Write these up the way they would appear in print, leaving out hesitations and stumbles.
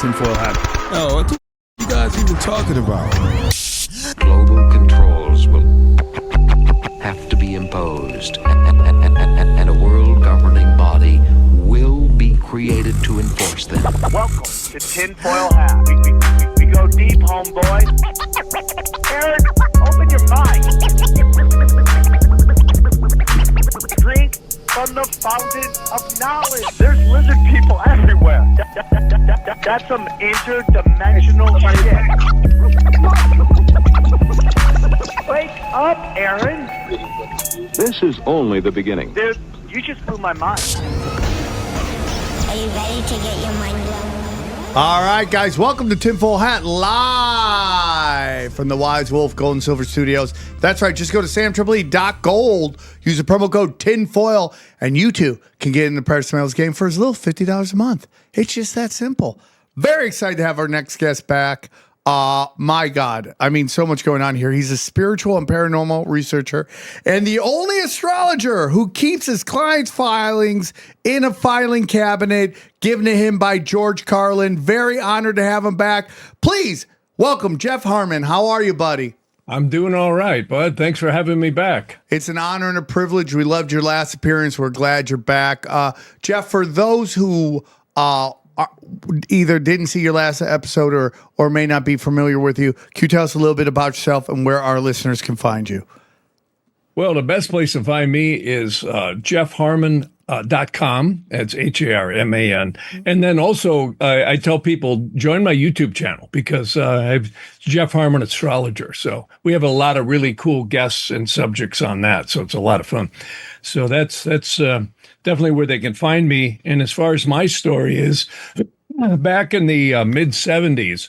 tinfoil hat. Oh, what the you guys even talking about? Global controls will have to be imposed, and a world governing body will be created to enforce them. Welcome to Tinfoil Hat. We go deep, homeboy. Eric, open your mind. Drink from the fountain of knowledge. There's lizard people everywhere. That's some interdimensional shit. Wake up, Aaron. This is only the beginning. Dude, you just blew my mind. Are you ready to get your mind blown? All right, guys, welcome to Tinfoil Hat live from the Wise Wolf Gold and Silver Studios. That's right, just go to samtripoli.gold, use the promo code TINFOIL, and you too can get in the Paris Smiles game for as little $50 a month. It's just that simple. Very excited to have our next guest back. My God, I mean, so much going on here. He's a spiritual and paranormal researcher and the only astrologer who keeps his clients' filings in a filing cabinet given to him by George Carlin. Very honored to have him back. Please welcome Jeff Harman. How are you, buddy? I'm doing all right, bud. Thanks for having me back. It's an honor and a privilege. We loved your last appearance. We're glad you're back. Jeff, for those who either didn't see your last episode or may not be familiar with you, can you tell us a little bit about yourself and where our listeners can find you? Well, the best place to find me is jeffharman.com. That's Harman. And then also, I tell people, join my YouTube channel because I have Jeff Harman Astrologer. So we have a lot of really cool guests and subjects on that. So it's a lot of fun. So that's definitely where they can find me. And as far as my story is, back in the mid-'70s,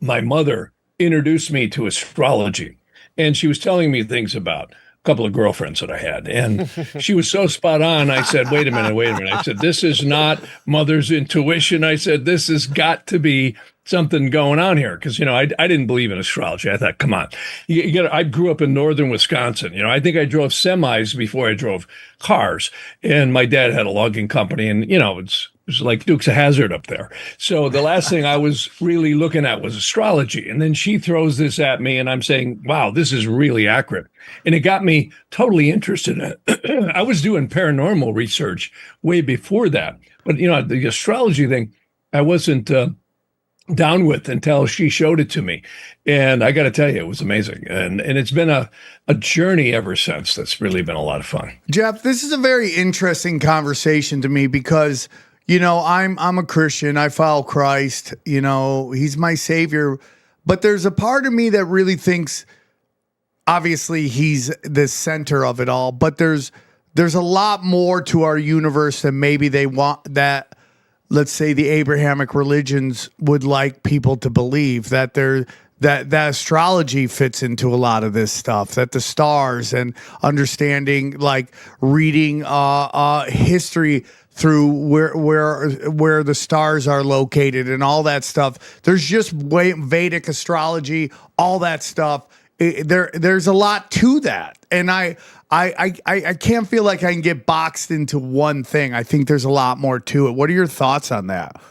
my mother introduced me to astrology. And she was telling me things about a couple of girlfriends that I had. And she was so spot on. I said, wait a minute. I said, this is not mother's intuition. I said, this has got to be something going on here. Because, I didn't believe in astrology. I thought, come on. I grew up in northern Wisconsin. I think I drove semis before I drove cars. And my dad had a logging company. And, it was like Dukes of Hazzard up there. So the last thing I was really looking at was astrology. And then she throws this at me and I'm saying, wow, this is really accurate. And it got me totally interested in it. I was doing paranormal research way before that. But, the astrology thing, I wasn't down with until she showed it to me. And I got to tell you, it was amazing. And it's been a journey ever since that's really been a lot of fun. Jeff, this is a very interesting conversation to me because I'm a Christian. I follow Christ. He's my savior. But there's a part of me that really thinks, obviously, he's the center of it all. But there's a lot more to our universe than maybe they want that. Let's say the Abrahamic religions would like people to believe that that astrology fits into a lot of this stuff, that the stars and understanding, like reading history through where the stars are located and all that stuff. There's just Vedic astrology, all that stuff. There's a lot to that, and I can't feel like I can get boxed into one thing. I think there's a lot more to it. What are your thoughts on that?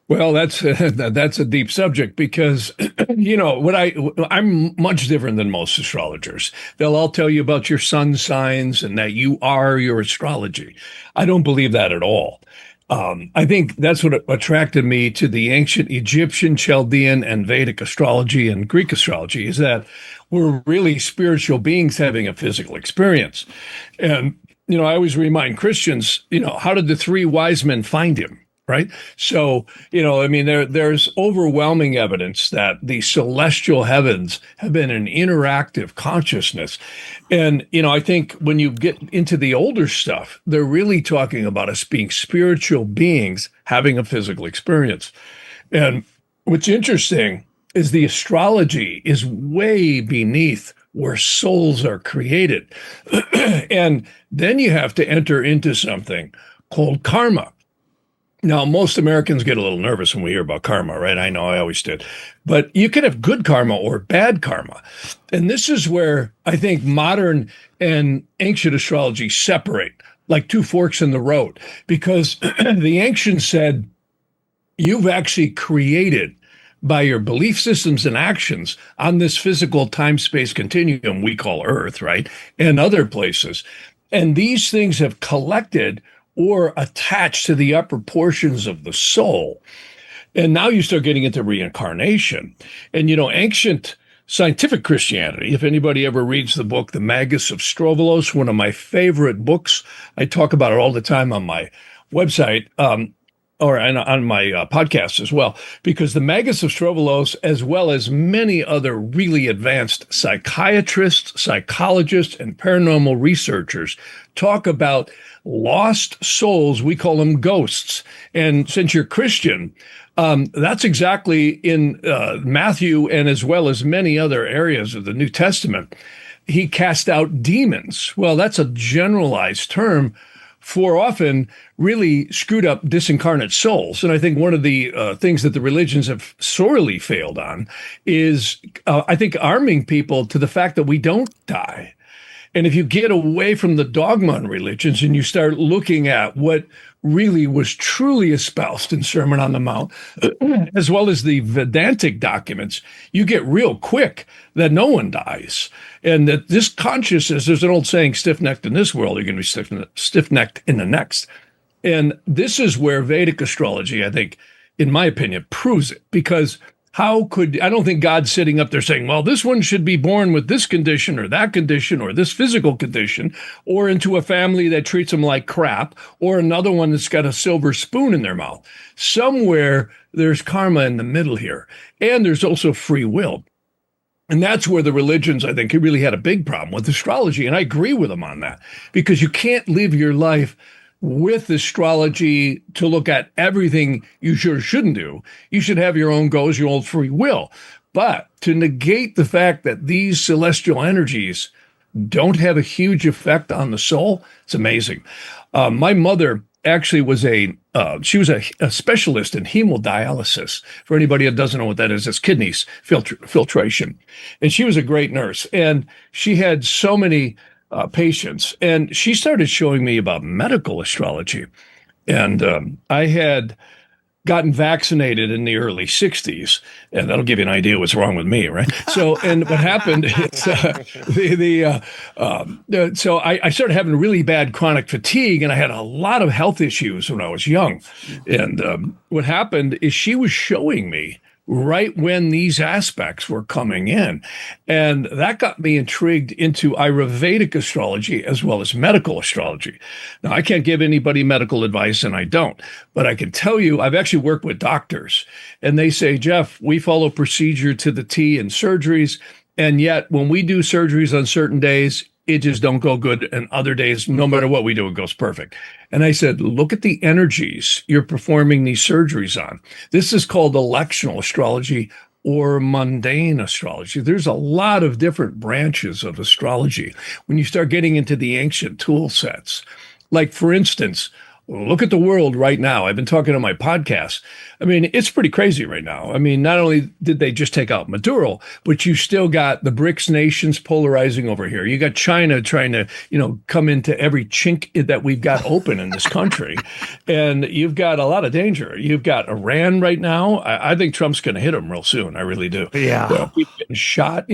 Well, that's a deep subject because, I'm much different than most astrologers. They'll all tell you about your sun signs and that you are your astrology. I don't believe that at all. I think that's what attracted me to the ancient Egyptian, Chaldean, and Vedic astrology and Greek astrology is that we're really spiritual beings having a physical experience. And, I always remind Christians, how did the three wise men find him? Right. So, there's overwhelming evidence that the celestial heavens have been an interactive consciousness. And, I think when you get into the older stuff, they're really talking about us being spiritual beings having a physical experience. And what's interesting is the astrology is way beneath where souls are created. And then you have to enter into something called karma. Now, most Americans get a little nervous when we hear about karma, right? I know I always did. But you can have good karma or bad karma. And this is where I think modern and ancient astrology separate, like two forks in the road. Because the ancients said, you've actually created by your belief systems and actions on this physical time-space continuum we call Earth, right? And other places. And these things have collected or attached to the upper portions of the soul. And now you start getting into reincarnation. And, ancient scientific Christianity, if anybody ever reads the book, The Magus of Strovolos, one of my favorite books, I talk about it all the time on my website, or on my podcast as well, because the Magus of Strovolos, as well as many other really advanced psychiatrists, psychologists, and paranormal researchers talk about lost souls. We call them ghosts. And since you're Christian, that's exactly in Matthew and as well as many other areas of the New Testament. He cast out demons. Well, that's a generalized term for often really screwed up disincarnate souls. And I think one of the things that the religions have sorely failed on is, I think, arming people to the fact that we don't die. And if you get away from the dogma in religions and you start looking at what really was truly espoused in Sermon on the Mount, as well as the Vedantic documents, you get real quick that no one dies. And that this consciousness, there's an old saying, stiff-necked in this world, you're going to be stiff-necked in the next. And this is where Vedic astrology, I think, in my opinion, proves it. Because I don't think God's sitting up there saying, well, this one should be born with this condition or that condition or this physical condition, or into a family that treats them like crap, or another one that's got a silver spoon in their mouth. Somewhere there's karma in the middle here. And there's also free will. And that's where the religions, I think, really had a big problem with astrology. And I agree with them on that, because you can't live your life with astrology to look at everything you should or shouldn't do. You should have your own goals, your own free will. But to negate the fact that these celestial energies don't have a huge effect on the soul, it's amazing. My mother actually was she was a specialist in hemodialysis. For anybody that doesn't know what that is, it's kidneys filtration. And she was a great nurse. And she had so many patients. And she started showing me about medical astrology. And I had gotten vaccinated in the early 60s, and that'll give you an idea what's wrong with me, right? So, and what happened is so I started having really bad chronic fatigue, and I had a lot of health issues when I was young. And what happened is she was showing me right when these aspects were coming in. And that got me intrigued into Ayurvedic astrology as well as medical astrology. Now, I can't give anybody medical advice, and I don't, but I can tell you, I've actually worked with doctors, and they say, Jeff, we follow procedure to the T in surgeries. And yet when we do surgeries on certain days, it just don't go good. And other days, no matter what we do, it goes perfect. And I said, look at the energies you're performing these surgeries on. This is called electional astrology or mundane astrology. There's a lot of different branches of astrology when you start getting into the ancient tool sets. Like, for instance, look at the world right now. I've been talking on my podcast. I mean, it's pretty crazy right now. I mean, not only did they just take out Maduro, but you still got the BRICS nations polarizing over here. You got China trying to, come into every chink that we've got open in this country. And you've got a lot of danger. You've got Iran right now. I think Trump's going to hit them real soon. I really do. Yeah. People getting shot.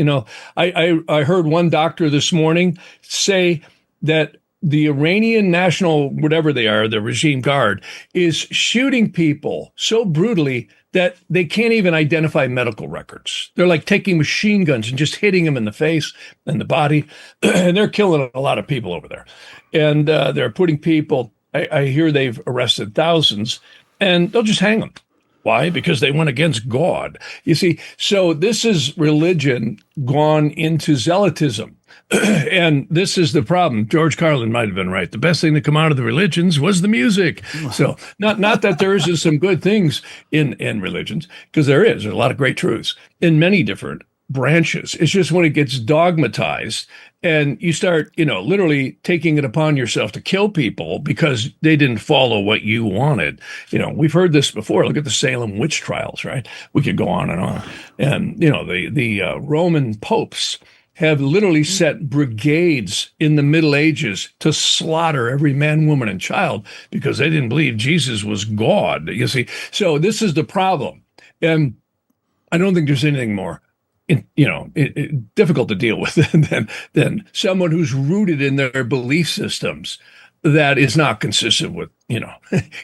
I heard one doctor this morning say that the Iranian national, whatever they are, the regime guard, is shooting people so brutally that they can't even identify medical records. They're like taking machine guns and just hitting them in the face and the body. And they're killing a lot of people over there. And they're putting people, I hear they've arrested thousands, and they'll just hang them. Why? Because they went against God. You see, so this is religion gone into zealotism. And this is the problem. George Carlin might have been right. The best thing to come out of the religions was the music. So not that there isn't some good things in religions, because there's a lot of great truths in many different branches. It's just when it gets dogmatized and you start, literally taking it upon yourself to kill people because they didn't follow what you wanted. We've heard this before. Look at the Salem witch trials, right? We could go on and on. And, the Roman popes have literally set brigades in the Middle Ages to slaughter every man, woman, and child because they didn't believe Jesus was God, you see. So this is the problem. And I don't think there's anything more difficult to deal with than someone who's rooted in their belief systems that is not consistent with,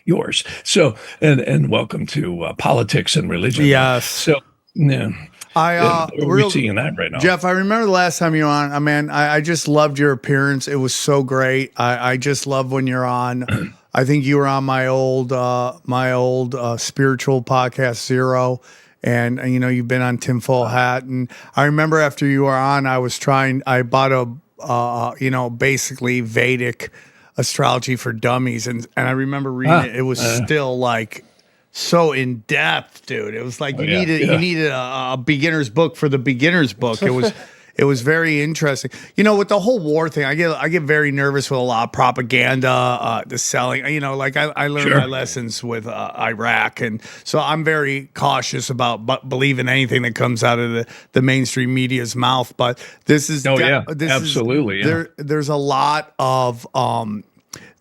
yours. So, and welcome to politics and religion. Yes. So, yeah. We're seeing that right now. Jeff, I remember the last time you were on. I mean, I just loved your appearance. It was so great. I just love when you're on. I think you were on my old spiritual podcast, Zero. And you've been on Tinfoil Hat. And I remember after you were on, I bought a, basically Vedic astrology for dummies. And I remember reading it. It was still like so in depth, dude. It was like you needed a beginner's book for the beginner's book. It was very interesting. With the whole war thing, I get very nervous with a lot of propaganda, the selling. I learned my lessons with Iraq, and so I'm very cautious about believing anything that comes out of the mainstream media's mouth. But this is absolutely. There's a lot of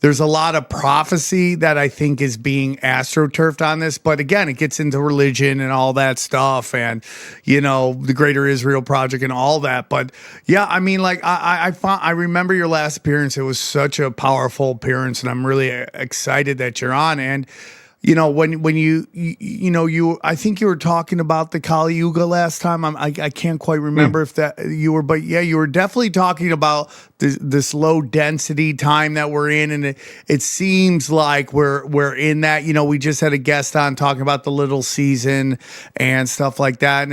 there's a lot of prophecy that I think is being astroturfed on this. But again, it gets into religion and all that stuff and, the Greater Israel Project and all that. But yeah, I mean, like I remember your last appearance. It was such a powerful appearance and I'm really excited that you're on. And, when you I think you were talking about the Kali Yuga last time. I can't quite remember if that you were, but yeah, you were definitely talking about this low density time that we're in, and it seems like we're in that. We just had a guest on talking about the little season and stuff like that, and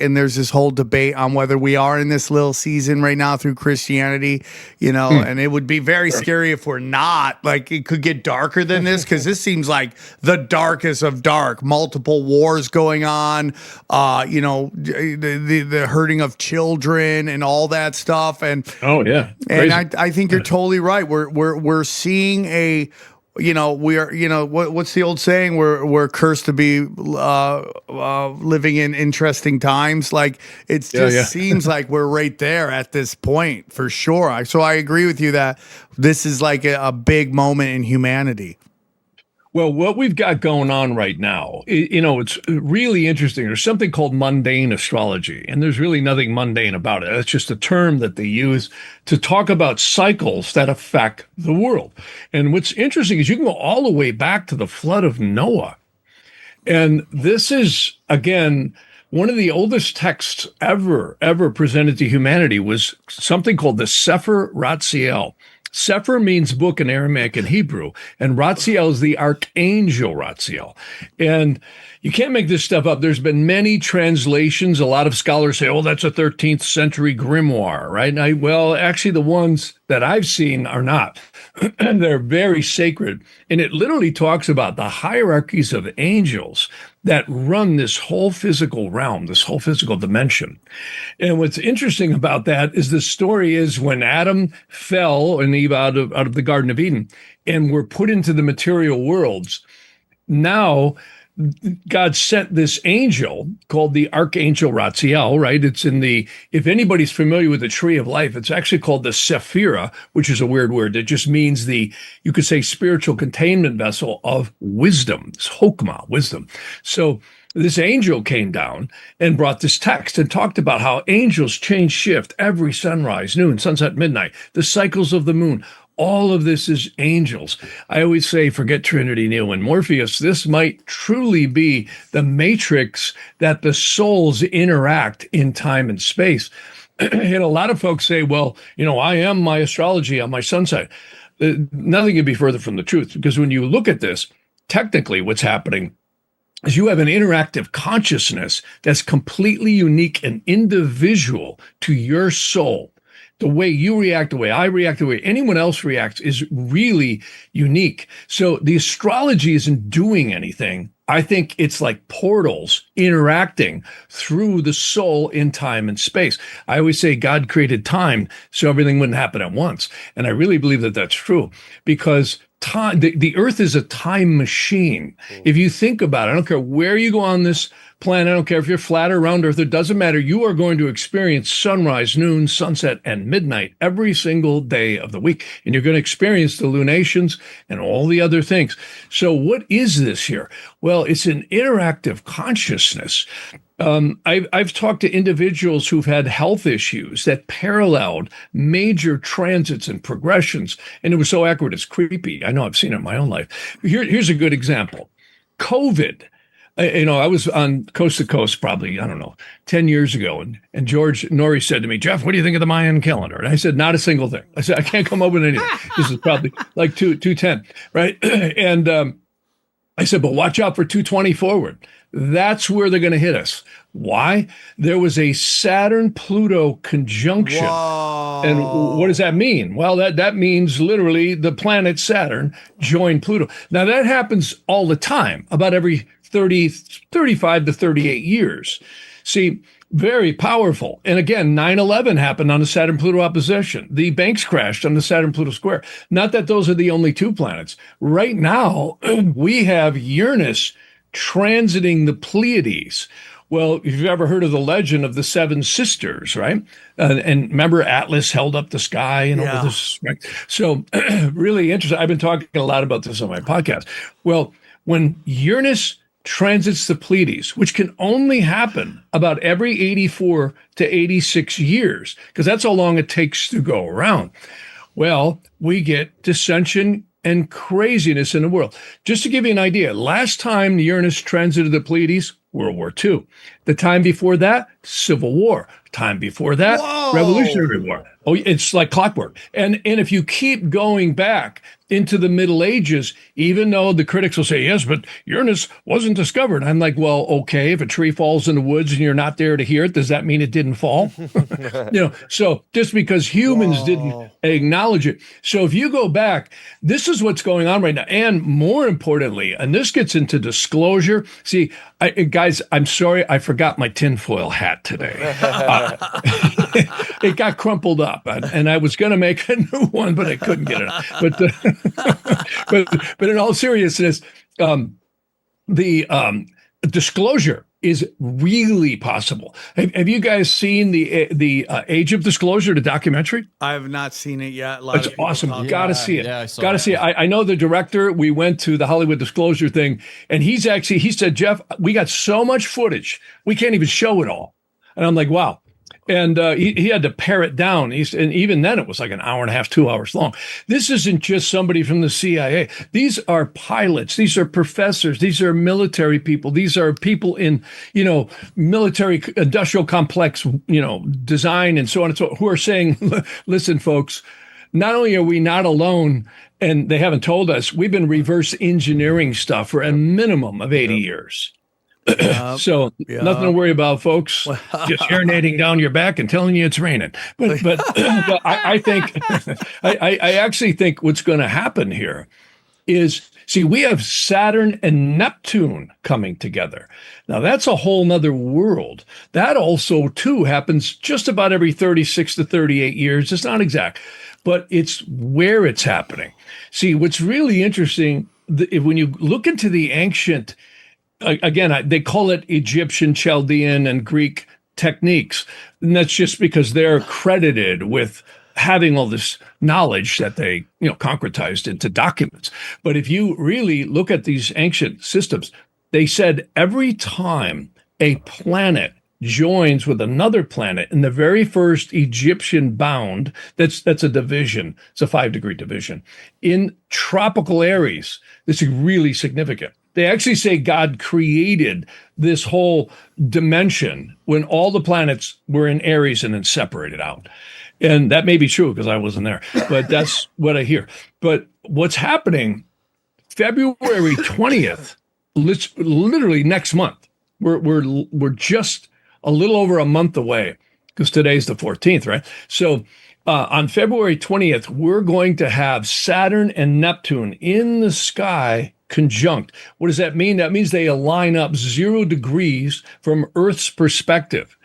and there's this whole debate on whether we are in this little season right now through Christianity, and it would be very scary if we're not. Like it could get darker than this because this seems like the darkest of dark, multiple wars going on, the hurting of children and all that stuff. And I think you're totally right. We're seeing a, we are, what's the old saying? We're cursed to be living in interesting times. Like it just seems like we're right there at this point for sure. So I agree with you that this is like a big moment in humanity. Well, what we've got going on right now, it's really interesting. There's something called mundane astrology, and there's really nothing mundane about it. It's just a term that they use to talk about cycles that affect the world. And what's interesting is you can go all the way back to the flood of Noah. And this is, again, one of the oldest texts ever presented to humanity was something called the Sefer Ratziel. Sefer means book in Aramaic and Hebrew, and Ratziel is the archangel Ratziel. And you can't make this stuff up. There's been many translations. A lot of scholars say, that's a 13th century grimoire, right? Actually, the ones that I've seen are not. They're very sacred. And it literally talks about the hierarchies of angels that run this whole physical realm, this whole physical dimension. And what's interesting about that is the story is when Adam fell and Eve out of the Garden of Eden and were put into the material worlds, now God sent this angel called the Archangel Ratziel, right? It's if anybody's familiar with the Tree of Life, it's actually called the Sephira, which is a weird word. It just means you could say spiritual containment vessel of wisdom, it's Chokmah, wisdom. So this angel came down and brought this text and talked about how angels change shift every sunrise, noon, sunset, midnight, the cycles of the moon. All of this is angels. I always say, forget Trinity, Neo, and Morpheus. This might truly be the matrix that the souls interact in time and space. And a lot of folks say, I am my astrology on my sun side. Nothing could be further from the truth, because when you look at this, technically what's happening is you have an interactive consciousness that's completely unique and individual to your soul. The way you react, the way I react, the way anyone else reacts is really unique. So the astrology isn't doing anything. I think it's like portals interacting through the soul in time and space. I always say God created time so everything wouldn't happen at once. And I really believe that that's true, because time. The Earth is a time machine. If you think about it, I don't care where you go on this planet. I don't care if you're flat or round Earth. It doesn't matter. You are going to experience sunrise, noon, sunset, and midnight every single day of the week. And you're going to experience the lunations and all the other things. So what is this here? Well, it's an interactive consciousness. I've talked to individuals who've had health issues that paralleled major transits and progressions, and it was so accurate, it's creepy. I know I've seen it in my own life. Here's a good example. COVID. I was on Coast to Coast probably, 10 years ago, and George Norrie said to me, Jeff, what do you think of the Mayan calendar? And I said, not a single thing. I said, I can't come up with anything. This is probably like 210, right? And I said, but watch out for 220 forward. That's where they're going to hit us. Why? There was a Saturn-Pluto conjunction. Whoa. And what does that mean? Well, that means literally the planet Saturn joined Pluto. Now, that happens all the time, about every 35 to 38 years. See, very powerful. And again, 9/11 happened on the Saturn-Pluto opposition. The banks crashed on the Saturn-Pluto square. Not that those are the only two planets. Right now, we have Uranus transiting the Pleiades. Well, if you've ever heard of the legend of the Seven Sisters, right? And remember Atlas held up the sky and all this, right? So really interesting. I've been talking a lot about this on my podcast. Well, when Uranus transits the Pleiades, which can only happen about every 84 to 86 years, because that's how long it takes to go around. Well, we get dissension and craziness in the world. Just to give you an idea, last time Uranus transited the Pleiades, World War II. The time before that, Civil War. Time before that, Revolutionary War. Oh, it's like clockwork. And if you keep going back into the Middle Ages, even though the critics will say, yes, but Uranus wasn't discovered. I'm like, well, okay, if a tree falls in the woods and you're not there to hear it, does that mean it didn't fall? So just because humans didn't acknowledge it. So if you go back, this is what's going on right now. And more importantly, and this gets into disclosure. See, guys, I'm sorry, I forgot my tinfoil hat today. It got crumpled up, and I was going to make a new one, but I couldn't get it out. But in all seriousness, the disclosure is really possible. Have you guys seen the Age of Disclosure, the documentary? I have not seen it yet. It's awesome. Got to see it. Yeah, I saw Got to see it. I know the director. We went to the Hollywood Disclosure thing, and he said, Jeff, we got so much footage, we can't even show it all. And I'm like, wow. And he had to pare it down. And even then, it was like an hour and a half, 2 hours long. This isn't just somebody from the CIA. These are pilots. These are professors. These are military people. These are people in, military industrial complex, design and so on and so on, who are saying, listen, folks, not only are we not alone, and they haven't told us, we've been reverse engineering stuff for a minimum of 80 years. So nothing to worry about, folks. Just urinating down your back and telling you it's raining. But I think I actually think what's going to happen here is, see, we have Saturn and Neptune coming together. Now that's a whole nother world. That also too happens just about every 36 to 38 years. It's not exact, but it's where it's happening. See, what's really interesting, when you look into the ancient, again, they call it Egyptian, Chaldean, and Greek techniques. And that's just because they're credited with having all this knowledge that they, concretized into documents. But if you really look at these ancient systems, they said every time a planet joins with another planet in the very first Egyptian bound, that's a division. It's a 5-degree division. In tropical Aries, this is really significant. They actually say God created this whole dimension when all the planets were in Aries and then separated out. And that may be true because I wasn't there, but that's what I hear. But what's happening, February 20th, literally next month, we're just a little over a month away because today's the 14th, right? So on February 20th, we're going to have Saturn and Neptune in the sky conjunct. What does that mean? That means they align up 0 degrees from Earth's perspective,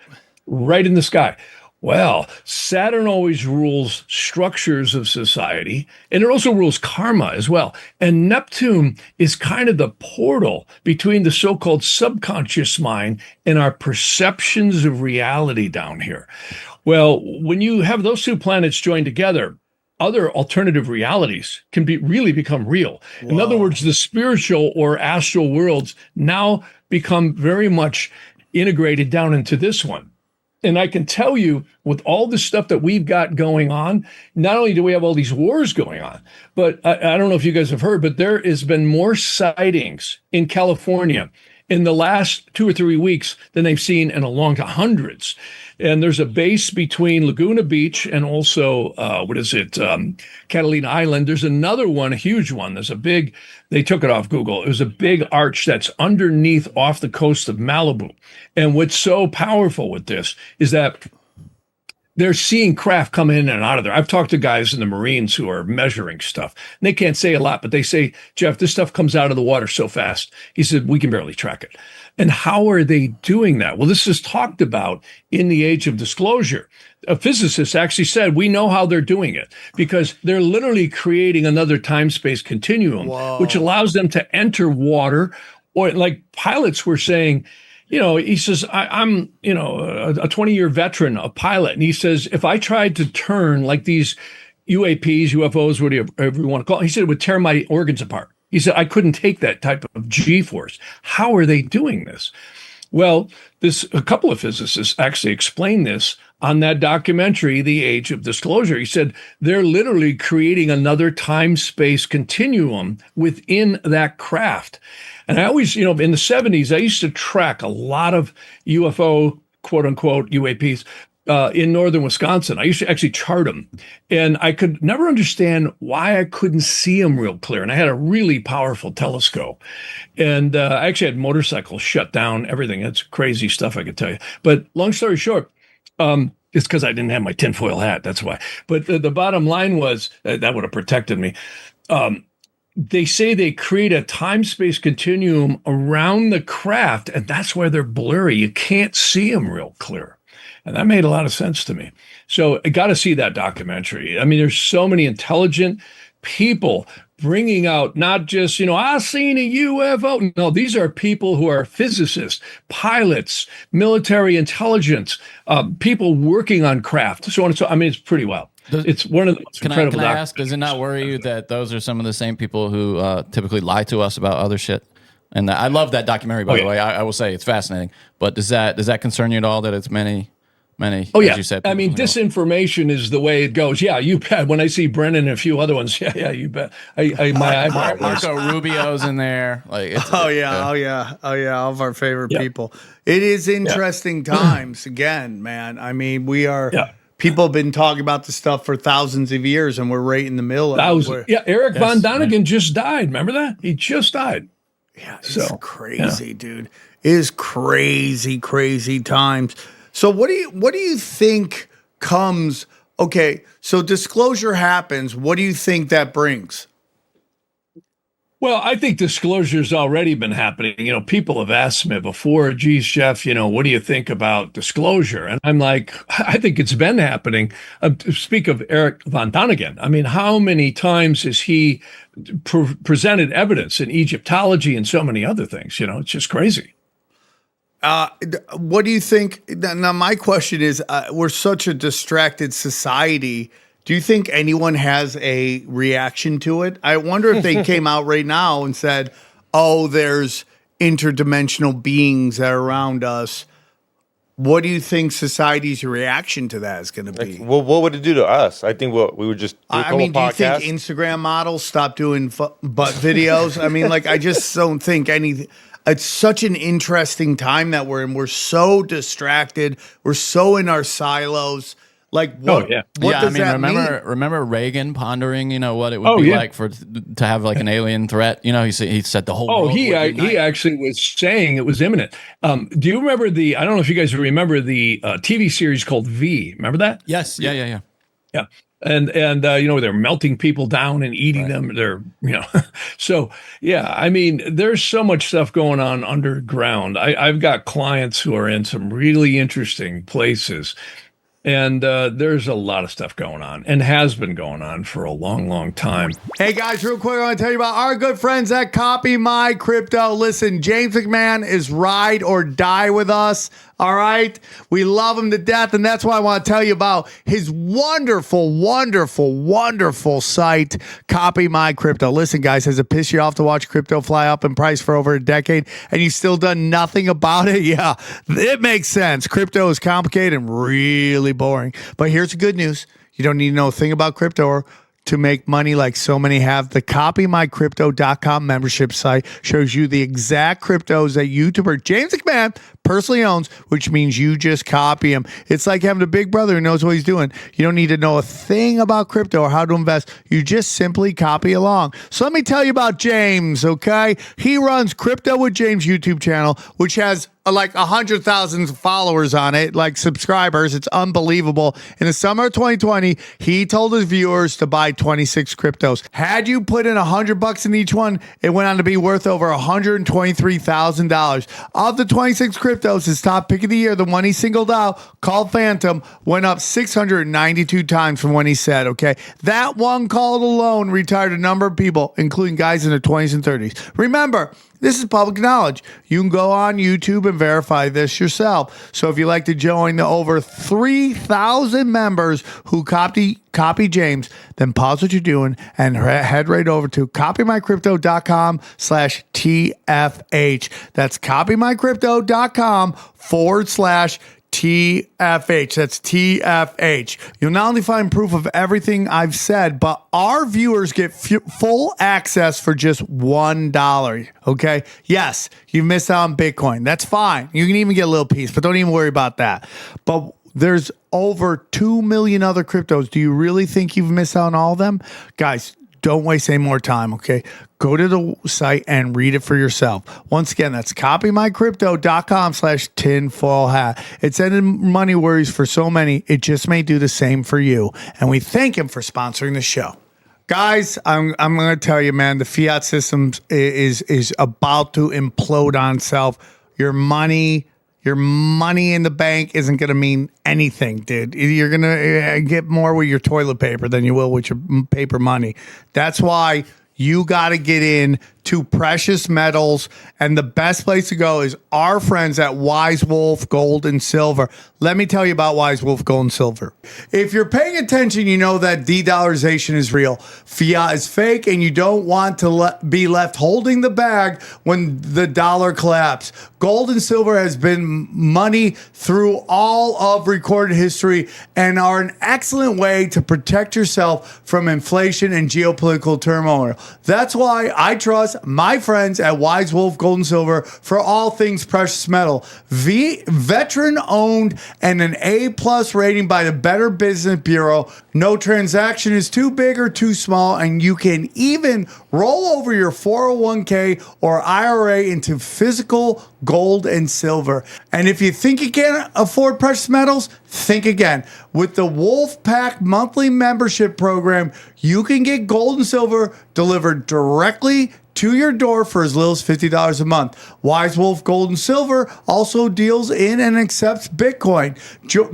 right in the sky. Well, Saturn always rules structures of society, and it also rules karma as well. And Neptune is kind of the portal between the so-called subconscious mind and our perceptions of reality down here. Well, when you have those two planets joined together, other alternative realities can really become real. In other words, the spiritual or astral worlds now become very much integrated down into this one. And I can tell you, with all the stuff that we've got going on, not only do we have all these wars going on, but I don't know if you guys have heard, but there has been more sightings in California in the last 2 or 3 weeks than they've seen in a long time, hundreds. And there's a base between Laguna Beach and also, Catalina Island. There's another one, a huge one. They took it off Google. It was a big arch that's underneath off the coast of Malibu. And what's so powerful with this is that they're seeing craft come in and out of there. I've talked to guys in the Marines who are measuring stuff. And they can't say a lot, but they say, Jeff, this stuff comes out of the water so fast. He said, we can barely track it. And how are they doing that? Well, this is talked about in the Age of Disclosure. A physicist actually said, we know how they're doing it because they're literally creating another time-space continuum, which allows them to enter water, or like pilots were saying, he says, I'm a 20-year veteran, a pilot. And he says, if I tried to turn like these UAPs, UFOs, whatever you want to call it, he said it would tear my organs apart. He said, I couldn't take that type of G-force. How are they doing this? Well, a couple of physicists actually explained this on that documentary, The Age of Disclosure. He said they're literally creating another time-space continuum within that craft. And I always, in the 70s, I used to track a lot of UFO, quote unquote, UAPs in northern Wisconsin. I used to actually chart them. And I could never understand why I couldn't see them real clear. And I had a really powerful telescope. And I actually had motorcycles shut down, everything. It's crazy stuff, I could tell you. But long story short, it's because I didn't have my tinfoil hat. That's why. But the bottom line was that would have protected me. They say they create a time-space continuum around the craft, and that's why they're blurry. You can't see them real clear. And that made a lot of sense to me. So I got to see that documentary. I mean, there's so many intelligent people bringing out not just, I seen a UFO. No, these are people who are physicists, pilots, military intelligence, people working on craft, so on and so. I mean, it's pretty wild. It's one of the most incredible. Can I ask, does it not worry you that those are some of the same people who typically lie to us about other shit? And I love that documentary, by the way. I will say it's fascinating. But does that concern you at all that it's many, as you said? I mean, disinformation is the way it goes. Yeah, you bet. When I see Brennan and a few other ones, yeah, you bet. My eyebrow. Marco Rubio's in there. All of our favorite people. It is interesting times again, man. I mean, we are. Yeah. People have been talking about this stuff for thousands of years, and we're right in the middle of it. Yeah, Eric von Däniken just died. Remember that? He just died. Yeah, it's crazy, dude. It is crazy, crazy times. So what do you think comes? Okay, so disclosure happens. What do you think that brings? Well, I think disclosure's already been happening. People have asked me before, geez, Jeff, what do you think about disclosure? And I'm like, I think it's been happening. Speak of Eric von Däniken. I mean, how many times has he presented evidence in Egyptology and so many other things? It's just crazy. What do you think? Now, my question is, we're such a distracted society. Do you think anyone has a reaction to it? I wonder if they came out right now and said, oh, there's interdimensional beings that are around us. What do you think society's reaction to that is going to be? Well, what would it do to us? I think we would just do do you think Instagram models stop doing butt videos? I mean, I just don't think anything. It's such an interesting time that we're in. We're so distracted. We're so in our silos. What does that mean? Remember Reagan pondering, what it would be like to have an alien threat? He said the whole world he actually was saying it was imminent. Do you remember I don't know if you guys remember the TV series called V. Remember that? Yes. Yeah. And they're melting people down and eating them. They're, so yeah, I mean, there's so much stuff going on underground. I've got clients who are in some really interesting places. And there's a lot of stuff going on and has been going on for a long, long time. Hey guys, real quick, I want to tell you about our good friends at Copy My Crypto. Listen, James McMahon is ride or die with us. All right. We love him to death. And that's why I want to tell you about his wonderful, wonderful, wonderful site, Copy My Crypto. Listen, guys, has it pissed you off to watch crypto fly up in price for over a decade and you've still done nothing about it? Yeah, it makes sense. Crypto is complicated and really boring. But here's the good news. You don't need to know a thing about crypto or to make money like so many have. The copymycrypto.com membership site shows you the exact cryptos that YouTuber James McMahon personally owns, which means you just copy him. It's like having a big brother who knows what he's doing. You don't need to know a thing about crypto or how to invest. You just simply copy along. So let me tell you about James, okay? He runs Crypto with James YouTube channel, which has like 100,000 followers on it, like subscribers. It's unbelievable. In the summer of 2020, he told his viewers to buy 26 cryptos. Had you put in $100 in each one, it went on to be worth over $123,000. Of the 26 cryptos, his top pick of the year, the one he singled out, called Phantom, went up 692 times from when he said, okay? That one call alone retired a number of people, including guys in their 20s and 30s. Remember, this is public knowledge. You can go on YouTube and verify this yourself. So if you'd like to join the over 3,000 members who copy James, then pause what you're doing and head right over to copymycrypto.com/TFH. That's copymycrypto.com/TFH. That's TFH. You'll not only find proof of everything I've said, but our viewers get full access for just $1. Okay? Yes, you missed out on Bitcoin. That's fine. You can even get a little piece, but don't even worry about that. But there's over 2 million other cryptos. Do you really think you've missed out on all of them? Guys, don't waste any more time, okay? Go to the site and read it for yourself. Once again, that's copymycrypto.com/tinfoil hat. It's ended money worries for so many. It just may do the same for you. And we thank him for sponsoring the show. Guys, I'm going to tell you, man, the fiat system is about to implode on itself. Your money in the bank isn't going to mean anything, dude. You're going to get more with your toilet paper than you will with your paper money. That's why you got to get in to precious metals, and the best place to go is our friends at Wise Wolf Gold and Silver. Let me tell you about Wise Wolf Gold and Silver. If you're paying attention, you know that de-dollarization is real. Fiat is fake, and you don't want to be left holding the bag when the dollar collapses. Gold and silver has been money through all of recorded history and are an excellent way to protect yourself from inflation and geopolitical turmoil. That's why I trust my friends at Wise Wolf Gold and Silver for all things precious metal. Veteran owned and an A+ rating by the Better Business Bureau. No transaction is too big or too small, and you can even roll over your 401k or IRA into physical gold and silver. And if you think you can't afford precious metals, think again. With the Wolf Pack monthly membership program, you can get gold and silver delivered directly to your door for as little as $50 a month. Wise Wolf Gold and Silver also deals in and accepts Bitcoin.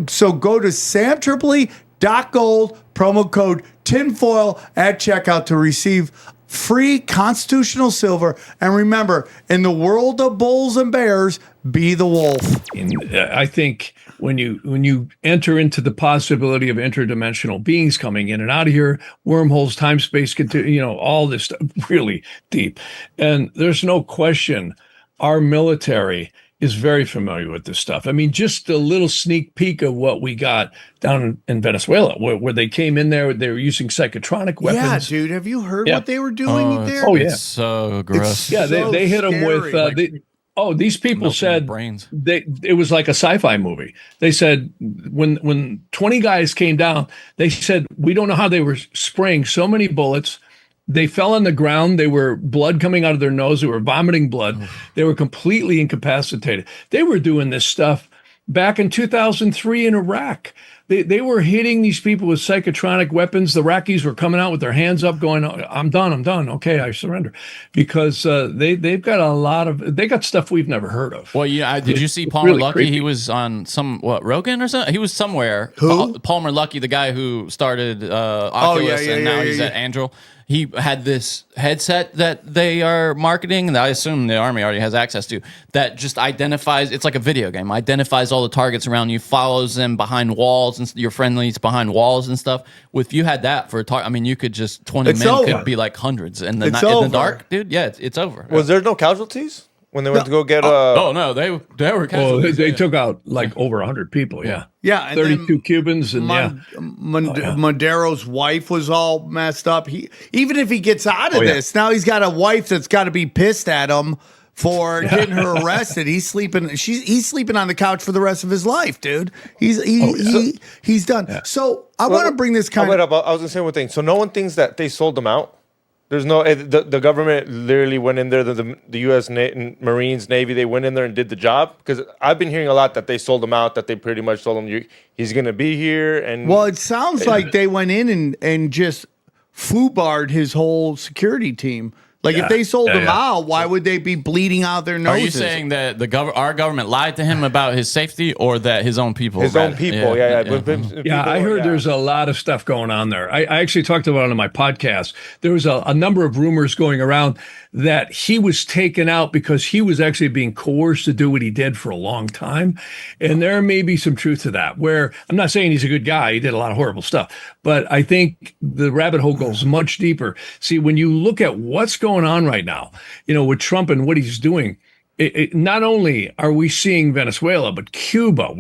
So go to samtripoli.gold, promo code tinfoil at checkout to receive free constitutional silver. And remember, in the world of bulls and bears, be the wolf. I think when you enter into the possibility of interdimensional beings coming in and out of here, wormholes, time, space, all this stuff really deep. And there's no question our military is very familiar with this stuff. I mean, just a little sneak peek of what we got down in Venezuela, where they came in there, they were using psychotronic weapons. Yeah, dude, have you heard what they were doing there? Oh, yeah. It's so gross. They hit them with... these people said brains. It was like a sci-fi movie. They said when 20 guys came down, they said, we don't know how they were spraying so many bullets. They fell on the ground. They were blood coming out of their nose. They were vomiting blood. They were completely incapacitated. They were doing this stuff back in 2003 in Iraq. They were hitting these people with psychotronic weapons. The Iraqis were coming out with their hands up, going, "I'm done. I'm done. Okay, I surrender," because they've got they got stuff we've never heard of. Well, yeah, did you see Palmer really Luckey? creepy. He was on Rogan or something? He was somewhere. Who? Palmer Luckey, the guy who started Oculus, and now he's at Anduril. He had this headset that they are marketing, and I assume the Army already has access to, that just identifies, it's like a video game, identifies all the targets around you, follows them behind walls, and your friendlies behind walls and stuff. If you had that for a target, I mean, you could just, 20 It's men over. could be like hundreds. And in It's the over. dark, dude, yeah, it's over. Was there no casualties when they went to go get? Oh, no, they were Well, casualties. they took out like over 100 people. Yeah. Yeah, and 32 then Cubans. And Mondero's wife was all messed up. Even if he gets out of yeah. this, now he's got a wife that's got to be pissed at him for getting her arrested. He's sleeping on the couch for the rest of his life, dude. He's done. Yeah. So I want to bring this kind wait of. up, I was gonna say one thing. So no one thinks that they sold them out. There's no the government literally went in there. The U.S. Marines, Navy, they went in there and did the job. Because I've been hearing a lot that they sold him out. That they pretty much told him he's gonna be here. And Well, it sounds like they went in and just foobarred his whole security team. Like if they sold him out, why would they be bleeding out their Are noses? you saying that our government lied to him about his safety, or that his own people? his own people, Yeah, I heard there's a lot of stuff going on there. I actually talked about it on my podcast. There was a number of rumors going around that he was taken out because he was actually being coerced to do what he did for a long time. And there may be some truth to that, where I'm not saying he's a good guy. He did a lot of horrible stuff. But I think the rabbit hole goes much deeper. See, when you look at what's going on right now, with Trump and what he's doing, not only are we seeing Venezuela, but Cuba,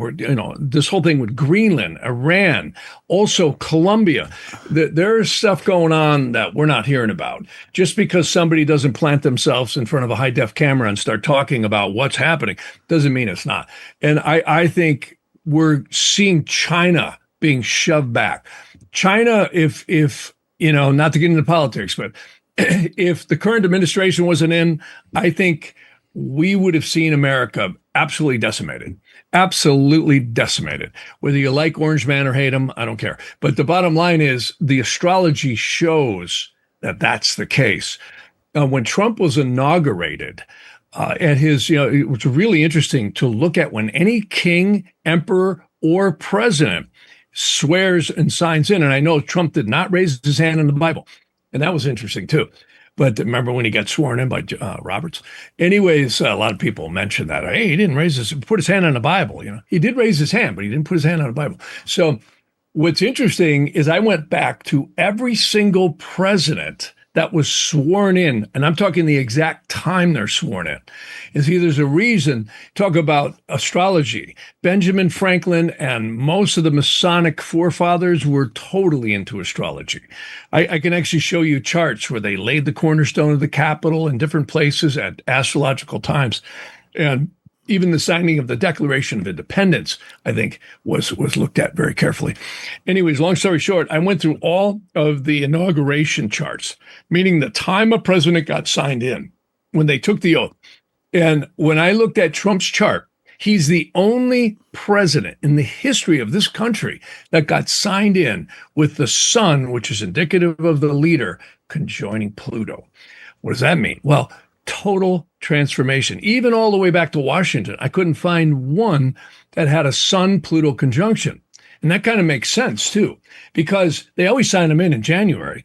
this whole thing with Greenland, Iran, also Colombia. There's stuff going on that we're not hearing about. Just because somebody doesn't plant themselves in front of a high-def camera and start talking about what's happening doesn't mean it's not. And I think we're seeing China being shoved back. China, if not to get into politics, but if the current administration wasn't in, I think we would have seen America absolutely decimated. Whether you like Orange Man or hate him, I don't care. But the bottom line is the astrology shows that that's the case. When Trump was inaugurated, at his, it was really interesting to look at when any king, emperor, or president swears and signs in. And I know Trump did not raise his hand in the Bible. And that was interesting too. But remember when he got sworn in by Roberts? Anyways, a lot of people mentioned that. Hey, he didn't put his hand on the Bible. He did raise his hand, but he didn't put his hand on the Bible. So what's interesting is I went back to every single president that was sworn in, and I'm talking the exact time they're sworn in. And see, there's a reason. Talk about astrology. Benjamin Franklin and most of the Masonic forefathers were totally into astrology. I can actually show you charts where they laid the cornerstone of the Capitol in different places at astrological times. And even the signing of the Declaration of Independence, I think, was looked at very carefully. Anyways, long story short, I went through all of the inauguration charts, meaning the time a president got signed in, when they took the oath. And when I looked at Trump's chart, he's the only president in the history of this country that got signed in with the sun, which is indicative of the leader, conjoining Pluto. What does that mean? Well, total transformation. Even all the way back to Washington, I couldn't find one that had a Sun-Pluto conjunction. And that kind of makes sense, too, because they always sign them in January.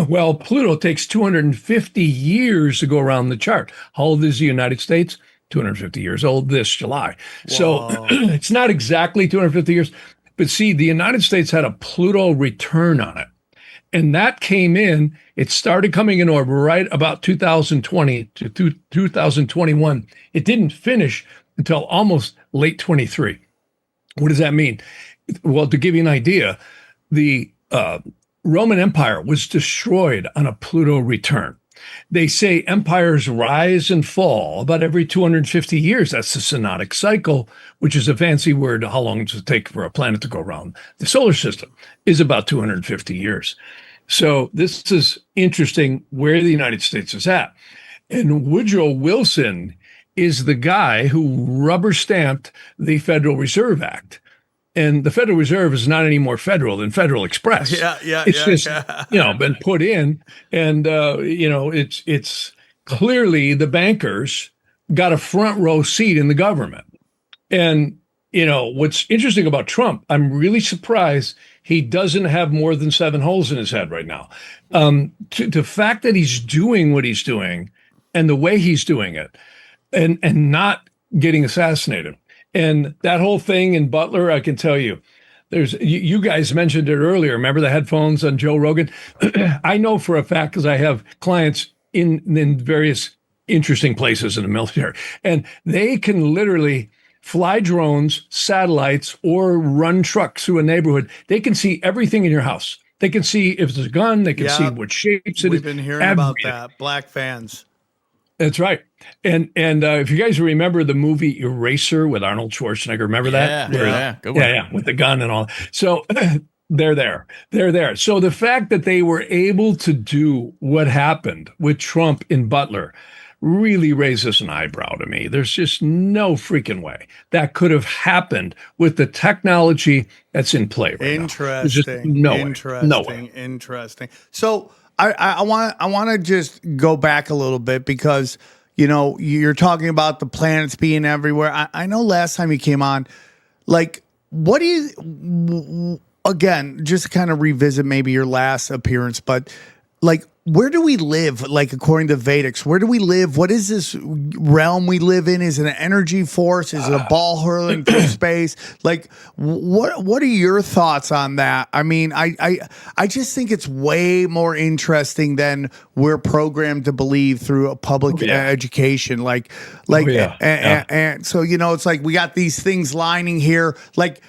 Well, Pluto takes 250 years to go around the chart. How old is the United States? 250 years old this July. Whoa. So it's not exactly 250 years. But see, the United States had a Pluto return on it. And that came in, it started coming in orbit right about 2020 to 2021. It didn't finish until almost late 23. What does that mean? Well, to give you an idea, the Roman Empire was destroyed on a Pluto return. They say empires rise and fall about every 250 years. That's the synodic cycle, which is a fancy word. How long does it take for a planet to go around the solar system? Is about 250 years. So this is interesting where the United States is at. And Woodrow Wilson is the guy who rubber stamped the Federal Reserve Act. And the Federal Reserve is not any more federal than Federal Express. It's just been put in, and it's clearly the bankers got a front row seat in the government. And what's interesting about Trump, I'm really surprised he doesn't have more than 7 holes in his head right now. The fact that he's doing what he's doing and the way he's doing it, and not getting assassinated. And that whole thing in Butler, I can tell you, you guys mentioned it earlier. Remember the headphones on Joe Rogan? I know for a fact because I have clients in various interesting places in the military, and they can literally fly drones, satellites, or run trucks through a neighborhood. They can see everything in your house. They can see if there's a gun. They can see what shapes it is. We've been hearing about that. Black fans. That's right. And if you guys remember the movie Eraser with Arnold Schwarzenegger, remember that? Yeah, good one. Yeah, with the gun and all. So they're there. So the fact that they were able to do what happened with Trump in Butler really raises an eyebrow to me. There's just no freaking way that could have happened with the technology that's in play right now. There's just no way. Interesting. So I want to just go back a little bit because, you're talking about the planets being everywhere. I know last time you came on, like, what do you, again, just to kind of revisit maybe your last appearance, but like, where do we live? Like, according to Vedics, where do we live? What is this realm we live in? Is it an energy force? Is it a ball hurling through space? Like, what are your thoughts on that? I mean, I just think it's way more interesting than we're programmed to believe through a public education. And so, it's like we got these things lining here. Like,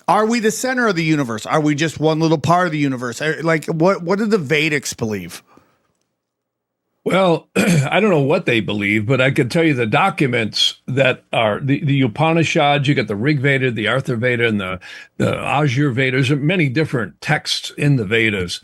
are we the center of the universe? Are we just one little part of the universe? Like, what do the Vedics believe? Well, I don't know what they believe, but I can tell you the documents that are the Upanishads. You got the Rig Veda, the Artha Veda, and the Ajur Veda. There's many different texts in the Vedas.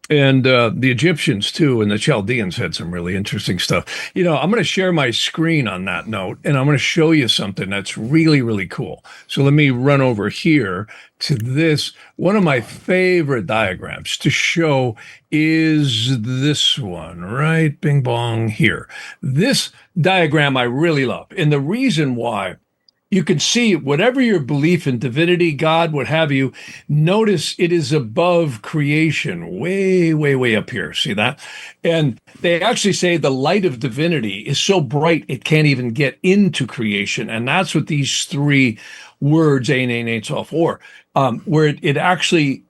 And the Egyptians, too, and the Chaldeans had some really interesting stuff. I'm going to share my screen on that note, and I'm going to show you something that's really, really cool. So let me run over here to this. One of my favorite diagrams to show is this one, right? Bing bong here. This diagram I really love. And the reason why, you can see whatever your belief in divinity, God, what have you, notice it is above creation, way, way, way up here. See that? And they actually say the light of divinity is so bright it can't even get into creation. And that's what these 3 words, Ein Ein Sof, or where it actually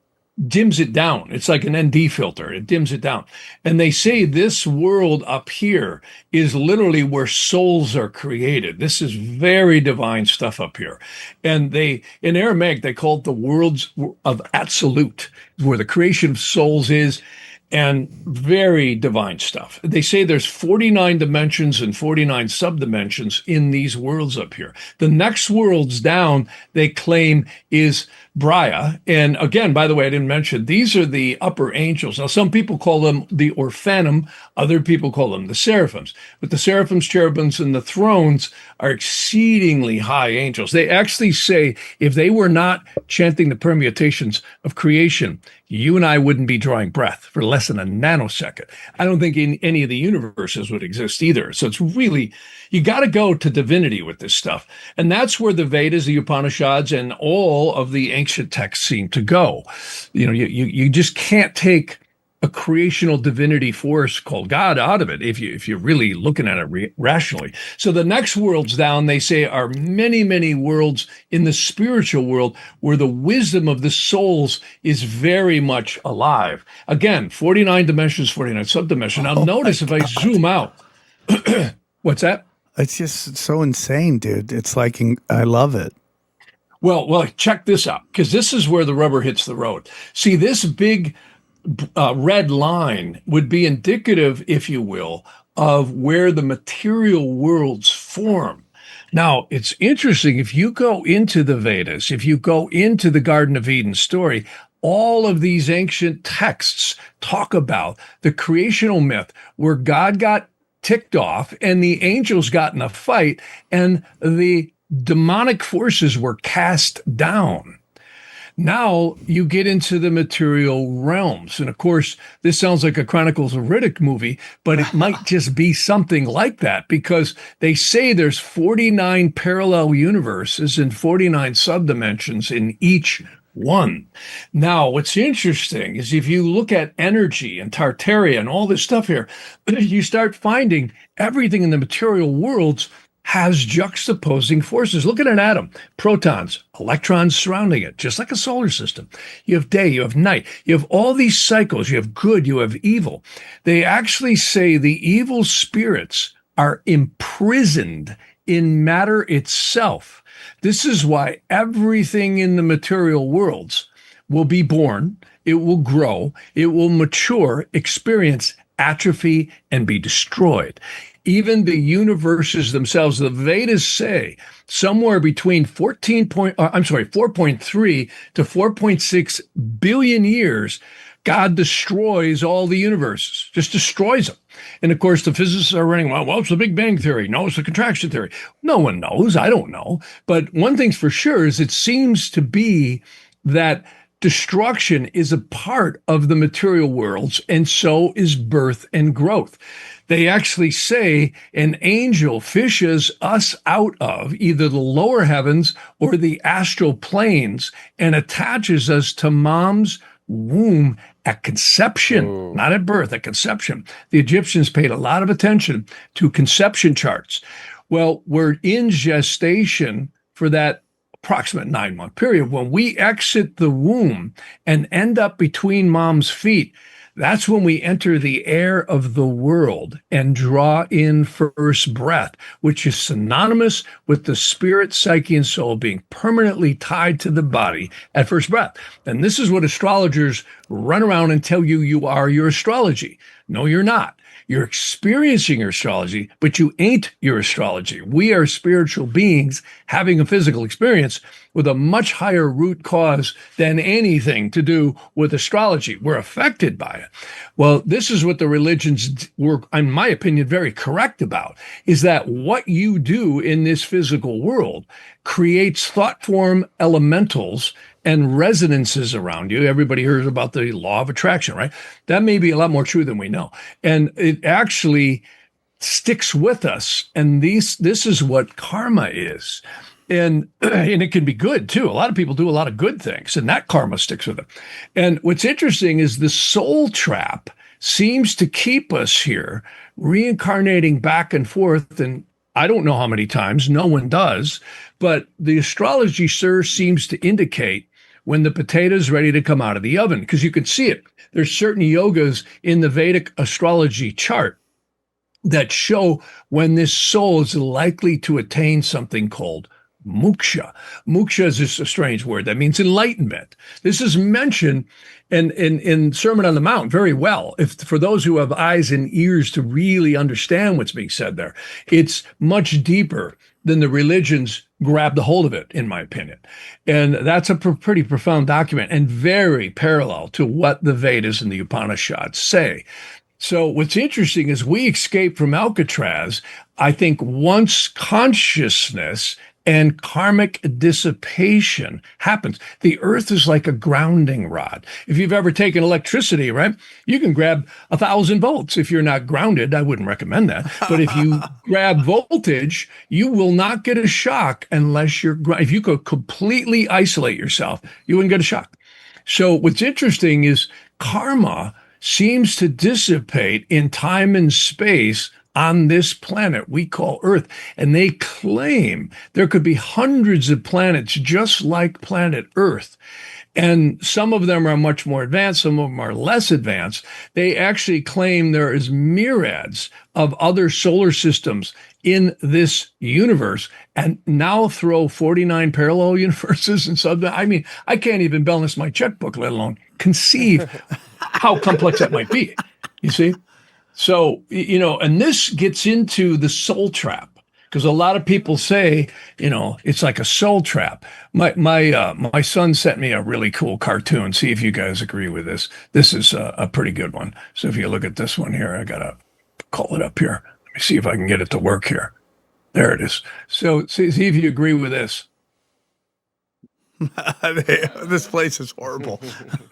dims it down. It's like an ND filter. It dims it down. And they say this world up here is literally where souls are created. This is very divine stuff up here. And in Aramaic, they call it the worlds of absolute, where the creation of souls is, and very divine stuff. They say there's 49 dimensions and 49 subdimensions in these worlds up here. The next worlds down, they claim, is Braya. And again, by the way, I didn't mention, these are the upper angels. Now, some people call them the Orphanum. Other people call them the Seraphims. But the Seraphims, Cherubims, and the thrones are exceedingly high angels. They actually say if they were not chanting the permutations of creation, you and I wouldn't be drawing breath for less than a nanosecond. I don't think any of the universes would exist either. So it's really, you got to go to divinity with this stuff. And that's where the Vedas, the Upanishads, and all of the ancient texts seem to go. You just can't take a creational divinity force called God out of it if you're really looking at it rationally. So the next worlds down, they say, are many, many worlds in the spiritual world where the wisdom of the souls is very much alive. Again, 49 dimensions, 49 subdimensions. Now notice if I zoom out, what's that? It's just so insane, dude. It's like, I love it. Well, check this out, because this is where the rubber hits the road. See, this big red line would be indicative, if you will, of where the material worlds form. Now, it's interesting, if you go into the Vedas, if you go into the Garden of Eden story, all of these ancient texts talk about the creational myth where God got ticked off and the angels got in a fight and the demonic forces were cast down. Now you get into the material realms. And of course, this sounds like a Chronicles of Riddick movie, but it might just be something like that because they say there's 49 parallel universes and 49 subdimensions in each one. Now, what's interesting is if you look at energy and Tartaria and all this stuff here, you start finding everything in the material worlds has juxtaposing forces. Look at an atom, protons, electrons surrounding it, just like a solar system. You have day, you have night, you have all these cycles, you have good, you have evil. They actually say the evil spirits are imprisoned in matter itself. This is why everything in the material worlds will be born, it will grow, it will mature, experience atrophy, and be destroyed. Even the universes themselves, the Vedas say somewhere between 4.3 to 4.6 billion years, God destroys all the universes, just destroys them. And of course, the physicists are running, well, it's the Big Bang Theory. No, it's the contraction theory. No one knows. I don't know. But one thing's for sure is it seems to be that destruction is a part of the material worlds, and so is birth and growth. They actually say an angel fishes us out of either the lower heavens or the astral planes and attaches us to mom's womb at conception, not at birth, at conception. The Egyptians paid a lot of attention to conception charts. Well, we're in gestation for that approximate 9-month period. When we exit the womb and end up between mom's feet, that's when we enter the air of the world and draw in first breath, which is synonymous with the spirit, psyche, and soul being permanently tied to the body at first breath. And this is what astrologers run around and tell you you are your astrology. No, you're not. You're experiencing your astrology, but you ain't your astrology. We are spiritual beings having a physical experience with a much higher root cause than anything to do with astrology. We're affected by it. Well, this is what the religions were, in my opinion, very correct about, is that what you do in this physical world creates thought form elementals and resonances around you. Everybody hears about the law of attraction, right? That may be a lot more true than we know. And it actually sticks with us. And this is what karma is. And it can be good too. A lot of people do a lot of good things, and that karma sticks with them. And what's interesting is the soul trap seems to keep us here, reincarnating back and forth. And I don't know how many times, no one does, but the astrology, sir, seems to indicate when the potato's ready to come out of the oven, because you can see it. There's certain yogas in the Vedic astrology chart that show when this soul is likely to attain something called moksha. Moksha is just a strange word that means enlightenment. This is mentioned in Sermon on the Mount very well. If for those who have eyes and ears to really understand what's being said there, it's much deeper than the religions grabbed a hold of it, in my opinion. And that's a pretty profound document and very parallel to what the Vedas and the Upanishads say. So what's interesting is we escape from Alcatraz, I think, once consciousness and karmic dissipation happens. The earth is like a grounding rod. If you've ever taken electricity, right, you can grab 1,000 volts. If you're not grounded, I wouldn't recommend that. But if you grab voltage, you will not get a shock unless you're, if you could completely isolate yourself, you wouldn't get a shock. So what's interesting is karma seems to dissipate in time and space on this planet we call Earth. And they claim there could be hundreds of planets just like planet Earth. And some of them are much more advanced, some of them are less advanced. They actually claim there is myriads of other solar systems in this universe, and now throw 49 parallel universes and something. I mean, I can't even balance my checkbook, let alone conceive how complex that might be, you see? So, you know, and this gets into the soul trap, because a lot of people say, you know, it's like a soul trap. My son sent me a really cool cartoon. See if you guys agree with this. This is a pretty good one. So if you look at this one here, I got to call it up here. Let me see if I can get it to work here. There it is. So see if you agree with this. This place is horrible.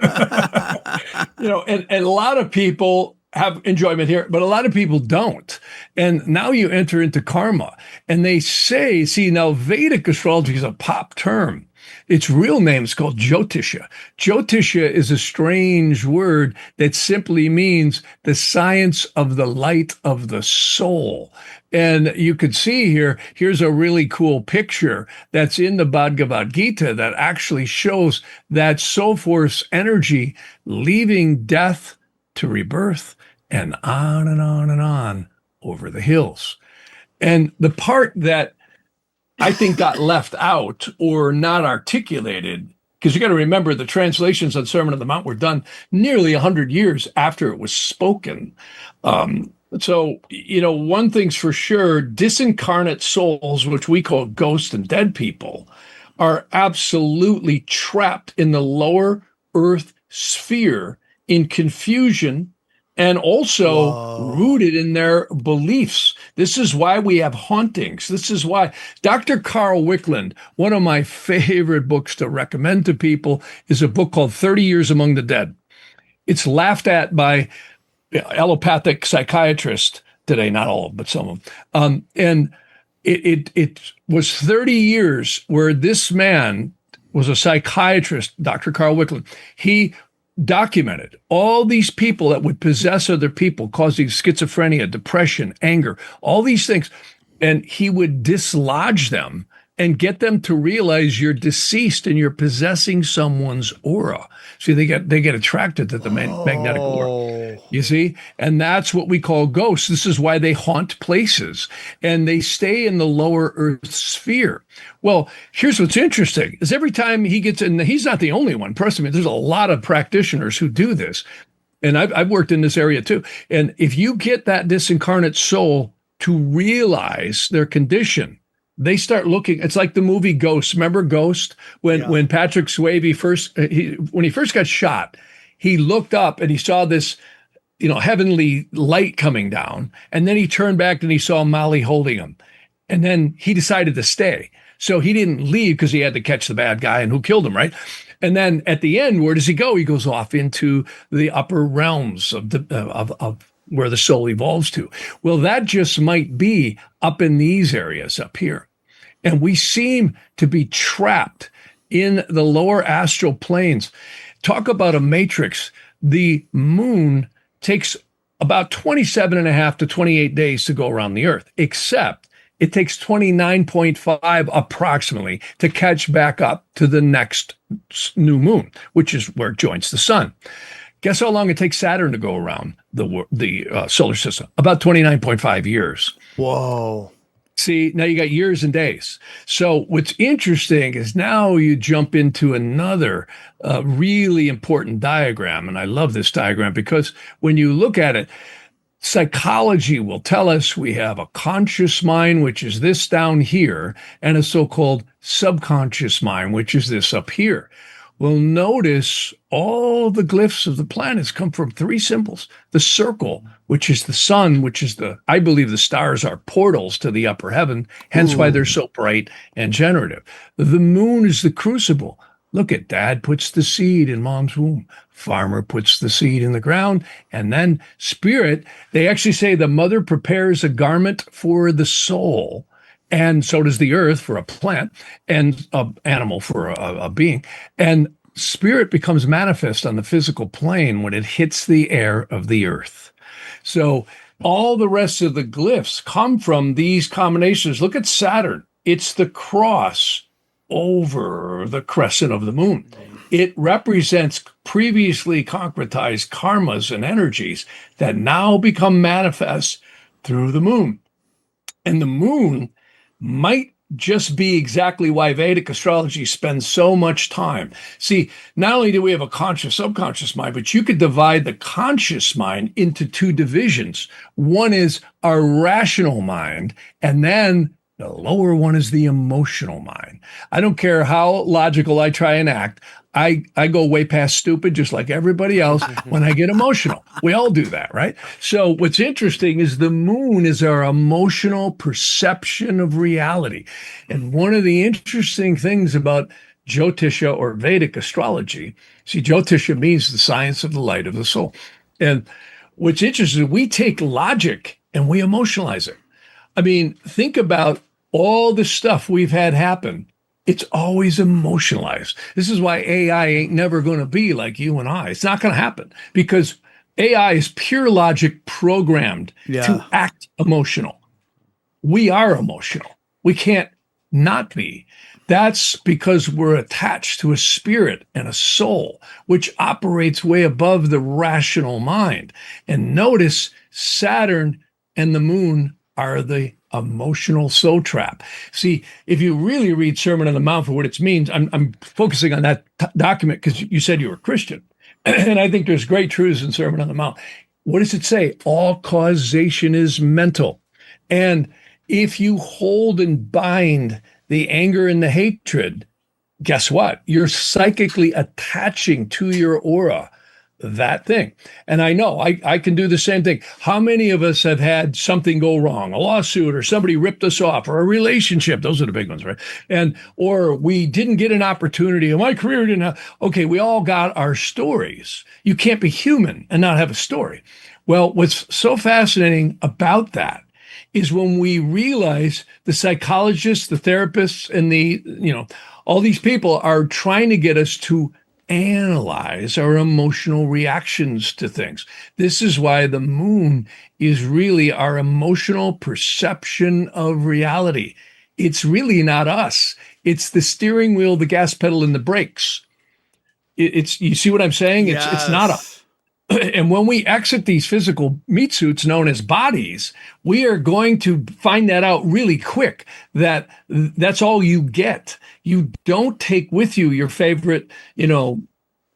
And a lot of people have enjoyment here, but a lot of people don't. And now you enter into karma. And they say, see, now Vedic astrology is a pop term. Its real name is called Jyotisha. Jyotisha is a strange word that simply means the science of the light of the soul. And you could see here's a really cool picture that's in the Bhagavad Gita that actually shows that soul force energy leaving death to rebirth and on and on and on over the hills. And the part that I think got left out or not articulated, because you got to remember the translations on Sermon on the Mount were done nearly 100 years after it was spoken. So, one thing's for sure, disincarnate souls, which we call ghosts and dead people, are absolutely trapped in the lower earth sphere in confusion and also rooted in their beliefs. This is why we have hauntings. This is why Dr. Carl Wickland, one of my favorite books to recommend to people, is a book called 30 Years Among the Dead. It's laughed at by allopathic psychiatrists today, not all of them, but some of them. And it was 30 years where this man was a psychiatrist, Dr. Carl Wickland. He documented all these people that would possess other people, causing schizophrenia, depression, anger, all these things. And he would dislodge them and get them to realize you're deceased and you're possessing someone's aura. See, they get attracted to the magnetic aura. You see? And that's what we call ghosts. This is why they haunt places and they stay in the lower earth sphere. Well, here's what's interesting is every time he gets in, he's not the only one. Personally, there's a lot of practitioners who do this. And I've worked in this area too. And if you get that disincarnate soul to realize their condition, they start looking. It's like the movie Ghost. Remember Ghost? When Patrick Swayze when he first got shot, he looked up and he saw this, heavenly light coming down. And then he turned back and he saw Molly holding him. And then he decided to stay. So he didn't leave because he had to catch the bad guy and who killed him, right? And then at the end, where does he go? He goes off into the upper realms of where the soul evolves to. Well, that just might be up in these areas up here. And we seem to be trapped in the lower astral planes. Talk about a matrix. The moon takes about 27.5 to 28 days to go around the earth, except it takes 29.5 approximately to catch back up to the next new moon, which is where it joins the sun. Guess how long it takes Saturn to go around the solar system? About 29.5 years. Whoa. See, now you got years and days. So what's interesting is now you jump into another really important diagram. And I love this diagram because when you look at it, psychology will tell us we have a conscious mind, which is this down here, and a so-called subconscious mind, which is this up here. Well, notice all the glyphs of the planets come from three symbols. The circle, which is the sun, which is I believe the stars are portals to the upper heaven, hence why they're so bright and generative. The moon is the crucible. Look at dad puts the seed in mom's womb. Farmer puts the seed in the ground. And then spirit, they actually say the mother prepares a garment for the soul. And so does the earth for a plant and an animal for a being. And spirit becomes manifest on the physical plane when it hits the air of the earth. So all the rest of the glyphs come from these combinations. Look at Saturn. It's the cross over the crescent of the moon. It represents previously concretized karmas and energies that now become manifest through the moon. And the moon might just be exactly why Vedic astrology spends so much time. See, not only do we have a conscious, subconscious mind, but you could divide the conscious mind into two divisions. One is our rational mind, and then the lower one is the emotional mind. I don't care how logical I try and act. I go way past stupid, just like everybody else, when I get emotional. We all do that, right? So what's interesting is the moon is our emotional perception of reality. And one of the interesting things about Jyotisha or Vedic astrology. See, Jyotisha means the science of the light of the soul. And what's interesting, we take logic and we emotionalize it. I mean, think about all the stuff we've had happen. It's always emotionalized. This is why AI ain't never going to be like you and I. It's not going to happen because AI is pure logic programmed to act emotional. We are emotional. We can't not be. That's because we're attached to a spirit and a soul, which operates way above the rational mind. And notice Saturn and the moon are the emotional soul trap. See, if you really read Sermon on the Mount for what it means, I'm focusing on that document because you said you were Christian. And I think there's great truths in Sermon on the Mount. What does it say? All causation is mental. And if you hold and bind the anger and the hatred, guess what? You're psychically attaching to your aura that thing. And I know I can do the same thing. How many of us have had something go wrong, a lawsuit or somebody ripped us off or a relationship? Those are the big ones, right? Or we didn't get an opportunity or my career didn't have, okay, we all got our stories. You can't be human and not have a story. Well, what's so fascinating about that is when we realize the psychologists, the therapists, and all these people are trying to get us to analyze our emotional reactions to things. This is why the moon is really our emotional perception of reality. It's really not us. It's the steering wheel, the gas pedal, and the brakes. It's you see what I'm saying? It's not us. And when we exit these physical meat suits known as bodies, we are going to find that out really quick, that that's all you get. You don't take with you your favorite,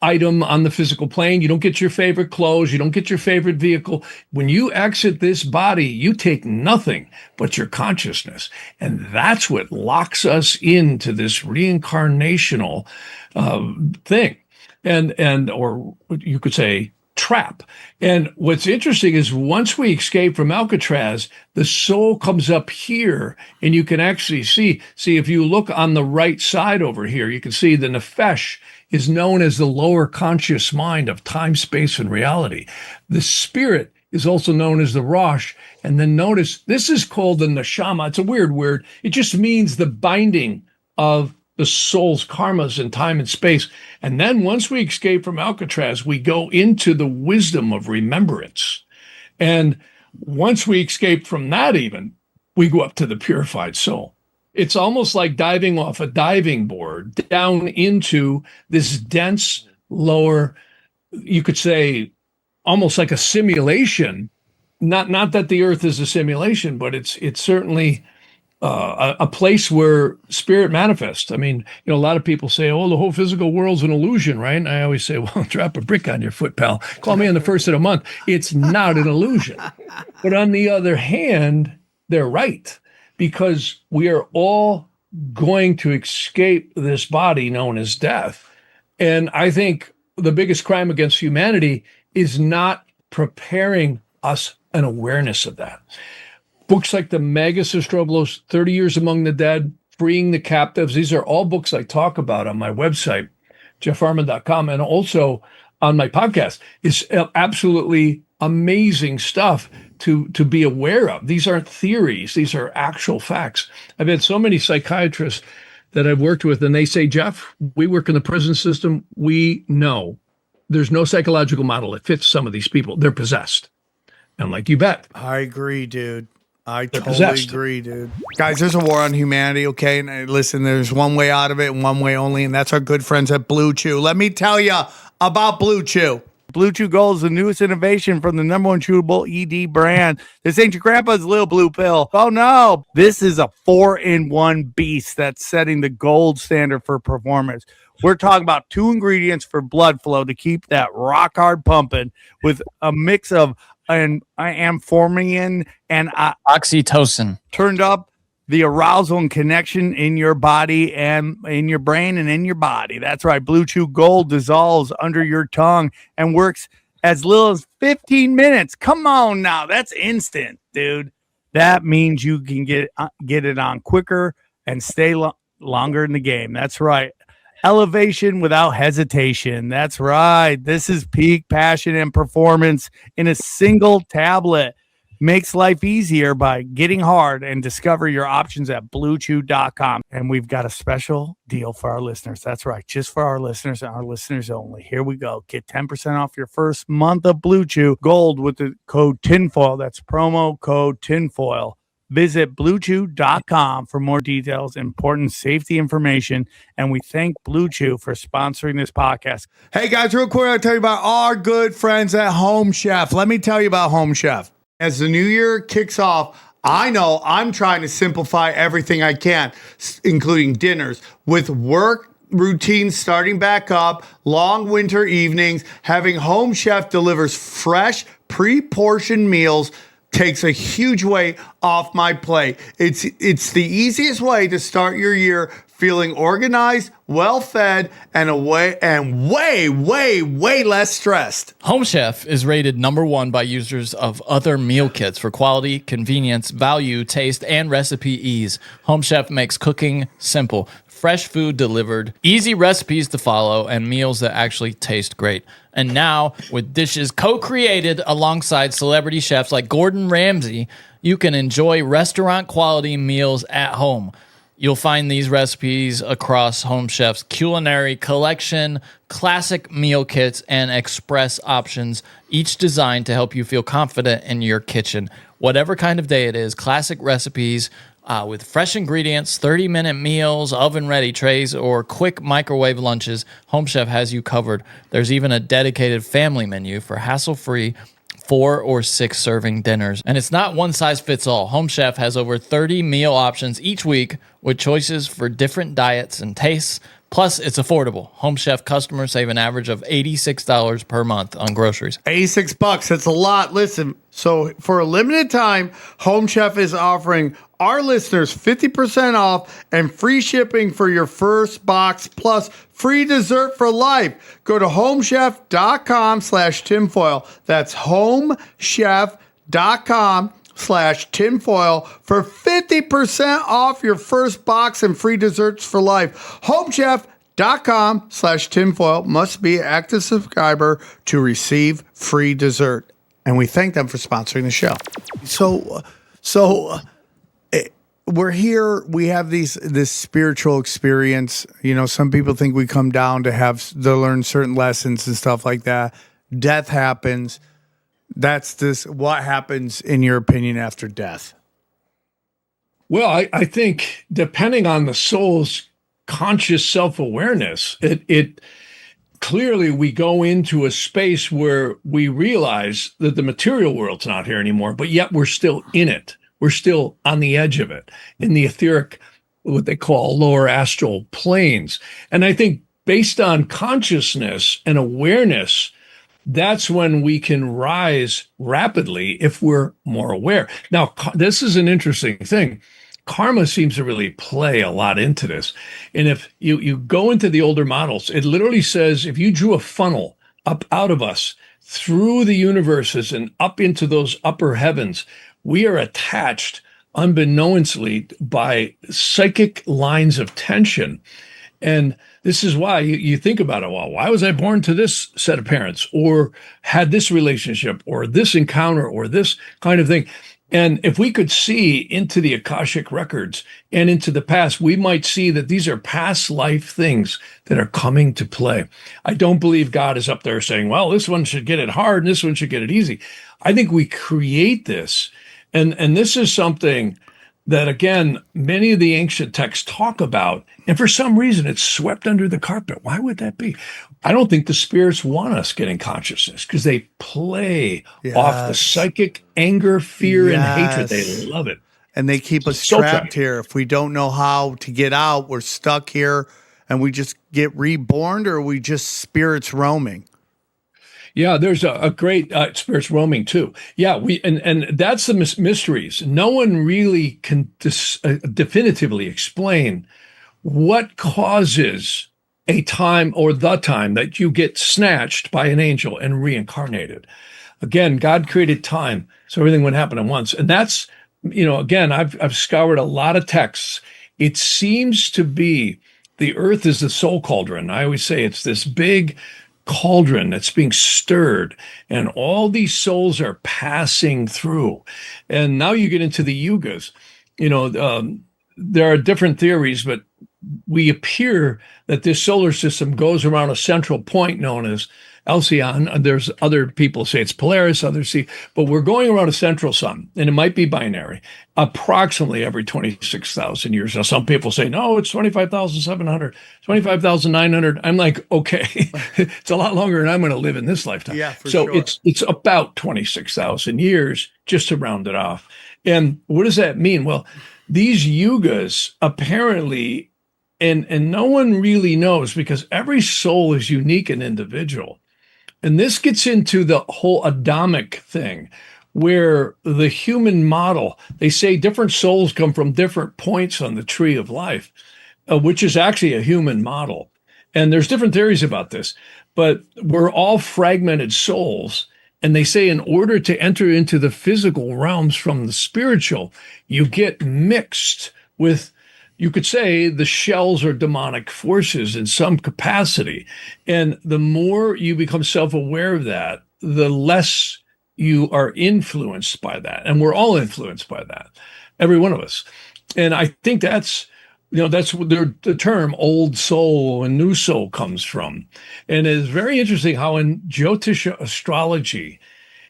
item on the physical plane. You don't get your favorite clothes. You don't get your favorite vehicle. When you exit this body, you take nothing but your consciousness. And that's what locks us into this reincarnational thing. Or you could say, trap. And what's interesting is once we escape from Alcatraz, the soul comes up here and you can actually see if you look on the right side over here, you can see the nefesh is known as the lower conscious mind of time, space, and reality. The spirit is also known as the Rosh. And then notice this is called the neshama. It's a weird word. It just means the binding of the soul's karmas in time and space. And then once we escape from Alcatraz, we go into the wisdom of remembrance. And once we escape from that even, we go up to the purified soul. It's almost like diving off a diving board down into this dense lower, you could say, almost like a simulation. Not that the earth is a simulation, but it's certainly a place where spirit manifests. I mean, a lot of people say, oh, the whole physical world's an illusion, right? And I always say, well, drop a brick on your foot, pal. Call me on the first of the month. It's not an illusion. But on the other hand, they're right, because we are all going to escape this body known as death. And I think the biggest crime against humanity is not preparing us an awareness of that. Books like the Magus Astroblos, 30 Years Among the Dead, Freeing the Captives. These are all books I talk about on my website, jeffharman.com, and also on my podcast. It's absolutely amazing stuff to be aware of. These aren't theories. These are actual facts. I've had so many psychiatrists that I've worked with, and they say, Jeff, we work in the prison system. We know there's no psychological model that fits some of these people. They're possessed. I'm like, you bet. I agree, dude. I totally agree, dude. Guys, there's a war on humanity, okay? And listen, there's one way out of it and one way only, and that's our good friends at Blue Chew. Let me tell you about Blue Chew. Blue Chew Gold is the newest innovation from the #1 chewable ED brand. This ain't your grandpa's little blue pill. Oh, no. This is a 4-in-1 beast that's setting the gold standard for performance. We're talking about 2 ingredients for blood flow to keep that rock hard pumping with a mix of amphetamine and oxytocin. Turned up the arousal and connection in your body and in your brain and in your body. That's right. Blue Chew Gold dissolves under your tongue and works as little as 15 minutes. Come on now. That's instant, dude. That means you can get it on quicker and stay longer in the game. That's right. Elevation without hesitation. That's right. This is peak passion and performance in a single tablet. Makes life easier by getting hard, and discover your options at bluechew.com. And we've got a special deal for our listeners. That's right. Just for our listeners and our listeners only. Here we go. Get 10% off your first month of Blue Chew Gold with the code tinfoil. That's promo code tinfoil. Visit bluechew.com for more details, important safety information, and we thank Blue Chew for sponsoring this podcast. Hey guys, real quick, I'll tell you about our good friends at Home Chef. Let me tell you about Home Chef. As the new year kicks off, I know I'm trying to simplify everything I can, including dinners, with work routines starting back up, long winter evenings. Having Home Chef delivers fresh, pre-portioned meals takes a huge weight off my plate. It's the easiest way to start your year feeling organized, well-fed, and way less stressed. Home Chef is rated #1 by users of other meal kits for quality, convenience, value, taste, and recipe ease. Home Chef makes cooking simple. Fresh food delivered, easy recipes to follow, and meals that actually taste great. And now, with dishes co-created alongside celebrity chefs like Gordon Ramsay, you can enjoy restaurant-quality meals at home. You'll find these recipes across Home Chef's culinary collection, classic meal kits, and express options, each designed to help you feel confident in your kitchen. Whatever kind of day it is, classic recipes with fresh ingredients, 30-minute meals, oven-ready trays, or quick microwave lunches, Home Chef has you covered. There's even a dedicated family menu for hassle-free 4 or 6 serving dinners. And it's not one size fits all. Home Chef has over 30 meal options each week with choices for different diets and tastes. Plus, it's affordable. Home Chef customers save an average of $86 per month on groceries. $86, that's a lot. Listen, so for a limited time, Home Chef is offering our listeners 50% off and free shipping for your first box, plus free dessert for life. Go to homechef.com/tinfoil. That's homechef.com/tinfoil for 50% off your first box and free desserts for life. Homechef.com/tinfoil. Must be an active subscriber to receive free dessert. And we thank them for sponsoring the show. So we're here. We have this spiritual experience. You know, some people think we come down to learn certain lessons and stuff like that. Death happens. What happens in your opinion after death? Well, I think depending on the soul's conscious self-awareness, it clearly we go into a space where we realize that the material world's not here anymore, but yet we're still in it. We're still on the edge of it, in the etheric, what they call lower astral planes. And I think based on consciousness and awareness, that's when we can rise rapidly if we're more aware. Now, this is an interesting thing. Karma seems to really play a lot into this. And if you go into the older models, it literally says if you drew a funnel up out of us through the universes and up into those upper heavens, we are attached unbeknownstly by psychic lines of tension. And this is why you think about it. Well, why was I born to this set of parents, or had this relationship, or this encounter, or this kind of thing? And if we could see into the Akashic records and into the past, we might see that these are past life things that are coming to play. I don't believe God is up there saying, well, this one should get it hard and this one should get it easy. I think we create this. And this is something that, again, many of the ancient texts talk about. And for some reason, it's swept under the carpet. Why would that be? I don't think the spirits want us getting consciousness because they play off the psychic anger, fear, and hatred. They love it. And they keep us trapped here. If we don't know how to get out, we're stuck here and we just get reborn, or we just spirits roaming. Yeah, there's a great spirits roaming too. Yeah, and that's the mysteries. No one really can definitively explain what causes a time or the time that you get snatched by an angel and reincarnated. Again, God created time, so everything would happen at once. And that's, again, I've scoured a lot of texts. It seems to be the earth is the soul cauldron. I always say it's this big cauldron that's being stirred, and all these souls are passing through. And now you get into the yugas. There are different theories, but we appear that this solar system goes around a central point known as Alcyon. There's other people say it's Polaris, others see, but we're going around a central sun, and it might be binary, approximately every 26,000 years. Now, some people say, no, it's 25,700, 25,900. I'm like, okay, it's a lot longer than I'm going to live in this lifetime. Yeah, for so sure. it's about 26,000 years, just to round it off. And what does that mean? Well, these yugas apparently, and no one really knows, because every soul is unique and individual. And this gets into the whole Adamic thing, where the human model, they say different souls come from different points on the tree of life, which is actually a human model. And there's different theories about this, but we're all fragmented souls. And they say in order to enter into the physical realms from the spiritual, you get mixed with, you could say, the shells or demonic forces in some capacity. And the more you become self-aware of that, the less you are influenced by that. And we're all influenced by that, every one of us. And I think that's where the term old soul and new soul comes from. And it's very interesting how in Jyotisha astrology,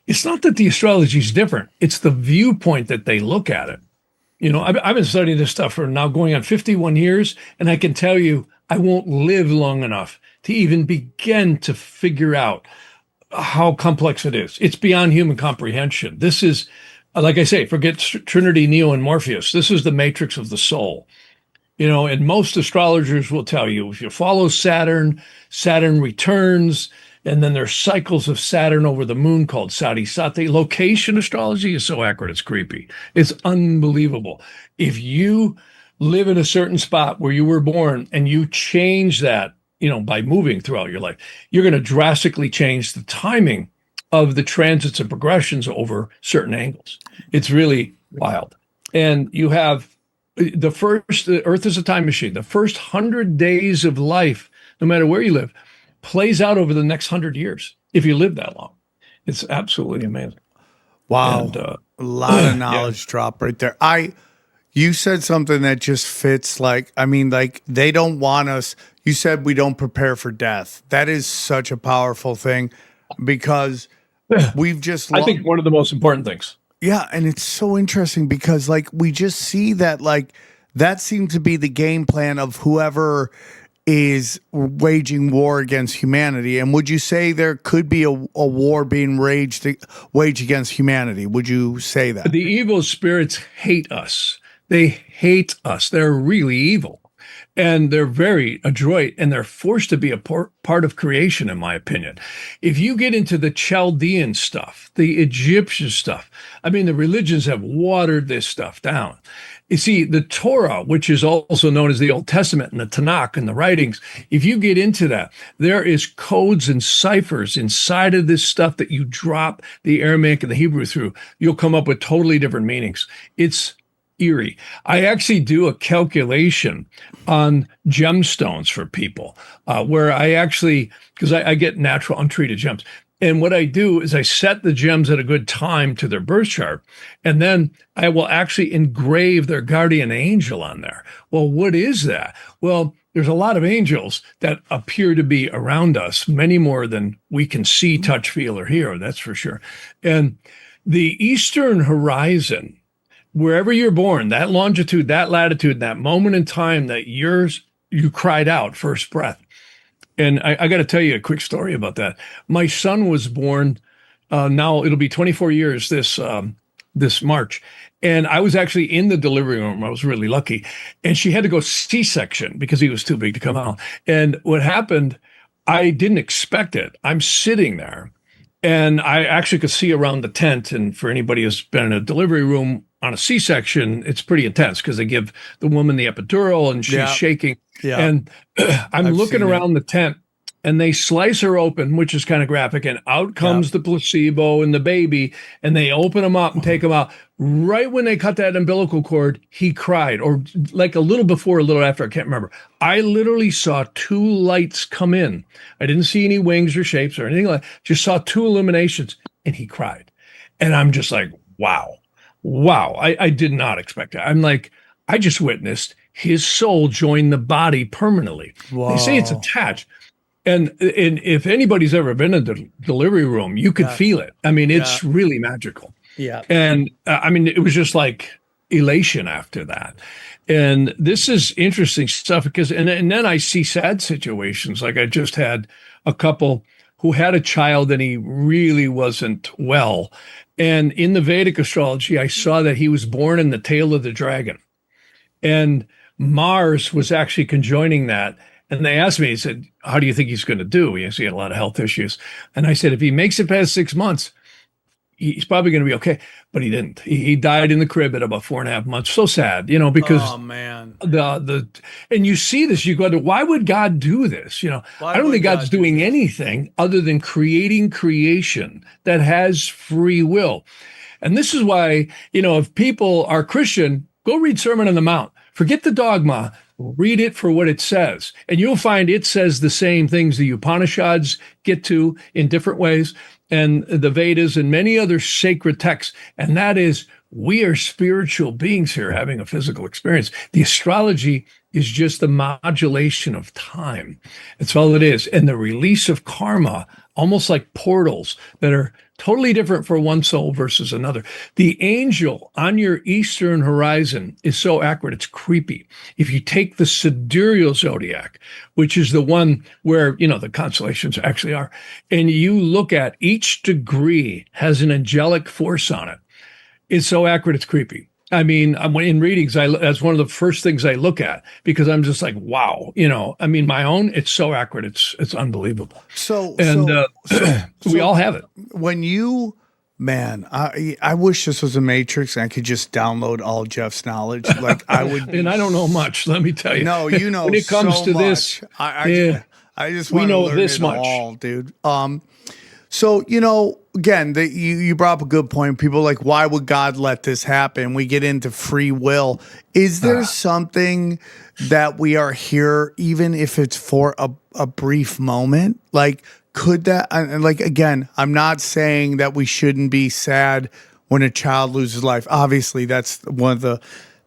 it's not that the astrology is different, it's the viewpoint that they look at it. I've been studying this stuff for now going on 51 years, and I can tell you I won't live long enough to even begin to figure out how complex it is. It's beyond human comprehension. This is, like I say, forget Trinity, Neo, and Morpheus. This is the matrix of the soul. And most astrologers will tell you, if you follow Saturn, Saturn returns, and then there's cycles of Saturn over the moon called Sati. Location astrology is so accurate, it's creepy. It's unbelievable. If you live in a certain spot where you were born and you change that, by moving throughout your life, you're going to drastically change the timing of the transits and progressions over certain angles. It's really wild. And you have the Earth is a time machine. The first 100 days of life, no matter where you live, plays out over the next 100 years, if you live that long. It's absolutely amazing. Wow. And, a lot of knowledge drop right there. You said something that just fits, like they don't want us. You said we don't prepare for death. That is such a powerful thing, because we've just I think one of the most important things. Yeah, and it's so interesting because we just see that that seems to be the game plan of whoever is waging war against humanity. And would you say there could be a war being waged against humanity? Would you say that? The evil spirits hate us. They hate us. They're really evil. And they're very adroit, and they're forced to be a part of creation, in my opinion. If you get into the Chaldean stuff, the Egyptian stuff, the religions have watered this stuff down. You see, the Torah, which is also known as the Old Testament and the Tanakh and the writings, if you get into that, there is codes and ciphers inside of this stuff that you drop the Aramaic and the Hebrew through. You'll come up with totally different meanings. It's eerie. I actually do a calculation on gemstones for people where because I get natural untreated gems. And what I do is I set the gems at a good time to their birth chart, and then I will actually engrave their guardian angel on there. Well, what is that? Well, there's a lot of angels that appear to be around us, many more than we can see, touch, feel, or hear, that's for sure. And the eastern horizon, wherever you're born, that longitude, that latitude, that moment in time that you cried out first breath. And I got to tell you a quick story about that. My son was born, now it'll be 24 years this March. And I was actually in the delivery room. I was really lucky. And she had to go C-section because he was too big to come out. And what happened, I didn't expect it. I'm sitting there, and I actually could see around the tent. And for anybody who's been in a delivery room on a C-section, it's pretty intense because they give the woman the epidural and she's shaking. Yeah. And I'm looking around the tent, and they slice her open, which is kind of graphic, and out comes the placebo and the baby, and they open them up and take them out. Right when they cut that umbilical cord, he cried, or like a little before, a little after, I can't remember. I literally saw two lights come in. I didn't see any wings or shapes or anything like that. Just saw two illuminations, and he cried. And I'm just like, wow. I did not expect that. I'm like, I just witnessed his soul join the body permanently. Wow. They say it's attached. And if anybody's ever been in the delivery room, you could feel it. I mean, it's really magical. Yeah. And I mean, it was just like elation after that. And this is interesting stuff because, and then I see sad situations. Like I just had a couple who had a child and he really wasn't well. And in the Vedic astrology, I saw that he was born in the tail of the dragon. And Mars was actually conjoining that. And they asked me, he said, how do you think he's going to do? He had a lot of health issues. And I said, if he makes it past 6 months, he's probably going to be okay. But he didn't. He died in the crib at about 4.5 months. So sad, because oh man, and you see this, you go to, why would God do this? I don't think God's doing anything other than creating creation that has free will. And this is why, if people are Christian, go read Sermon on the Mount. Forget the dogma. Read it for what it says. And you'll find it says the same things the Upanishads get to in different ways, and the Vedas and many other sacred texts. And that is, we are spiritual beings here having a physical experience. The astrology is just the modulation of time. That's all it is. And the release of karma, almost like portals that are totally different for one soul versus another. The angel on your eastern horizon is so accurate, it's creepy. If you take the sidereal zodiac, which is the one where, the constellations actually are, and you look at each degree has an angelic force on it, it's so accurate, it's creepy. I mean, in readings, that's one of the first things I look at because I'm just like, wow, my own, it's so accurate. It's unbelievable. So we all have it. When I wish this was a matrix and I could just download all Jeff's knowledge. Like I would. And I don't know much, let me tell you. No, when it comes to much. This, I just want to learn this much. All, dude. So, again, you brought up a good point. People are like, why would God let this happen? We get into free will. Is there something that we are here, even if it's for a brief moment? Like, could that, again, I'm not saying that we shouldn't be sad when a child loses life. Obviously, that's one of the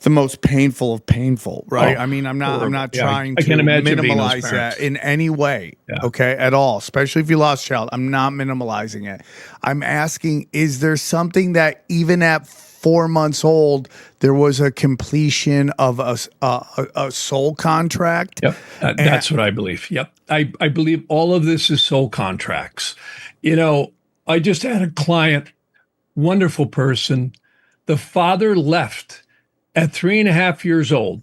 most painful of painful, right? Oh, I'm not trying I to can't imagine minimalize that in any way, okay, at all, especially if you lost a child. I'm not minimalizing it. I'm asking, is there something that even at 4 months old, there was a completion of a soul contract? Yep, that's what I believe. Yep, I believe all of this is soul contracts. I just had a client, wonderful person. The father left at 3.5 years old,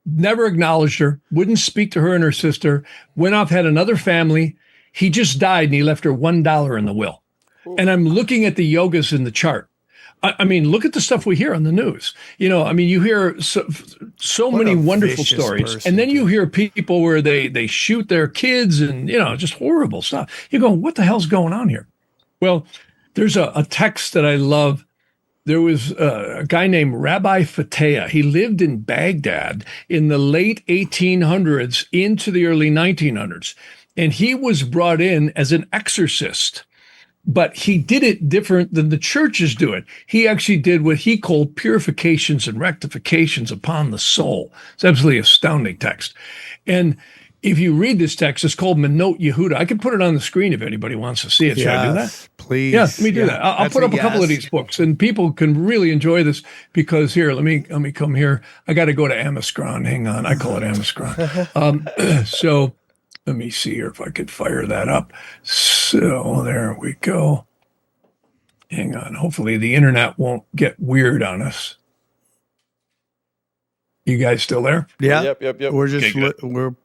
never acknowledged her, wouldn't speak to her and her sister, went off, had another family. He just died and he left her $1 in the will. And I'm looking at the yogas in the chart. I mean, look at the stuff we hear on the news. You hear so many wonderful stories. And then you hear people where they shoot their kids and, just horrible stuff. You go, what the hell's going on here? Well, there's a text that I love. There was a guy named Rabbi Fateh. He lived in Baghdad in the late 1800s into the early 1900s. And he was brought in as an exorcist, but he did it different than the churches do it. He actually did what he called purifications and rectifications upon the soul. It's absolutely astounding text. And if you read this text, it's called Menot Yehuda. I can put it on the screen if anybody wants to see it. Should I do that? Please. Yeah, let me do that. I'll put up a couple of these books, and people can really enjoy this because here, let me come here. I got to go to Amazcron. Hang on, I call it Amazcron. So let me see here if I could fire that up. So there we go. Hang on. Hopefully the internet won't get weird on us. You guys still there? Yeah. Yep. We're just we're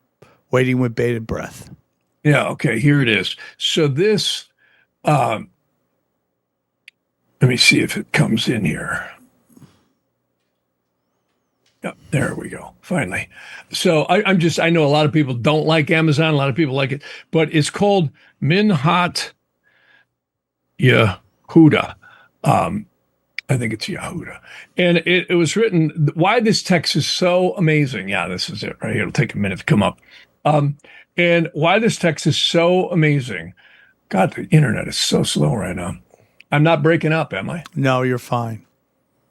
waiting with bated breath. Yeah, okay, here it is. So this, let me see if it comes in here. Yep, there we go. Finally. So I know a lot of people don't like Amazon. A lot of people like it, but it's called Minhat Yehuda. I think it's Yehuda. And it was written, why this text is so amazing. Yeah, this is it right here. It'll take a minute to come up. And why this text is so amazing. God, the internet is so slow right now. I'm not breaking up, am I? No, you're fine.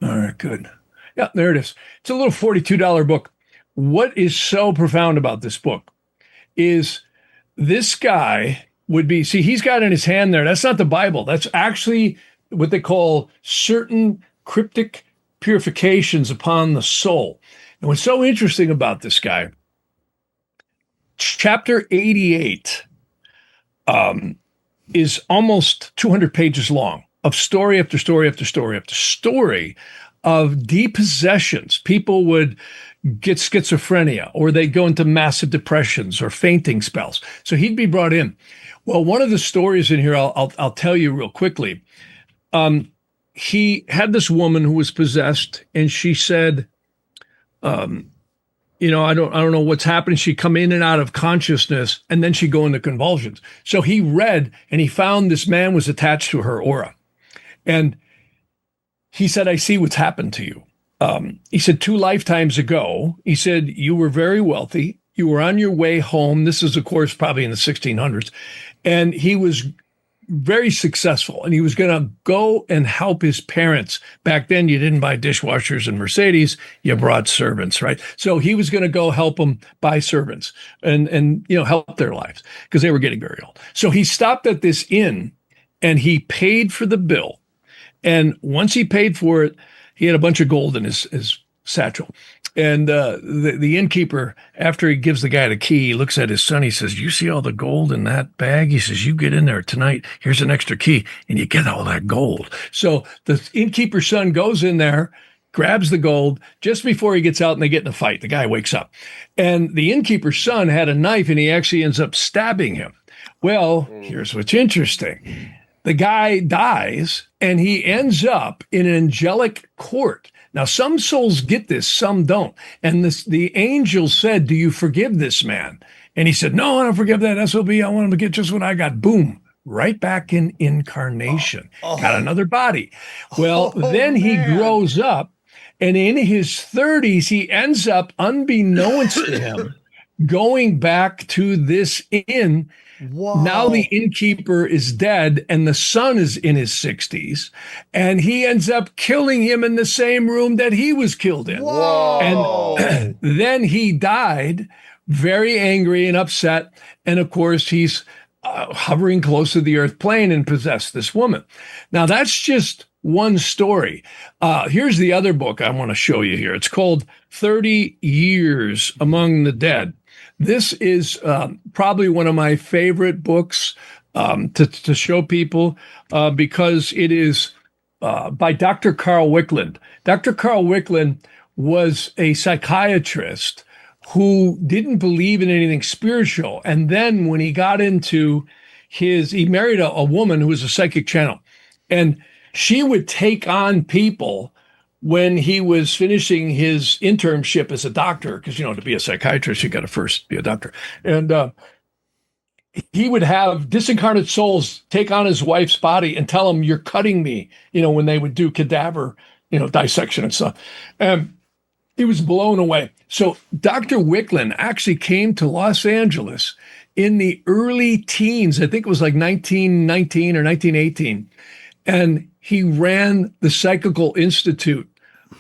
All right, good. Yeah, there it is. It's a little $42 book. What is so profound about this book is this guy would be, see, he's got in his hand there, that's not the Bible. That's actually what they call certain cryptic purifications upon the soul. And what's so interesting about this guy, chapter 88 is almost 200 pages long of story after story after story after story of depossessions. People would get schizophrenia, or they go into massive depressions or fainting spells. So he'd be brought in. Well, one of the stories in here, I'll tell you real quickly. He had this woman who was possessed, and she said, I don't know what's happening. She'd come in and out of consciousness, and then she'd go into convulsions. So he read, and he found this man was attached to her aura. And he said, I see what's happened to you. He said, 2 lifetimes ago, he said, you were very wealthy. You were on your way home. This is, of course, probably in the 1600s. And he was very successful. And he was going to go and help his parents. Back then, you didn't buy dishwashers and Mercedes. You brought servants, right? So he was going to go help them buy servants and help their lives because they were getting very old. So he stopped at this inn and he paid for the bill. And once he paid for it, he had a bunch of gold in his satchel. And the innkeeper, after he gives the guy the key, he looks at his son. He says, you see all the gold in that bag? He says, you get in there tonight. Here's an extra key, and you get all that gold. So the innkeeper's son goes in there, grabs the gold. Just before he gets out and they get in a fight, the guy wakes up. And the innkeeper's son had a knife, and he actually ends up stabbing him. Well, here's what's interesting. The guy dies, and he ends up in an angelic court. Now, some souls get this, some don't. And the angel said, do you forgive this man? And he said, no, I don't forgive that SOB. I want him to get just what I got. Boom, right back in incarnation. Got another body. Well, then he grows up, and in his 30s, he ends up, unbeknownst to him, going back to this inn. Whoa. Now the innkeeper is dead and the son is in his 60s, and he ends up killing him in the same room that he was killed in. Whoa. And then he died very angry and upset. And of course, he's hovering close to the earth plane and possessed this woman. Now, that's just one story. Here's the other book I want to show you here. It's called 30 Years Among the Dead. This is probably one of my favorite books to show people because it is by Dr. Carl Wickland. Dr. Carl Wickland was a psychiatrist who didn't believe in anything spiritual. And then when he got into he married a woman who was a psychic channel. And she would take on people when he was finishing his internship as a doctor, because, to be a psychiatrist, you got to first be a doctor. And he would have disincarnate souls take on his wife's body and tell him, you're cutting me, when they would do cadaver, dissection and stuff. He was blown away. So Dr. Wickland actually came to Los Angeles in the early teens. I think it was like 1919 or 1918. And he ran the Psychical Institute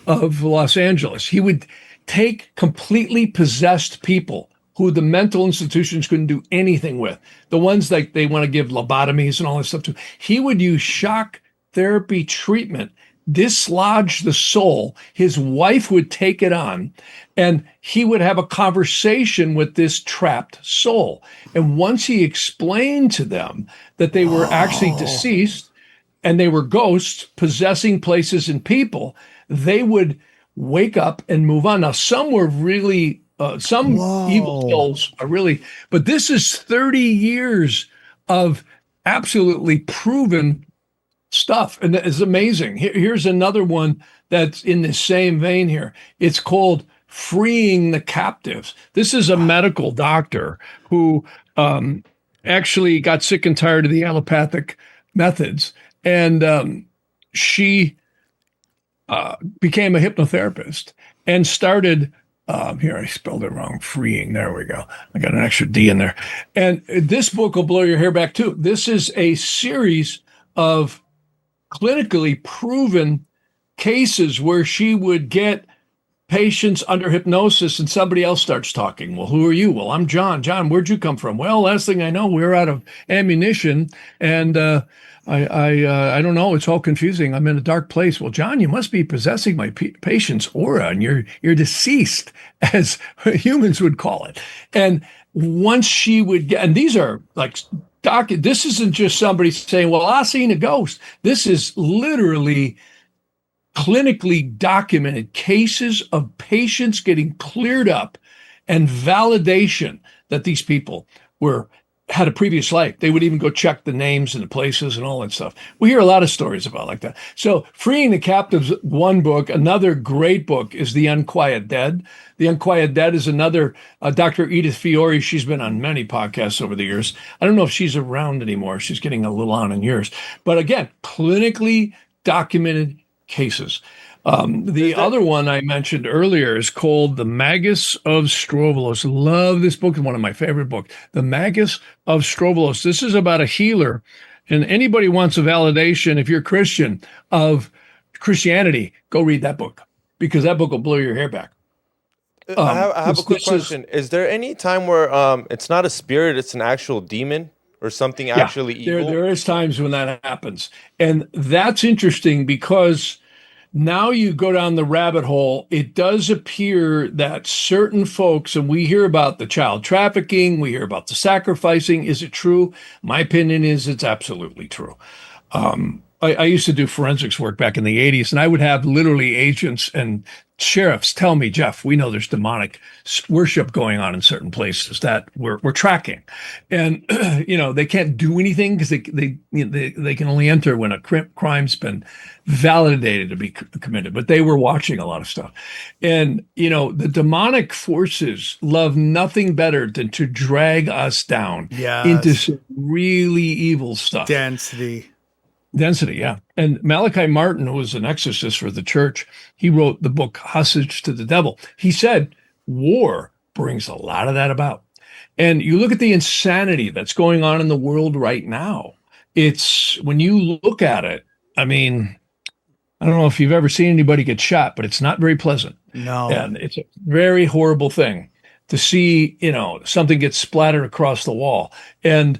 of Los Angeles. He would take completely possessed people who the mental institutions couldn't do anything with. The ones like they want to give lobotomies and all this stuff to. He would use shock therapy treatment, dislodge the soul. His wife would take it on, and he would have a conversation with this trapped soul. And once he explained to them that they were actually deceased and they were ghosts possessing places and people, they would wake up and move on. Now, some were really, some evil souls are really, but this is 30 years of absolutely proven stuff. And it's amazing. Here's another one that's in the same vein here. It's called freeing the captives. This is a medical doctor who actually got sick and tired of the allopathic methods, and she became a hypnotherapist and started. Here, I spelled it wrong. Freeing. There we go. I got an extra D in there. And this book will blow your hair back too. This is a series of clinically proven cases where she would get patients under hypnosis and somebody else starts talking. Well, who are you? Well, I'm John. John, where'd you come from? Well, last thing I know, we're out of ammunition, and I don't know. It's all confusing. I'm in a dark place. Well, John, you must be possessing my patient's aura, and you're deceased, as humans would call it. And once she would get, and these are like this isn't just somebody saying, well, I seen a ghost. This is literally clinically documented cases of patients getting cleared up and validation that these people had a previous life. They would even go check the names and the places and all that stuff. We hear a lot of stories about like that. So Freeing the Captives, one book. Another great book is The Unquiet Dead. The Unquiet Dead is another Dr. Edith Fiore. She's been on many podcasts over the years. I don't know if she's around anymore. She's getting a little on in years. But again, clinically documented cases. The other one I mentioned earlier is called The Magus of Strovolos. Love this book. It's one of my favorite books. The Magus of Strovolos. This is about a healer, and anybody wants a validation, if you're Christian, of Christianity, go read that book, because that book will blow your hair back. I have a quick question. Is there any time where it's not a spirit, it's an actual demon or something actually evil? There is times when that happens. And that's interesting because now you go down the rabbit hole. It does appear that certain folks, and we hear about the child trafficking, we hear about the sacrificing. Is it true? My opinion is it's absolutely true. I used to do forensics work back in the 80s, and I would have literally agents and sheriffs tell me, Jeff, we know there's demonic worship going on in certain places that we're tracking. And, they can't do anything because they can only enter when a crime's been validated to be committed. But they were watching a lot of stuff. And, the demonic forces love nothing better than to drag us down into some really evil stuff. Density, yeah. And Malachi Martin, who was an exorcist for the church, he wrote the book Hostage to the Devil. He said war brings a lot of that about. And you look at the insanity that's going on in the world right now. It's, when you look at it, I mean, I don't know if you've ever seen anybody get shot, but it's not very pleasant. No. And it's a very horrible thing to see, something get splattered across the wall. And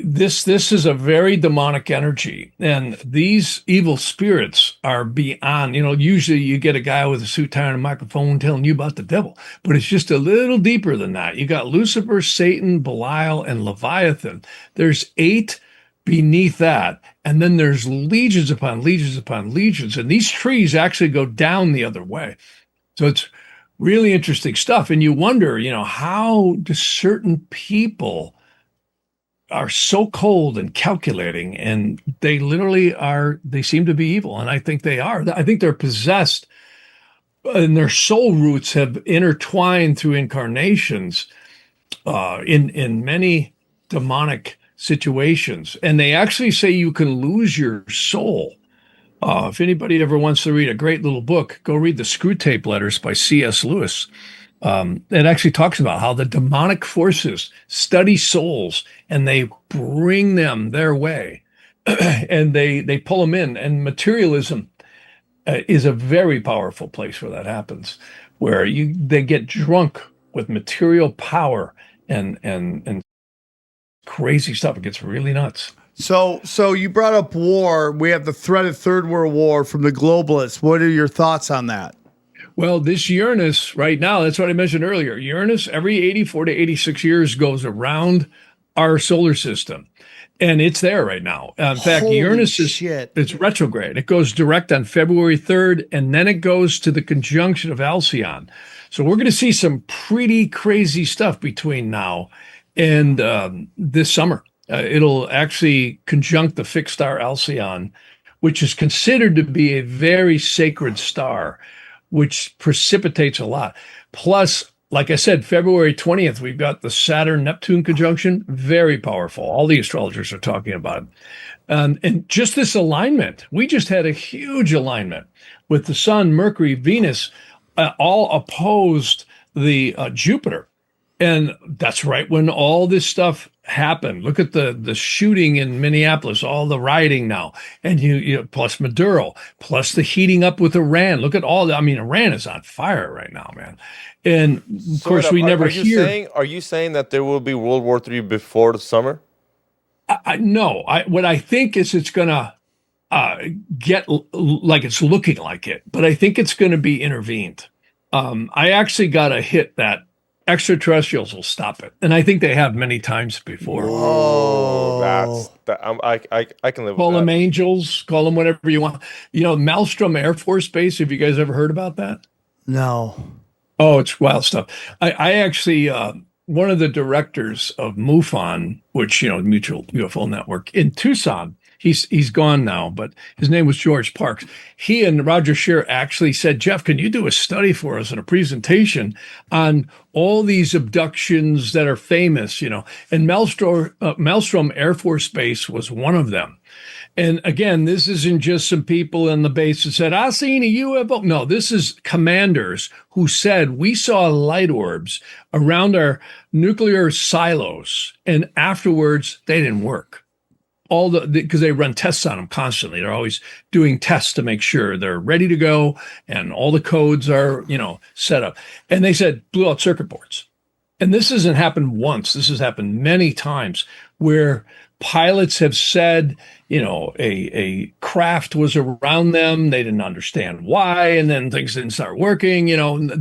this is a very demonic energy, and these evil spirits are beyond, usually you get a guy with a suit, tie, and a microphone telling you about the devil, but it's just a little deeper than that. You got Lucifer, Satan, Belial, and Leviathan. There's 8 beneath that, and then there's legions upon legions upon legions, and these trees actually go down the other way. So it's really interesting stuff, and you wonder, how do certain people are so cold and calculating, and they literally they seem to be evil. And I think they are. I think they're possessed, and their soul roots have intertwined through incarnations in many demonic situations. And they actually say you can lose your soul. If anybody ever wants to read a great little book, go read the Screw Tape Letters by C.S. Lewis. It actually talks about how the demonic forces study souls and they bring them their way and they pull them in. And materialism is a very powerful place where that happens, where they get drunk with material power and crazy stuff. It gets really nuts. So you brought up war. We have the threat of Third World War from the globalists. What are your thoughts on that? Well, this Uranus right now, that's what I mentioned earlier. Uranus every 84 to 86 years goes around our solar system, and it's there right now. In fact, Holy Uranus it's retrograde. It goes direct on February 3rd, and then it goes to the conjunction of Alcyon. So we're going to see some pretty crazy stuff between now and this summer. It'll actually conjunct the fixed star Alcyon, which is considered to be a very sacred star. which precipitates a lot. Plus, like I said, February 20th, we've got the Saturn-Neptune conjunction, very powerful. All the astrologers are talking about it. And just this alignment, we just had a huge alignment with the Sun, Mercury, Venus, all opposed the Jupiter. And that's right when all this stuff happened. Look at the shooting in Minneapolis, all the rioting now, and you plus Maduro, plus the heating up with Iran. Look at all that. I mean, Iran is on fire right now, man. And of course, we never hear. Are you saying that there will be World War III before the summer? No. What I think is it's going to get like it's looking like it, but I think it's going to be intervened. I actually got a hit that extraterrestrials will stop it, and I think they have many times before. Oh, I can live call with that. them angels, call them whatever you want. Maelstrom Air Force Base. Have you guys ever heard about that? No. Oh, it's wild stuff. I actually one of the directors of MUFON, which Mutual UFO Network in Tucson. He's gone now, but his name was George Parks. He and Roger Scheer actually said, Jeff, can you do a study for us and a presentation on all these abductions that are famous, And Maelstrom Air Force Base was one of them. And again, this isn't just some people in the base that said, I seen a UFO. No, this is commanders who said, we saw light orbs around our nuclear silos, and afterwards they didn't work. Because they run tests on them constantly. They're always doing tests to make sure they're ready to go and all the codes are, set up. And they said blew out circuit boards. And this hasn't happened once. This has happened many times where pilots have said, a craft was around them. They didn't understand why. And then things didn't start working.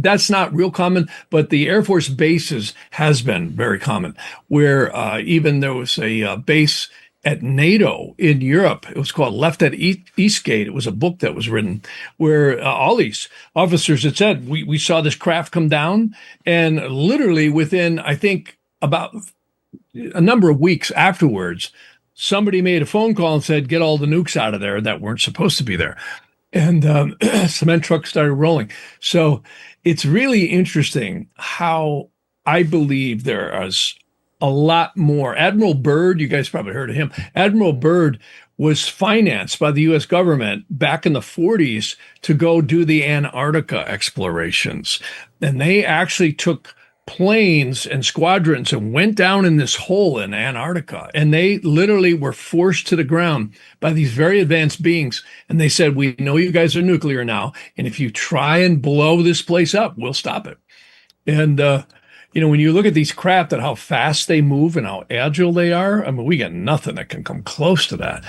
That's not real common, but the Air Force bases has been very common where even there was a base at NATO in Europe. It was called Left at Eastgate. It was a book that was written where all these officers had said, we saw this craft come down, and literally within, I think, about a number of weeks afterwards, somebody made a phone call and said, get all the nukes out of there that weren't supposed to be there. And cement trucks started rolling. So it's really interesting how I believe there is a lot more. Admiral Byrd, you guys probably heard of him. Admiral Byrd was financed by the U.S. government back in the 40s to go do the Antarctica explorations. And they actually took planes and squadrons and went down in this hole in Antarctica. And they literally were forced to the ground by these very advanced beings. And they said, we know you guys are nuclear now. And if you try and blow this place up, we'll stop it. And, when you look at these craft and how fast they move and how agile they are, I mean, we got nothing that can come close to that.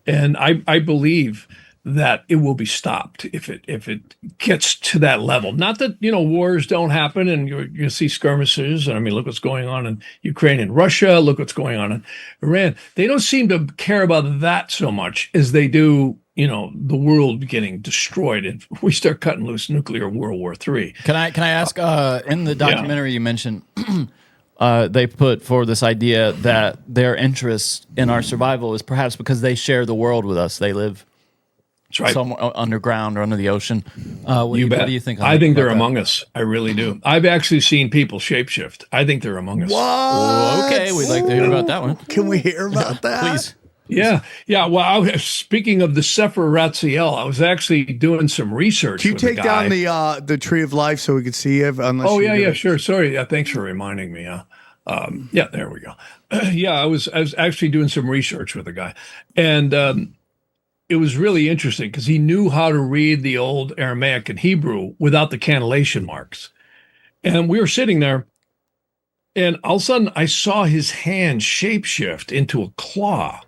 And I believe that it will be stopped if it gets to that level. Not that, wars don't happen and you see skirmishes. And I mean, look what's going on in Ukraine and Russia. Look what's going on in Iran. They don't seem to care about that so much as they do, the world getting destroyed, and we start cutting loose nuclear World War III. Can I ask? In the documentary you mentioned, they put forward this idea that their interest in our survival is perhaps because they share the world with us. They live somewhere underground or under the ocean. What do you think? I think they're among us. I really do. I've actually seen people shapeshift. I think they're among us. What? Well, okay, we'd like to hear about that one. Can we hear about that? Please. Yeah. Well, speaking of the Sefer Ratziel, I was actually doing some research. Can you take down the Tree of Life so we can see it? Yeah, sure. Sorry. Yeah, thanks for reminding me. Yeah, there we go. I was actually doing some research with a guy, and it was really interesting because he knew how to read the old Aramaic and Hebrew without the cannellation marks. And we were sitting there, and all of a sudden I saw his hand shapeshift into a claw.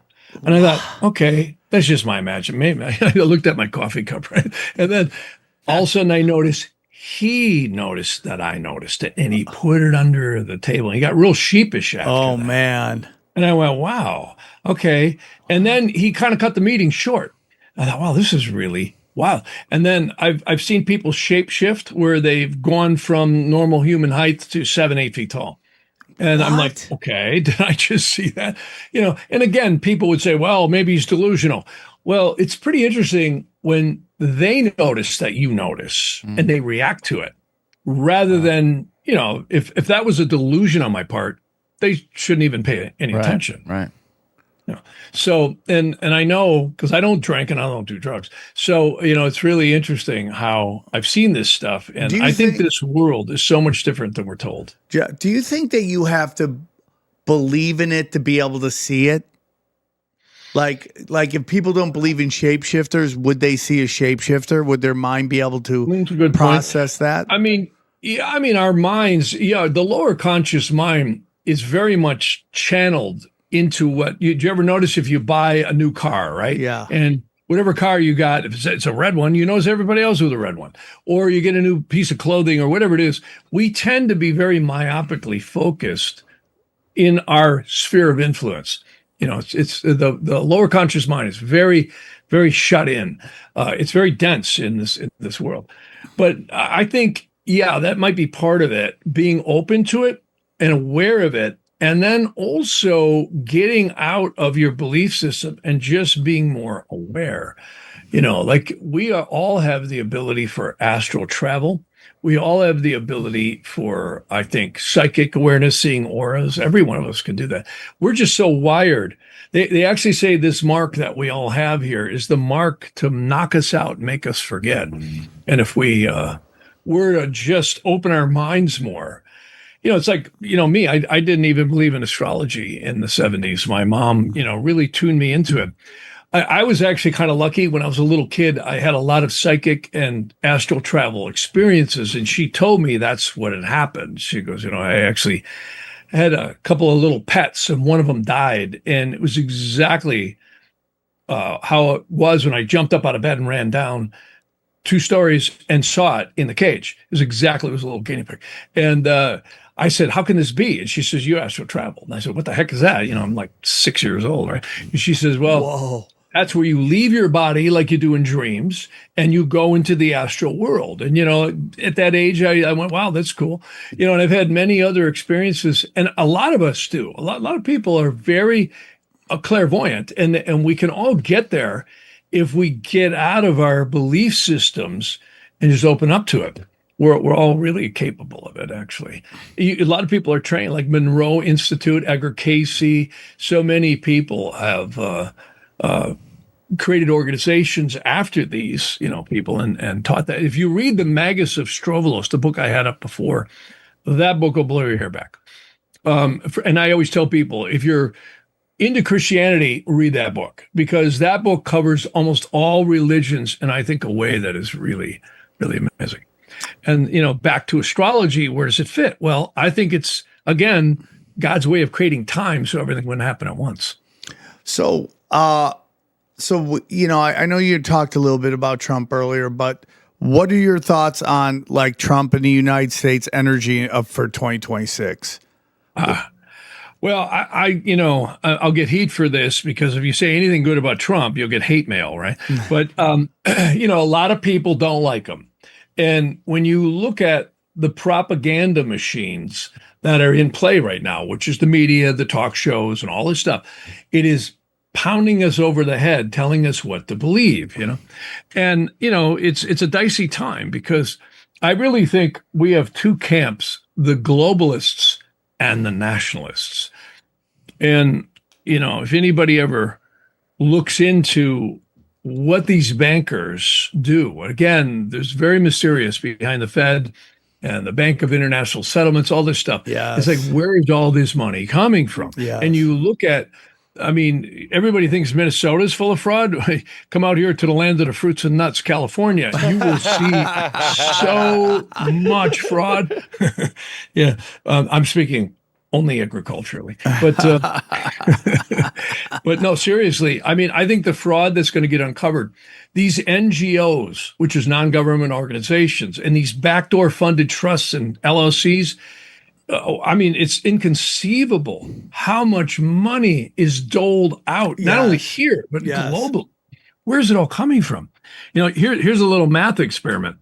And I thought, okay, that's just my imagination. Maybe I looked at my coffee cup, right? And then all of a sudden I noticed he noticed that I noticed it, and he put it under the table. And he got real sheepish after that. Man. And I went, wow, okay. And then he kind of cut the meeting short. I thought, wow, this is really wild. And then I've seen people shapeshift where they've gone from normal human height to 7-8 feet tall. And I'm like, okay, did I just see that? And again, people would say, well, maybe he's delusional. Well, it's pretty interesting when they notice that you notice and they react to it rather than, if that was a delusion on my part, they shouldn't even pay any attention. Right. So, and I know because I don't drink and I don't do drugs. So, it's really interesting how I've seen this stuff. And I think this world is so much different than we're told. Do you think that you have to believe in it to be able to see it? Like if people don't believe in shapeshifters, would they see a shapeshifter? Would their mind be able to process that? I mean, our minds, the lower conscious mind is very much channeled into what do you ever notice if you buy a new car, right? Yeah. And whatever car you got, if it's a red one, you notice everybody else with a red one, or you get a new piece of clothing or whatever it is. We tend to be very myopically focused in our sphere of influence. It's the lower conscious mind is very, very shut in. It's very dense in this world. But I think, that might be part of it, being open to it and aware of it. And then also getting out of your belief system and just being more aware. Like we all have the ability for astral travel. We all have the ability for, I think, psychic awareness, seeing auras. Every one of us can do that. We're just so wired. They actually say this mark that we all have here is the mark to knock us out, make us forget. And if we were to just open our minds more, it's like, me, I didn't even believe in astrology in the 70s. My mom, really tuned me into it. I was actually kind of lucky when I was a little kid. I had a lot of psychic and astral travel experiences, and she told me that's what had happened. She goes, I actually had a couple of little pets, and one of them died, and it was exactly how it was when I jumped up out of bed and ran down 2 stories and saw it in the cage. It was a little guinea pig. And I said, how can this be? And she says, you astral travel. And I said, what the heck is that? I'm like 6 years old, right? And she says, well, whoa. That's where you leave your body like you do in dreams and you go into the astral world. And, at that age, I went, wow, that's cool. And I've had many other experiences, and a lot of us do. A lot of people are very clairvoyant, and we can all get there if we get out of our belief systems and just open up to it. We're all really capable of it, actually. A lot of people are trained, like Monroe Institute, Edgar Cayce. So many people have created organizations after these, people and taught that. If you read the Magus of Strovolos, the book I had up before, that book will blow your hair back. And I always tell people, if you're into Christianity, read that book, because that book covers almost all religions in, I think, a way that is really, really amazing. And, back to astrology, where does it fit? Well, I think it's, again, God's way of creating time so everything wouldn't happen at once. So, I know you talked a little bit about Trump earlier, but what are your thoughts on like Trump and the United States energy for 2026? Well, I'll get heat for this, because if you say anything good about Trump, you'll get hate mail, right? But, a lot of people don't like him. And when you look at the propaganda machines that are in play right now, which is the media, the talk shows, and all this stuff, it is pounding us over the head, telling us what to believe, And, it's a dicey time, because I really think we have 2 camps, the globalists and the nationalists. And, if anybody ever looks into what these bankers do, again, there's very mysterious behind the Fed and the Bank of International Settlements, all this stuff. Yeah, it's like, where is all this money coming from? Yeah. And you look at, everybody thinks Minnesota's full of fraud. Come out here to the land of the fruits and nuts, California. You will see so much fraud. Yeah, I'm speaking only agriculturally, but but no, seriously. I think the fraud that's going to get uncovered, these NGOs, which is non-government organizations, and these backdoor funded trusts and LLCs. It's inconceivable how much money is doled out, not only here, but globally. Where's it all coming from? Here's a little math experiment.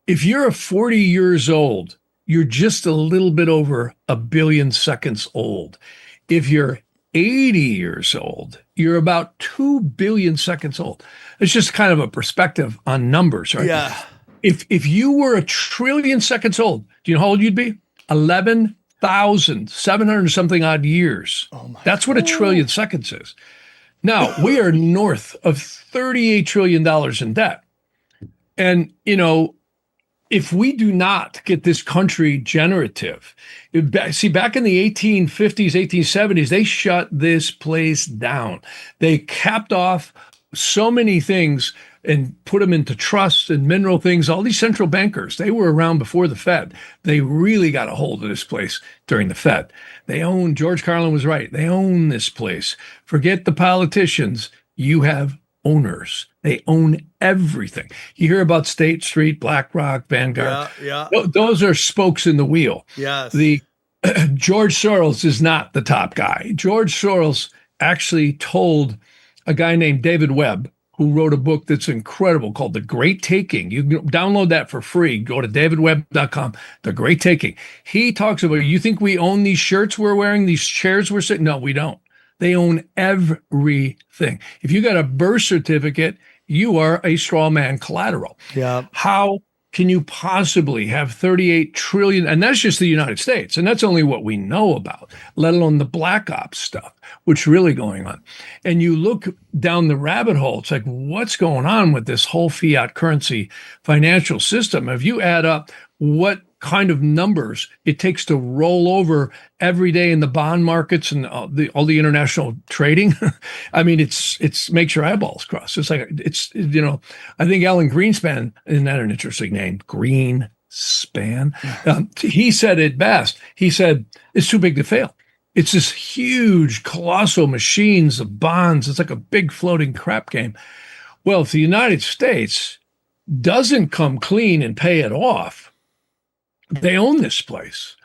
If you're 40 years old, you're just a little bit over 1 billion seconds old. If you're 80 years old, you're about 2 billion seconds old. It's just kind of a perspective on numbers, right? Yeah. If you were a trillion seconds old, do you know how old you'd be? 11,700 something odd years. That's what a trillion seconds is. Now, we are north of $38 trillion in debt. And, if we do not get this country generative, back in the 1850s, 1870s, they shut this place down. They capped off so many things and put them into trusts and mineral things. All these central bankers, they were around before the Fed. They really got a hold of this place during the Fed. George Carlin was right. They own this place. Forget the politicians. You have owners. They own everything. You hear about State Street, BlackRock, Vanguard. Yeah. Those are spokes in the wheel. Yes. George Soros is not the top guy. George Soros actually told a guy named David Webb, who wrote a book that's incredible called The Great Taking. You can download that for free. Go to davidwebb.com, The Great Taking. He talks about, you think we own these shirts we're wearing, these chairs we're sitting? No, we don't. They own everything. If you got a birth certificate, you are a straw man collateral. Yeah. How can you possibly have 38 trillion? And that's just the United States. And that's only what we know about, let alone the black ops stuff, which is really going on. And you look down the rabbit hole, it's like, what's going on with this whole fiat currency financial system? If you add up what kind of numbers it takes to roll over every day in the bond markets and all the international trading, I mean, it's makes your eyeballs cross. It's like, I think Alan Greenspan, isn't that an interesting name? Greenspan. He said it best. He said, it's too big to fail. It's this huge, colossal machines of bonds. It's like a big floating crap game. Well, if the United States doesn't come clean and pay it off, they own this place.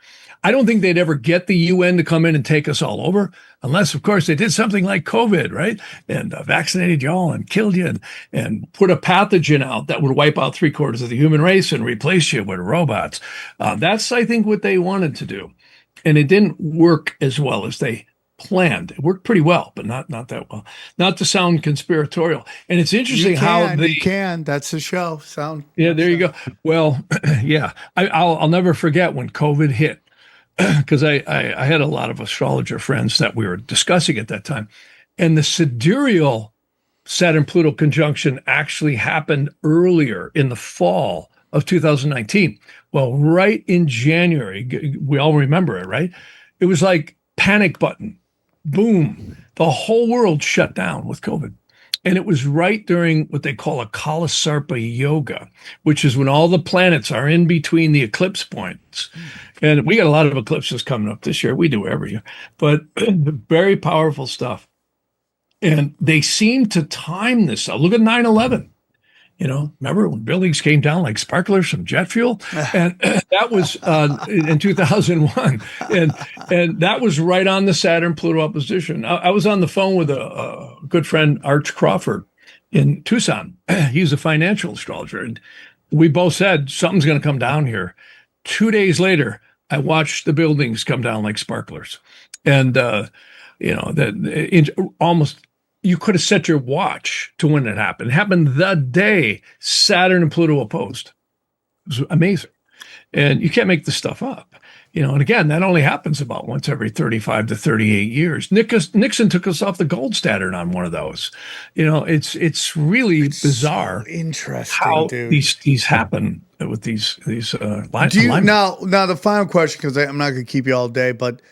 I don't think they'd ever get the UN to come in and take us all over, unless, of course, they did something like COVID, right? And vaccinated you all and killed you and put a pathogen out that would wipe out 3/4 of the human race and replace you with robots. That's, I think, what they wanted to do. And it didn't work as well as they planned. It worked pretty well, but not that well. Not to sound conspiratorial. And it's interesting you can. That's the show. Yeah, there you go. Well, yeah, I'll never forget when COVID hit, because I had a lot of astrologer friends that we were discussing at that time, and the sidereal Saturn-Pluto conjunction actually happened earlier in the fall of 2019. Well, right in January, we all remember it, right? It was like panic button. Boom. The whole world shut down with COVID. And it was right during what they call a Kalasarpa yoga, which is when all the planets are in between the eclipse points. And we got a lot of eclipses coming up this year. We do every year. But very powerful stuff. And they seem to time this. Look at 9/11. Remember when buildings came down like sparklers from jet fuel? And that was in 2001. And that was right on the Saturn-Pluto opposition. I was on the phone with a good friend, Arch Crawford, in Tucson. He's a financial astrologer. And we both said, something's going to come down here. 2 days later, I watched the buildings come down like sparklers. And, almost... You could have set your watch to when it happened. It happened the day Saturn and Pluto opposed. It was amazing. And you can't make this stuff up. And again, that only happens about once every 35 to 38 years. Nixon took us off the gold standard on one of those. It's really bizarre. So interesting, how dude. These happen with these lines. Now the final question, because I'm not going to keep you all day, but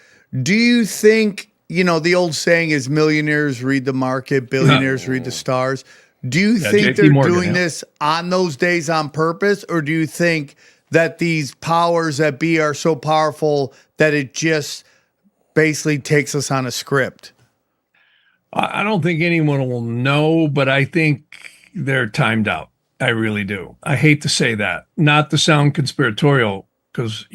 do you think, the old saying is millionaires read the market, billionaires read the stars. Do you think they're doing this on those days on purpose, or do you think that these powers that be are so powerful that it just basically takes us on a script? I don't think anyone will know, but I think they're timed out. I really do. I hate to say that, not to sound conspiratorial, because,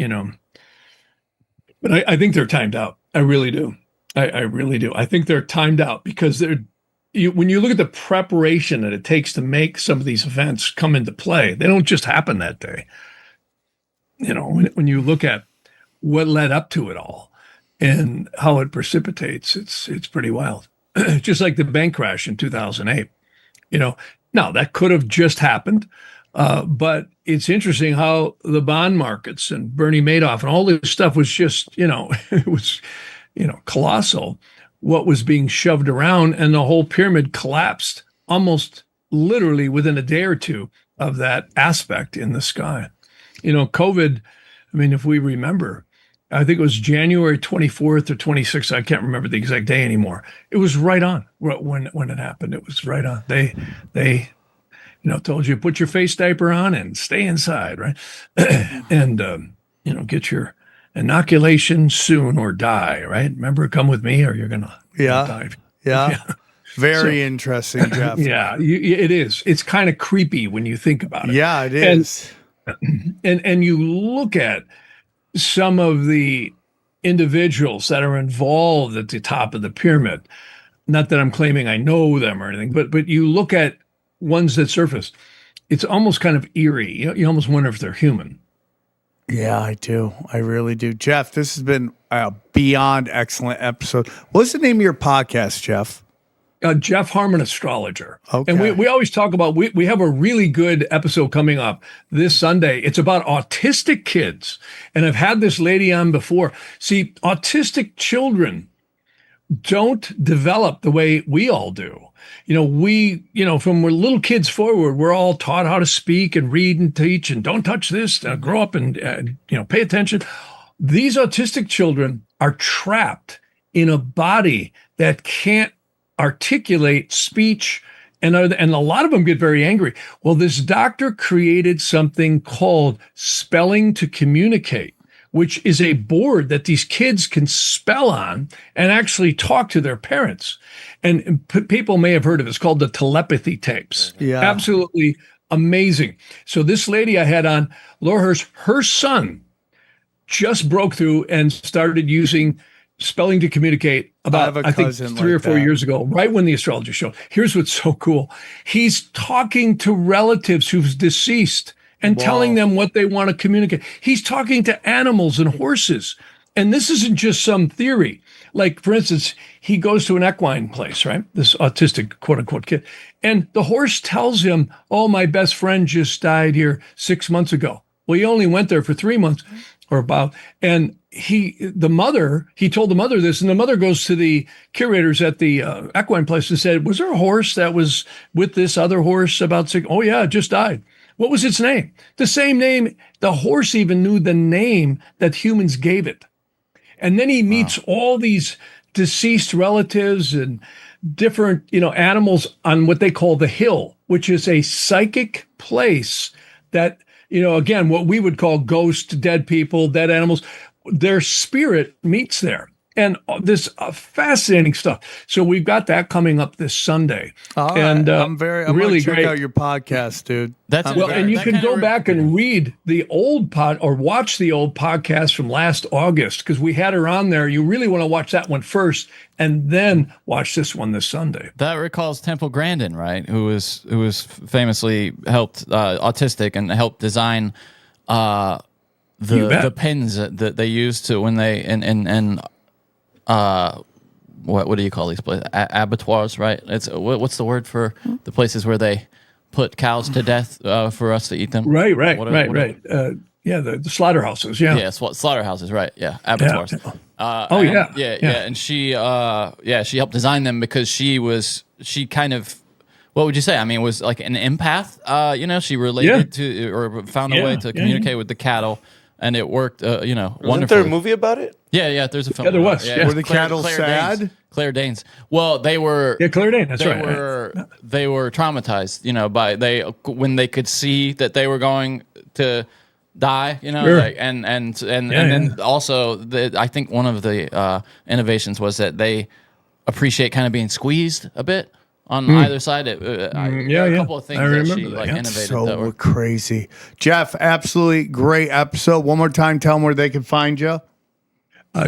but I think they're timed out. I really do. I really do. I think they're timed out because when you look at the preparation that it takes to make some of these events come into play, they don't just happen that day. When you look at what led up to it all, and how it precipitates, it's pretty wild. Just like the bank crash in 2008. Now that could have just happened, but it's interesting how the bond markets and Bernie Madoff and all this stuff was just, it was, colossal. What was being shoved around, and the whole pyramid collapsed almost literally within a day or two of that aspect in the sky. COVID, I mean, if we remember, I think it was January 24th or 26th. I can't remember the exact day anymore. It was right on when it happened. It was right on. They told you put your face diaper on and stay inside, right? And get your inoculation soon or die, right? Remember, come with me or you're gonna die. Yeah. Very interesting, Jeff. Yeah, it is. It's kind of creepy when you think about it. Yeah, it is. And you look at some of the individuals that are involved at the top of the pyramid. Not that I'm claiming I know them or anything, but you look at ones that surface. It's almost kind of eerie. You almost wonder if they're human. Yeah, I do. I really do. Jeff, this has been a beyond excellent episode. What's the name of your podcast, Jeff? Jeff Harman, Astrologer. Okay. And we always talk about, we have a really good episode coming up this Sunday. It's about autistic kids. And I've had this lady on before. See, autistic children don't develop the way we all do. From we're little kids forward, we're all taught how to speak and read and teach and don't touch this, grow up and, pay attention. These autistic children are trapped in a body that can't articulate speech, and a lot of them get very angry. Well, this doctor created something called Spelling to Communicate, which is a board that these kids can spell on and actually talk to their parents. And people may have heard of it. It's called the telepathy tapes. Yeah. Absolutely amazing. So this lady I had on, Laura Hirsch, her son just broke through and started using Spelling to Communicate about, I think, 3 or 4 years ago, right when the Astrology show. Here's what's so cool. He's talking to relatives who's deceased and telling them what they want to communicate. He's talking to animals and horses. And this isn't just some theory. Like, for instance, he goes to an equine place, right? This autistic, quote unquote, kid. And the horse tells him, oh, my best friend just died here 6 months ago. Well, he only went there for 3 months or about. And he told the mother this, and the mother goes to the curators at the equine place and said, was there a horse that was with this other horse about 6? Oh, yeah, it just died. What was its name? The same name. The horse even knew the name that humans gave it. And then he meets all these deceased relatives and different, animals on what they call the hill, which is a psychic place that, again, what we would call ghosts, dead people, dead animals, their spirit meets there. And this fascinating stuff. So we've got that coming up this Sunday. All right. And I'm really check great. out your podcast, dude. And you can go back and read the old watch the old podcast from last August, because we had her on there. You really want to watch that one first and then watch this one this Sunday. That recalls Temple Grandin, right? Who was famously helped autistic and helped design the pins that they used to when they and what do you call these places? Abattoirs, right? It's what's the word for the places where they put cows to death for us to eat them? Right. The slaughterhouses. Yeah, slaughterhouses. Right. Yeah, abattoirs. Yeah. And she helped design them because she kind of. What would you say? I mean, it was like an empath. She related to or found a way to communicate with the cattle. And it worked, wonderfully. Wasn't there a movie about it? Yeah, there's a film. Yeah, there was. Were the cattle sad? Claire Danes. Well, they were. Yeah, Claire Danes. That's right. They were traumatized, when they could see that they were going to die, Sure. and then also I think one of the innovations was that they appreciate kind of being squeezed a bit. On either side, a couple of things that she innovated. So that were crazy. Jeff, absolutely great episode. One more time, tell them where they can find you.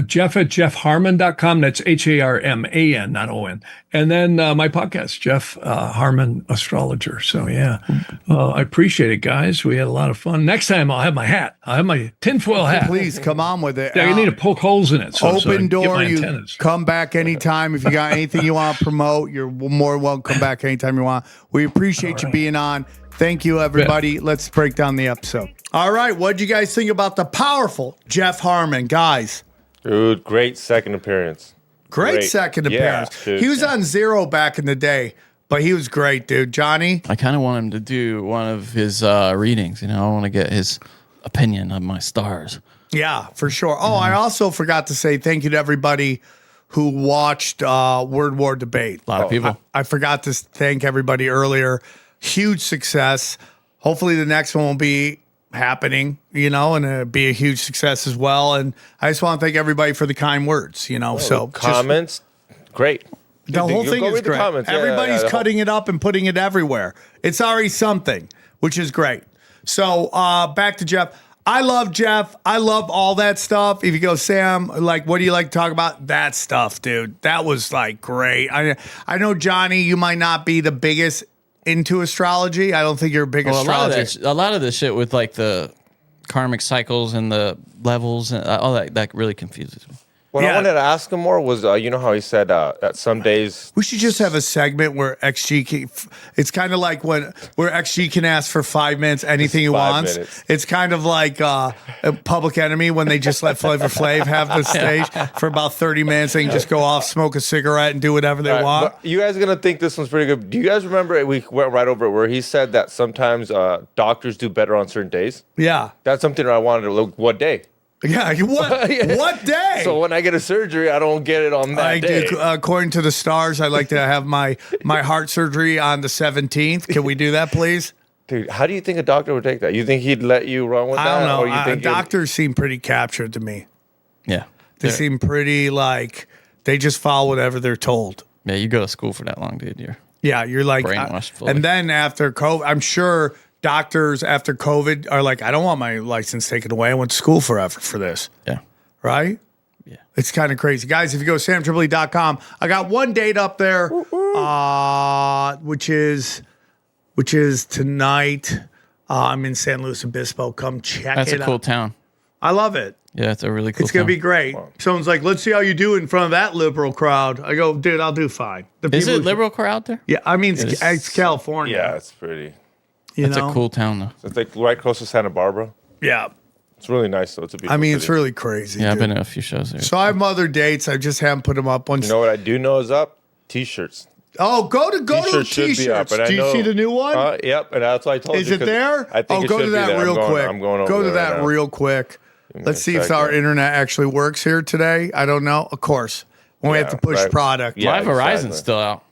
Jeff at jeffharman.com. That's Harman, not O-N. And then my podcast, Jeff Harman Astrologer. So, yeah, I appreciate it, guys. We had a lot of fun. Next time, I'll have my hat. I'll have my tinfoil hat. Please come on with it. I need to poke holes in it. So Open I can get door. my You antennas. come back anytime. If you got anything you want to promote, you're more welcome. Come back anytime you want. We appreciate you being on. Thank you, everybody. Yeah. Let's break down the episode. All right. What did you guys think about the powerful Jeff Harman? Guys. Dude, great second appearance. Great second appearance. Dude. He was on Zero back in the day, but he was great, dude. Johnny? I kind of want him to do one of his readings. I want to get his opinion on my stars. Yeah, for sure. Oh, I also forgot to say thank you to everybody who watched Word War Debate. A lot of people. I forgot to thank everybody earlier. Huge success. Hopefully the next one will be happening, and be a huge success as well. And I just want to thank everybody for the kind words, so comments, great. The whole thing is great. Everybody's cutting it up and putting it everywhere. It's already something, which is great. So back to Jeff. I love Jeff. I love all that stuff. If you go, Sam, like, what do you like to talk about? That stuff, dude. That was like great. I know, Johnny, you might not be the biggest into astrology. I don't think you're a big astrologer. A lot of the shit with like the karmic cycles and the levels and all that really confuses me. What I wanted to ask him more was, you know how he said that some days... We should just have a segment where XG can... It's kind of like where XG can ask for 5 minutes anything he wants. Minutes. It's kind of like a Public Enemy when they just let Flavor Flav have the stage for about 30 minutes. They can just go off, smoke a cigarette, and do whatever they want. But you guys are going to think this one's pretty good. Do you guys remember, we went right over it, where he said that sometimes doctors do better on certain days? Yeah. That's something that I wanted to look... What day? Yeah, what day? So when I get a surgery, I don't get it on that day. According to the stars, I'd like to have my heart surgery on the 17th. Can we do that, please? Dude, how do you think a doctor would take that? You think he'd let you run with that? I don't know. Or you think doctors seem pretty captured to me. Yeah. They seem pretty like they just follow whatever they're told. Yeah, you go to school for that long, dude. You're like brainwashed fully. And then after COVID, I'm sure doctors after COVID are like, I don't want my license taken away. I went to school forever for this. Yeah. Right? Yeah. It's kind of crazy. Guys, if you go to samtripoli.com, I got one date up there, which is tonight. I'm in San Luis Obispo. Come check it out. That's a cool town. I love it. Yeah, it's a really cool It's going to town. be great. Someone's like, let's see how you do in front of that liberal crowd. I go, dude, I'll do fine. Is it liberal crowd there? Yeah, I mean, it's California. Yeah, it's pretty. It's a cool town, though. It's like right close to Santa Barbara. Yeah. It's really nice, though. It's a beautiful it's city. really crazy. Yeah, I've dude. been to a few shows there. So I have other dates. I just haven't put them up. Once. You know what I do know is up? T-shirts. Oh, go to T-shirts should be up. T-shirts. And I Do you know, see the new one? Yep, and that's what I told you. Is it there? I think it go should to be that there. real quick. I'm going over Go to there that right now. real quick. Let's see if second. our internet actually works here today. I don't know. Of course. When we have to push right. product. Yeah, My Verizon's exactly. still out.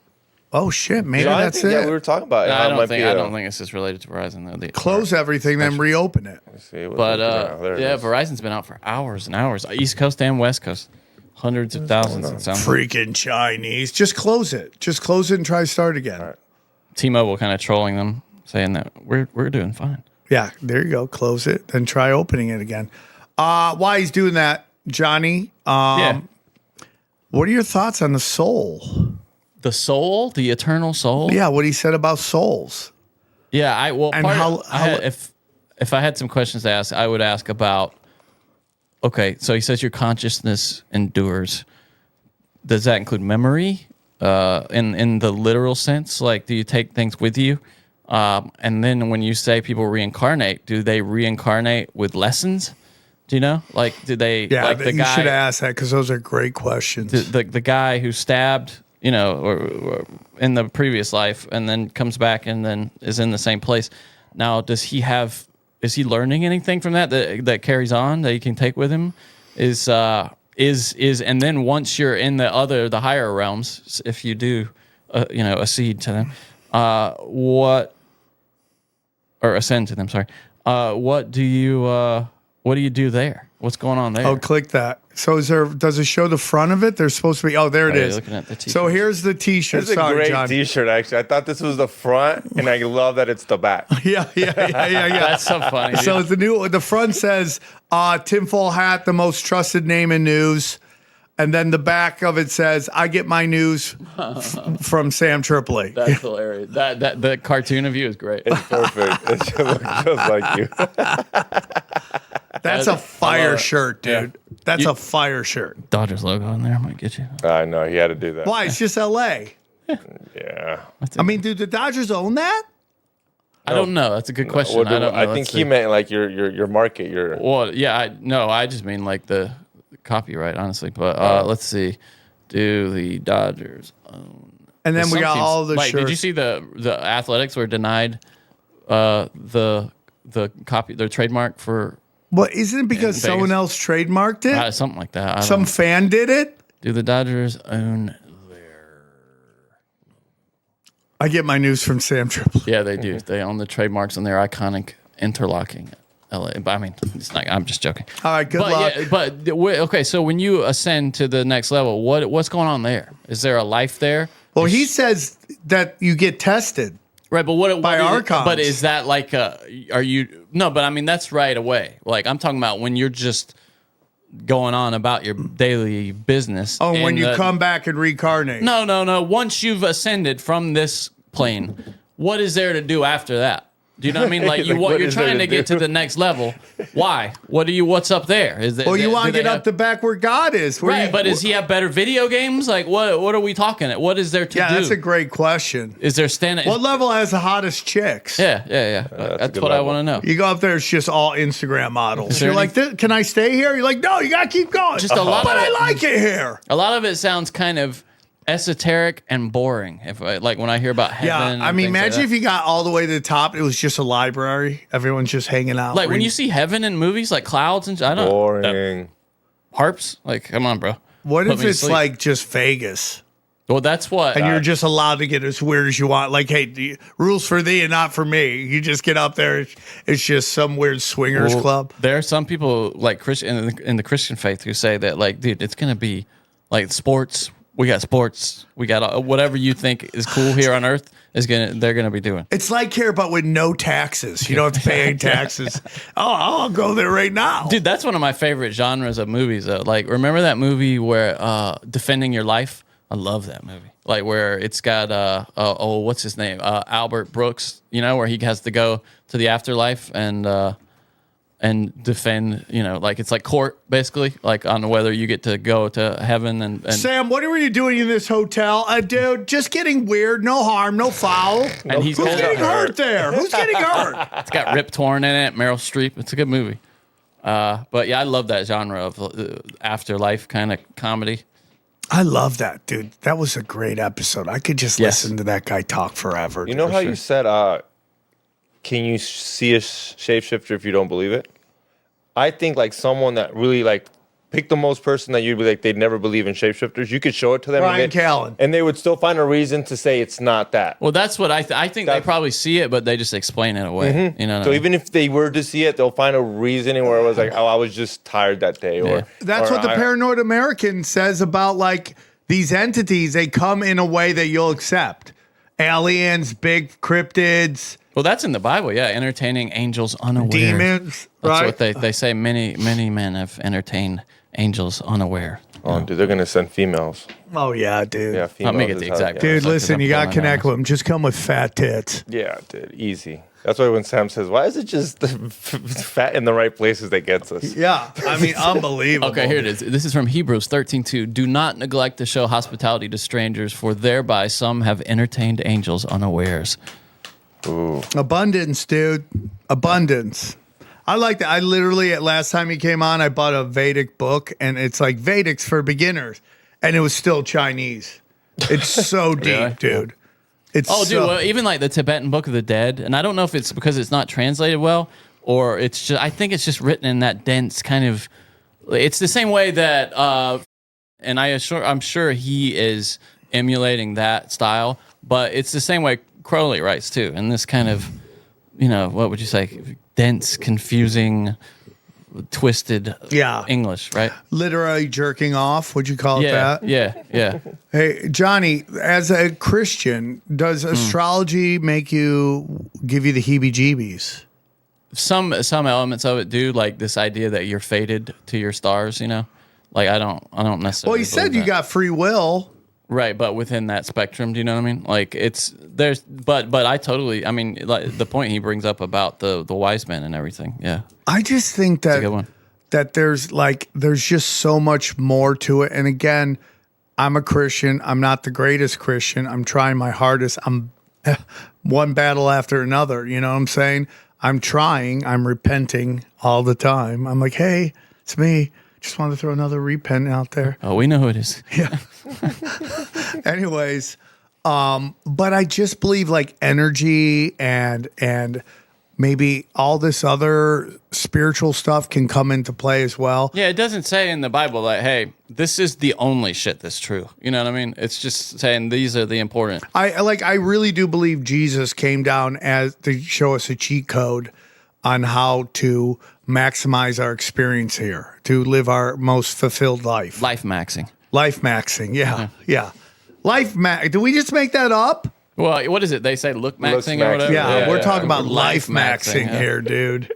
Oh, shit. Maybe So I that's think, it. Yeah, we were talking about it. I How it don't might think be I a- don't think it's just related to Verizon though. Close everything, then reopen it. Let's see, But there it is. Verizon's been out for hours and hours. East Coast and West Coast. Hundreds of thousands, it sounds like. Freaking Chinese. Just close it. Just close it and try to start again. Right. T-Mobile kind of trolling them, saying that we're doing fine. Yeah, there you go. Close it, then try opening it again. While he's doing that, Johnny, Yeah. what are your thoughts on the soul? The soul, the eternal soul. Yeah, what he said about souls. Yeah, And if I had some questions to ask, I would ask about. Okay, so he says your consciousness endures. Does that include memory, in the literal sense? Like, do you take things with you? And then when you say people reincarnate, do they reincarnate with lessons? Do you know? Like, do they? Yeah, like the you guy, should ask that because those are great questions. the guy who stabbed, or in the previous life, and then comes back and then is in the same place. Now, does he have? Is he learning anything from that carries on that he can take with him? Is and then once you're in the higher realms, if you do, accede to them, or ascend to them. Sorry, what do you do there? What's going on there? Oh, click that. So does it show the front of it? There's supposed to be. Oh, there it is. Looking at the t-shirt. So here's the T-shirt. It's a Sorry, great John. T-shirt. Actually, I thought this was the front, and I love that it's the back. Yeah. That's so funny. Dude. So the front says tinfoil hat, the most trusted name in news. And then the back of it says, I get my news from Sam Tripoli. That's hilarious. That the cartoon of you is great. It's perfect. It should look just like you. That's a fire shirt, dude. Yeah. That's a fire shirt. Dodgers logo on there. I might get you. I know, he had to do that. Why? It's just L.A. Yeah. I mean, do the Dodgers own that? I don't know. That's a good question. What I don't know. I think he meant like your market. Well, yeah. I just mean like the copyright, honestly. But let's see. Do the Dodgers own? And then we got teams, all the like, shirts. did you see the Athletics were denied the copy, their trademark for? Well, isn't it because in someone Vegas? else trademarked it? Something like that. Some fan did it? Do the Dodgers own their? I get my news from Sam Tripoli. Yeah, they do. They own the trademarks on their iconic interlocking LA. But I mean, it's not. I'm just joking. All right, good luck. Yeah, okay, so when you ascend to the next level, what's going on there? Is there a life there? Well, he says that you get tested. Right, but what by archons? But is that like are you no? But I mean that's right away. Like I'm talking about when you're just going on about your daily business. Oh, when you come back and reincarnate. No. Once you've ascended from this plane, what is there to do after that? Do you know what I mean? Like you're trying to get to the next level. Why? What's up there? Is Well, you want to get up the back where God is. Right, but does he have better video games? Like what are we talking at? What is there to do? Yeah, that's a great question. Is there standing? What level has the hottest chicks? Yeah. That's what I want to know. You go up there, it's just all Instagram models. You're like, can I stay here? You're like, no, you got to keep going. Just a lot but of I like it here. A lot of it sounds kind of esoteric and boring. If like when I hear about heaven. Yeah, I mean, imagine like if you got all the way to the top, it was just a library. Everyone's just hanging out. like when you see heaven in movies, like clouds and I don't Boring. harps. Like, come on, bro. What Put if me to it's sleep. like just Vegas? Well, that's what. And you're just allowed to get as weird as you want. Like, hey, rules for thee and not for me. You just get up there. It's just some weird swingers club. There are some people like Christian in the Christian faith who say that, like, dude, it's gonna be like sports. We got sports. We got whatever you think is cool here on Earth they're gonna be doing. It's like here, but with no taxes. You don't have to pay any taxes. I'll go there right now. Dude, that's one of my favorite genres of movies. Like, remember that movie where Defending Your Life? I love that movie. Like where it's got what's his name? Albert Brooks. You know, where he has to go to the afterlife and defend. You know, like it's like court basically, like on whether you get to go to heaven and Sam, what were you doing in this hotel? Dude, just getting weird. No harm, no foul. And he's Who's getting hurt there? Who's getting hurt? It's got Rip Torn in it, Meryl Streep. It's a good movie. But yeah, I love that genre of afterlife kind of comedy. I love that, dude. That was a great episode. I could just listen to that guy talk forever. You know how you said, can you see a shapeshifter if you don't believe it? I think like someone that really like pick the most person that you'd be like they'd never believe in shapeshifters. You could show it to them, Ryan Callen, and they would still find a reason to say it's not that. Well, that's what I think. They probably see it, but they just explain it away. Mm-hmm. You know. So even if they were to see it, they'll find a reasoning where it was like, oh, I was just tired that day, or that's what the Paranoid American says about like these entities. They come in a way that you'll accept. Aliens, big cryptids. Well, that's in the Bible, yeah. Entertaining angels unaware. Demons, that's right? what they say. Many men have entertained angels unaware. Oh, dude, they're gonna send females. Oh yeah, dude. Yeah, females. I'll make it the exact. Dude, listen, you gotta connect with them. Just come with fat tits. Yeah, dude, easy. That's why when Sam says, "Why is it just the fat in the right places that gets us?" Yeah, I mean, unbelievable. Okay, here it is. This is from Hebrews 13:2. Do not neglect to show hospitality to strangers, for thereby some have entertained angels unawares. Ooh. Abundance, dude. Abundance. I like that. I literally, last time he came on, I bought a Vedic book, and it's like Vedics for beginners, and it was still Chinese. It's so deep, Really? dude. It's Well, even like the Tibetan Book of the Dead, and I don't know if it's because it's not translated well, or it's just, I think it's just written in that dense kind of, it's the same way that, and I'm sure he is emulating that style, but it's the same way Crowley writes too, and this kind of, what would you say, dense, confusing, twisted Yeah. English, right? Literally jerking off. Would you call it Yeah, that? yeah. Hey, Johnny, as a Christian, does astrology give you the heebie-jeebies? Some elements of it do, like this idea that you're fated to your stars. You know, like I don't necessarily. Well, you said believe you that. got free will. Right, but within that spectrum, do you know what I mean? Like but I totally, I mean, like the point he brings up about the wise men and everything. Yeah, I just think a good one. that there's just so much more to it. And again, I'm a Christian. I'm not the greatest Christian. I'm trying my hardest. I'm one battle after another. You know what I'm saying? I'm trying. I'm repenting all the time. I'm like, hey, it's me. Just wanted to throw another repent out there. Oh, we know who it is. Yeah. Anyways, but I just believe like energy and maybe all this other spiritual stuff can come into play as well. Yeah, it doesn't say in the Bible like, hey, this is the only shit that's true. You know what I mean? It's just saying these are the important. I really do believe Jesus came down as to show us a cheat code on how to maximize our experience here, to live our most fulfilled life. Life maxing. Life maxing, yeah. Life max. Did we just make that up? Well, what is it? They say look maxing or whatever? Yeah, we're talking about life maxing here, dude.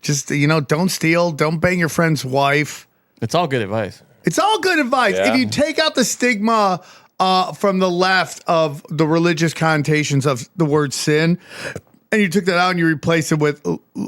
Just, don't steal. Don't bang your friend's wife. It's all good advice. It's all good advice. Yeah. If you take out the stigma from the left of the religious connotations of the word sin, and you took that out and you replaced it with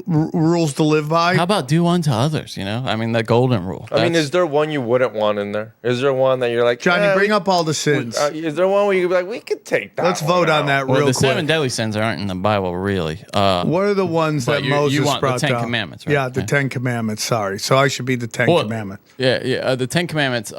rules to live by. How about do unto others, I mean, the golden rule. I mean, is there one you wouldn't want in there? Is there one that you're like, Johnny, bring up all the sins. Is there one where you'd be like, we could take that? Let's vote on that Well, real the quick. 7 deadly sins aren't in the Bible, really. What are the ones but that you Moses want the brought 10 down? Commandments, right? Yeah, the 10 Commandments. Sorry. So I should be the 10 Commandments. Yeah. The 10 Commandments.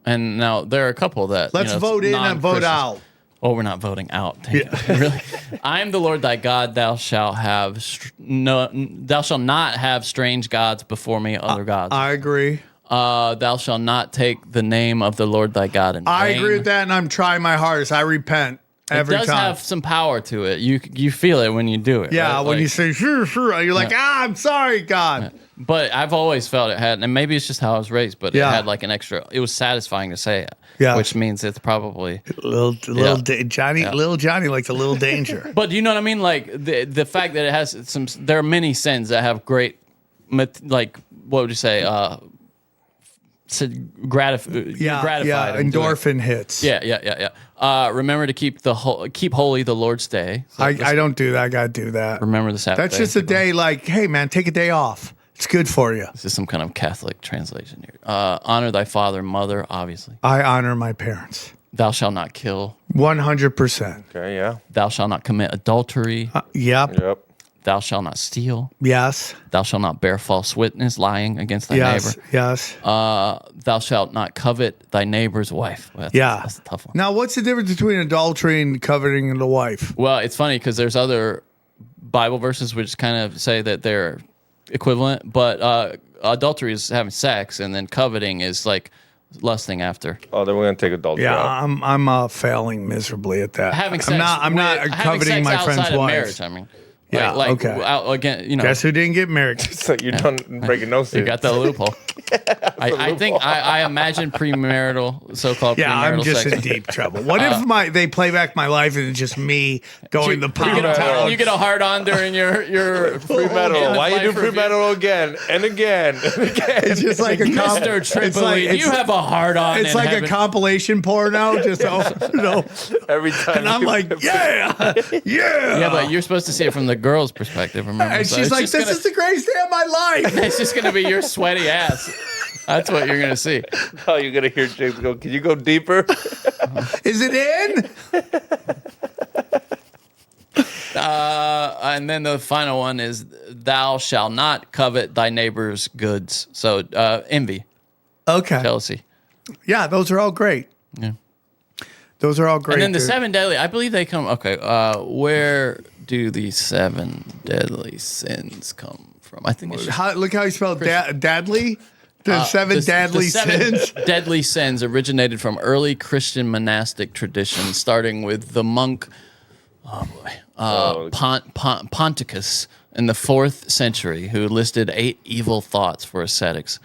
And now there are a couple that. Let's vote in and vote out. Oh, we're not voting out. Thank you. Really? I am the Lord thy God. Thou shalt not have strange gods before me, other gods. I agree. Thou shalt not take the name of the Lord thy God in vain. I agree with that, and I'm trying my hardest. I repent every It does time. have some power to it. You feel it when you do it. Yeah, right? when you say, sure, you're like, I'm sorry, God. But I've always felt it had, and maybe it's just how I was raised, but it had like an extra, it was satisfying to say it. Yeah. Which means it's probably. Little Johnny likes a little danger. But you know what I mean? Like the fact that it has there are many sins that have great, like, what would you say? Gratified. Endorphin hits. Yeah. Remember to keep holy the Lord's day. So I don't do that. I got to do that. remember the Sabbath. That's just a day like, hey, man, take a day off. It's good for you. This is some kind of Catholic translation here. Honor thy father and mother, obviously. I honor my parents. Thou shalt not kill. 100%. Okay, yeah. Thou shalt not commit adultery. Yep. Thou shalt not steal. Yes. Thou shalt not bear false witness, lying against thy neighbor. Yes. Thou shalt not covet thy neighbor's wife. Well, that's a tough one. Now, what's the difference between adultery and coveting the wife? Well, it's funny because there's other Bible verses which kind of say that they're equivalent, but adultery is having sex, and then coveting is like lusting after. Oh, then we're gonna take adultery. Yeah, out. I'm failing miserably at that. Having sex. I'm not coveting my friend's wife. Marriage, I mean. Yeah, okay. Again, Guess who didn't get married? So you're done breaking no You sense. got the loophole. I think I imagine premarital, so-called Yeah, I'm premarital just sex. in deep trouble. What if they play back my life and it's just me going the pound town? You get a hard on during your Pre-metal. Why you do pre-metal again and again and again? It's just like a Mr. Tripoli, do you have a hard on? It's like a compilation porno, just Every time. And I'm like, yeah. Yeah, but you're supposed to see it from the girl's perspective, remember? And So she's it's like, just this is the greatest day of my life. It's just going to be your sweaty ass. That's what you're going to see. Oh, you're gonna hear James go. Can you go deeper? Is it in? And then the final one is, thou shalt not covet thy neighbor's goods. So envy, Okay. jealousy. Yeah, those are all great. Yeah. Those are all great. And then the dude. 7 deadly, I believe they come. Okay, where do the 7 deadly sins come from? I think it's just Look how you spell dadly. The seven deadly sins. Deadly sins originated from early Christian monastic traditions, starting with the monk. Ponticus in the 4th century, who listed 8 evil thoughts for ascetics,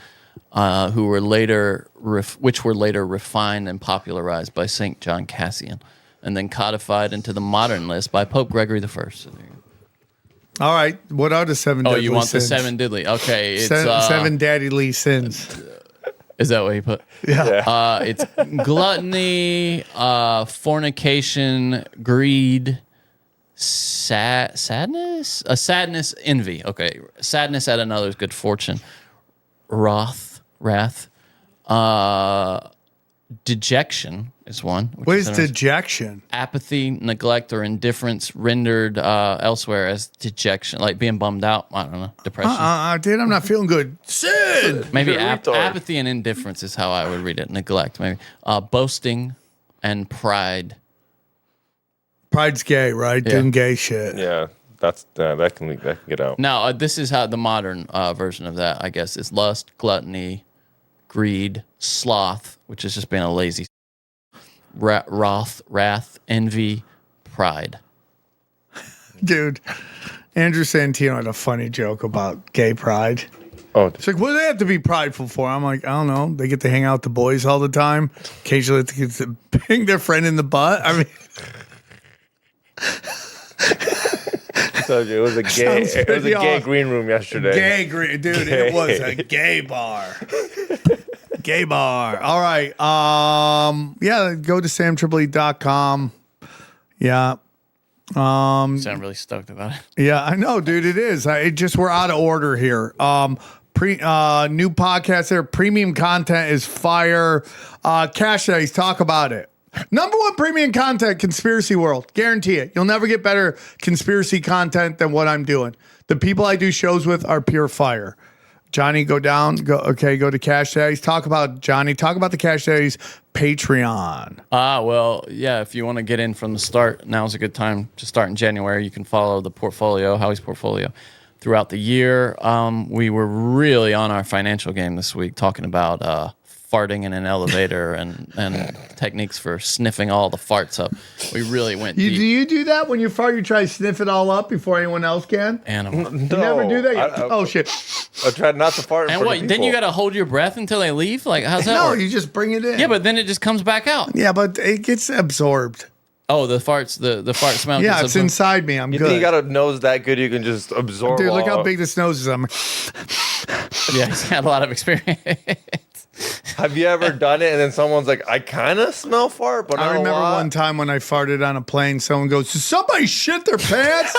who were later which were later refined and popularized by Saint John Cassian, and then codified into the modern list by Pope Gregory the First. All right, what are the 7 deadly sins? Oh, you want the 7 deadly? Okay, it's 7 deadly sins. Is that what you put? Yeah. It's gluttony, fornication, greed, sadness, envy. Okay, sadness at another's good fortune, wrath, dejection is one. What is dejection? Apathy, neglect, or indifference rendered elsewhere as dejection, like being bummed out. I don't know, depression. Dude, I'm not feeling good. Sin. Maybe apathy and indifference is how I would read it. Neglect, maybe. Boasting and pride. Pride's gay, right? Yeah. Doing gay shit. Yeah, that can get out. Now, this is how the modern version of that, I guess, is lust, gluttony, greed, sloth, which is just being a lazy, wrath, envy, pride. Dude, Andrew Santino had a funny joke about gay pride. Oh, It's like, what do they have to be prideful for? I'm like, I don't know. They get to hang out with the boys all the time. Occasionally they get to bang their friend in the butt. I mean... So it was a gay. It was a gay green room yesterday. Gay green, dude. Gay. It was a gay bar. Gay bar. All right. Yeah. Go to samtripoli.com. Yeah. You sound really stoked about it. Yeah, I know, dude. It is. We're out of order here. New podcast there. Premium content is fire. Cash days. Talk about it. Number 1 premium content, Conspiracy World. Guarantee it. You'll never get better conspiracy content than what I'm doing. The people I do shows with are pure fire. Johnny, go to Cash Daddies. Talk about the Cash Daddies Patreon. Well, yeah, if you want to get in from the start, now's a good time to start in January. You can follow the portfolio, Howie's portfolio, throughout the year. We were really on our financial game this week, talking about farting in an elevator and techniques for sniffing all the farts up. We really went deep. Do you do that when you fart? You try to sniff it all up before anyone else can? Animal. You never do that? Oh, shit. I tried not to fart. And what? Then you got to hold your breath until they leave? Like, how's that work? No, you just bring it in. Yeah, but then it just comes back out. Yeah, but it gets absorbed. Oh, the farts, the fart smell. Yeah, it's inside me. I'm you good. think you got a nose that good you can just absorb? Dude, look how big this nose is. Yeah, he's had a lot of experience. Have you ever done it and then someone's like, I kind of smell fart, but I remember one time when I farted on a plane, someone goes, "Did somebody shit their pants?"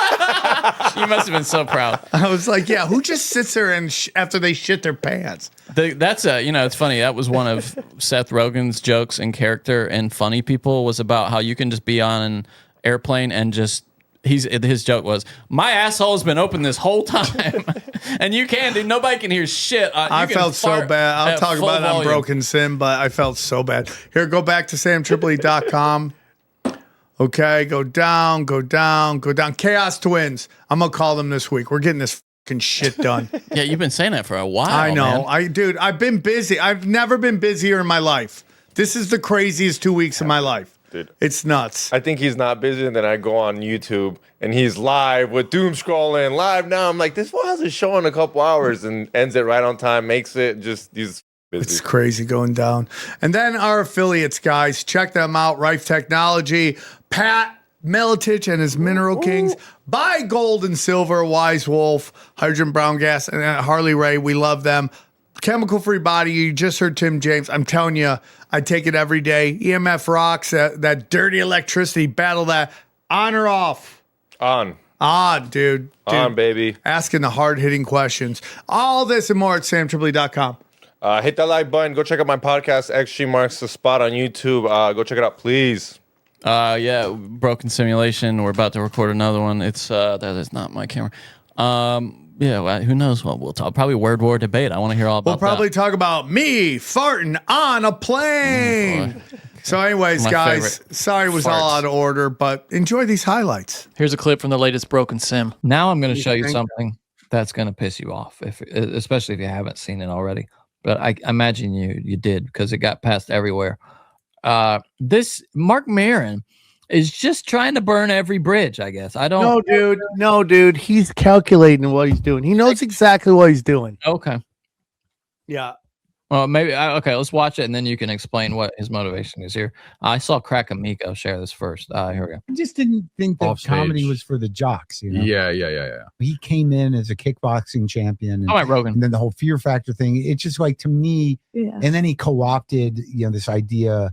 You must have been so proud. I was like, yeah, who just sits there and after they shit their pants? It's funny. That was one of Seth Rogen's jokes in character and Funny People was about how you can just be on an airplane and just his joke was, my asshole's been open this whole time, and you can, dude. Nobody can hear shit. I felt so bad. I'll talk about it on Broken Sin, but I felt so bad. Here, go back to samtripoli.com. Okay, go down. Chaos Twins. I'm gonna call them this week. We're getting this fucking shit done. Yeah, you've been saying that for a while. I know. Man. I've been busy. I've never been busier in my life. This is the craziest 2 weeks of my life. Dude. It's nuts. I think he's not busy, and then I go on YouTube and he's live with doom scrolling live now. I'm like, this fool has a show in a couple hours and ends it right on time, makes it just he's busy. It's crazy going down. And then our affiliates, guys, check them out. Rife Technology, Pat Miletich and his Mineral Kings, Buy Gold and Silver, Wise Wolf, Hydrogen Brown Gas, and Harley Ray. We love them. Chemical Free Body. You just heard Tim James. I'm telling you, I take it every day. EMF rocks. That dirty electricity. Battle that. On or off? On, dude. on, baby. Asking the hard-hitting questions. All this and more at samtripoli.com. Hit that like button. Go check out my podcast, XG Marks the Spot on YouTube. Go check it out, please. Yeah, Broken Simulation. We're about to record another one. It's that is not my camera. Yeah, well, who knows what we'll talk. Probably World War debate. I want to hear all about that. We'll probably talk about me farting on a plane. So anyways, guys, sorry it was all out of order, but enjoy these highlights. Here's a clip from the latest Broken Sim. Now I'm going to show you something that's going to piss you off, especially if you haven't seen it already. But I imagine you did because it got passed everywhere. This Mark Maron is just trying to burn every bridge, I guess. I don't. No, dude. He's calculating what he's doing. He knows exactly what he's doing. Okay. Yeah. Well, maybe. Okay, let's watch it, and then you can explain what his motivation is here. I saw Crack Amico share this first. Here we go. I just didn't think that Offstage. comedy was for the jocks. You know? Yeah. He came in as a kickboxing champion, All right, Rogan. and then the whole fear factor thing. It's just like, to me, and then he co-opted, this idea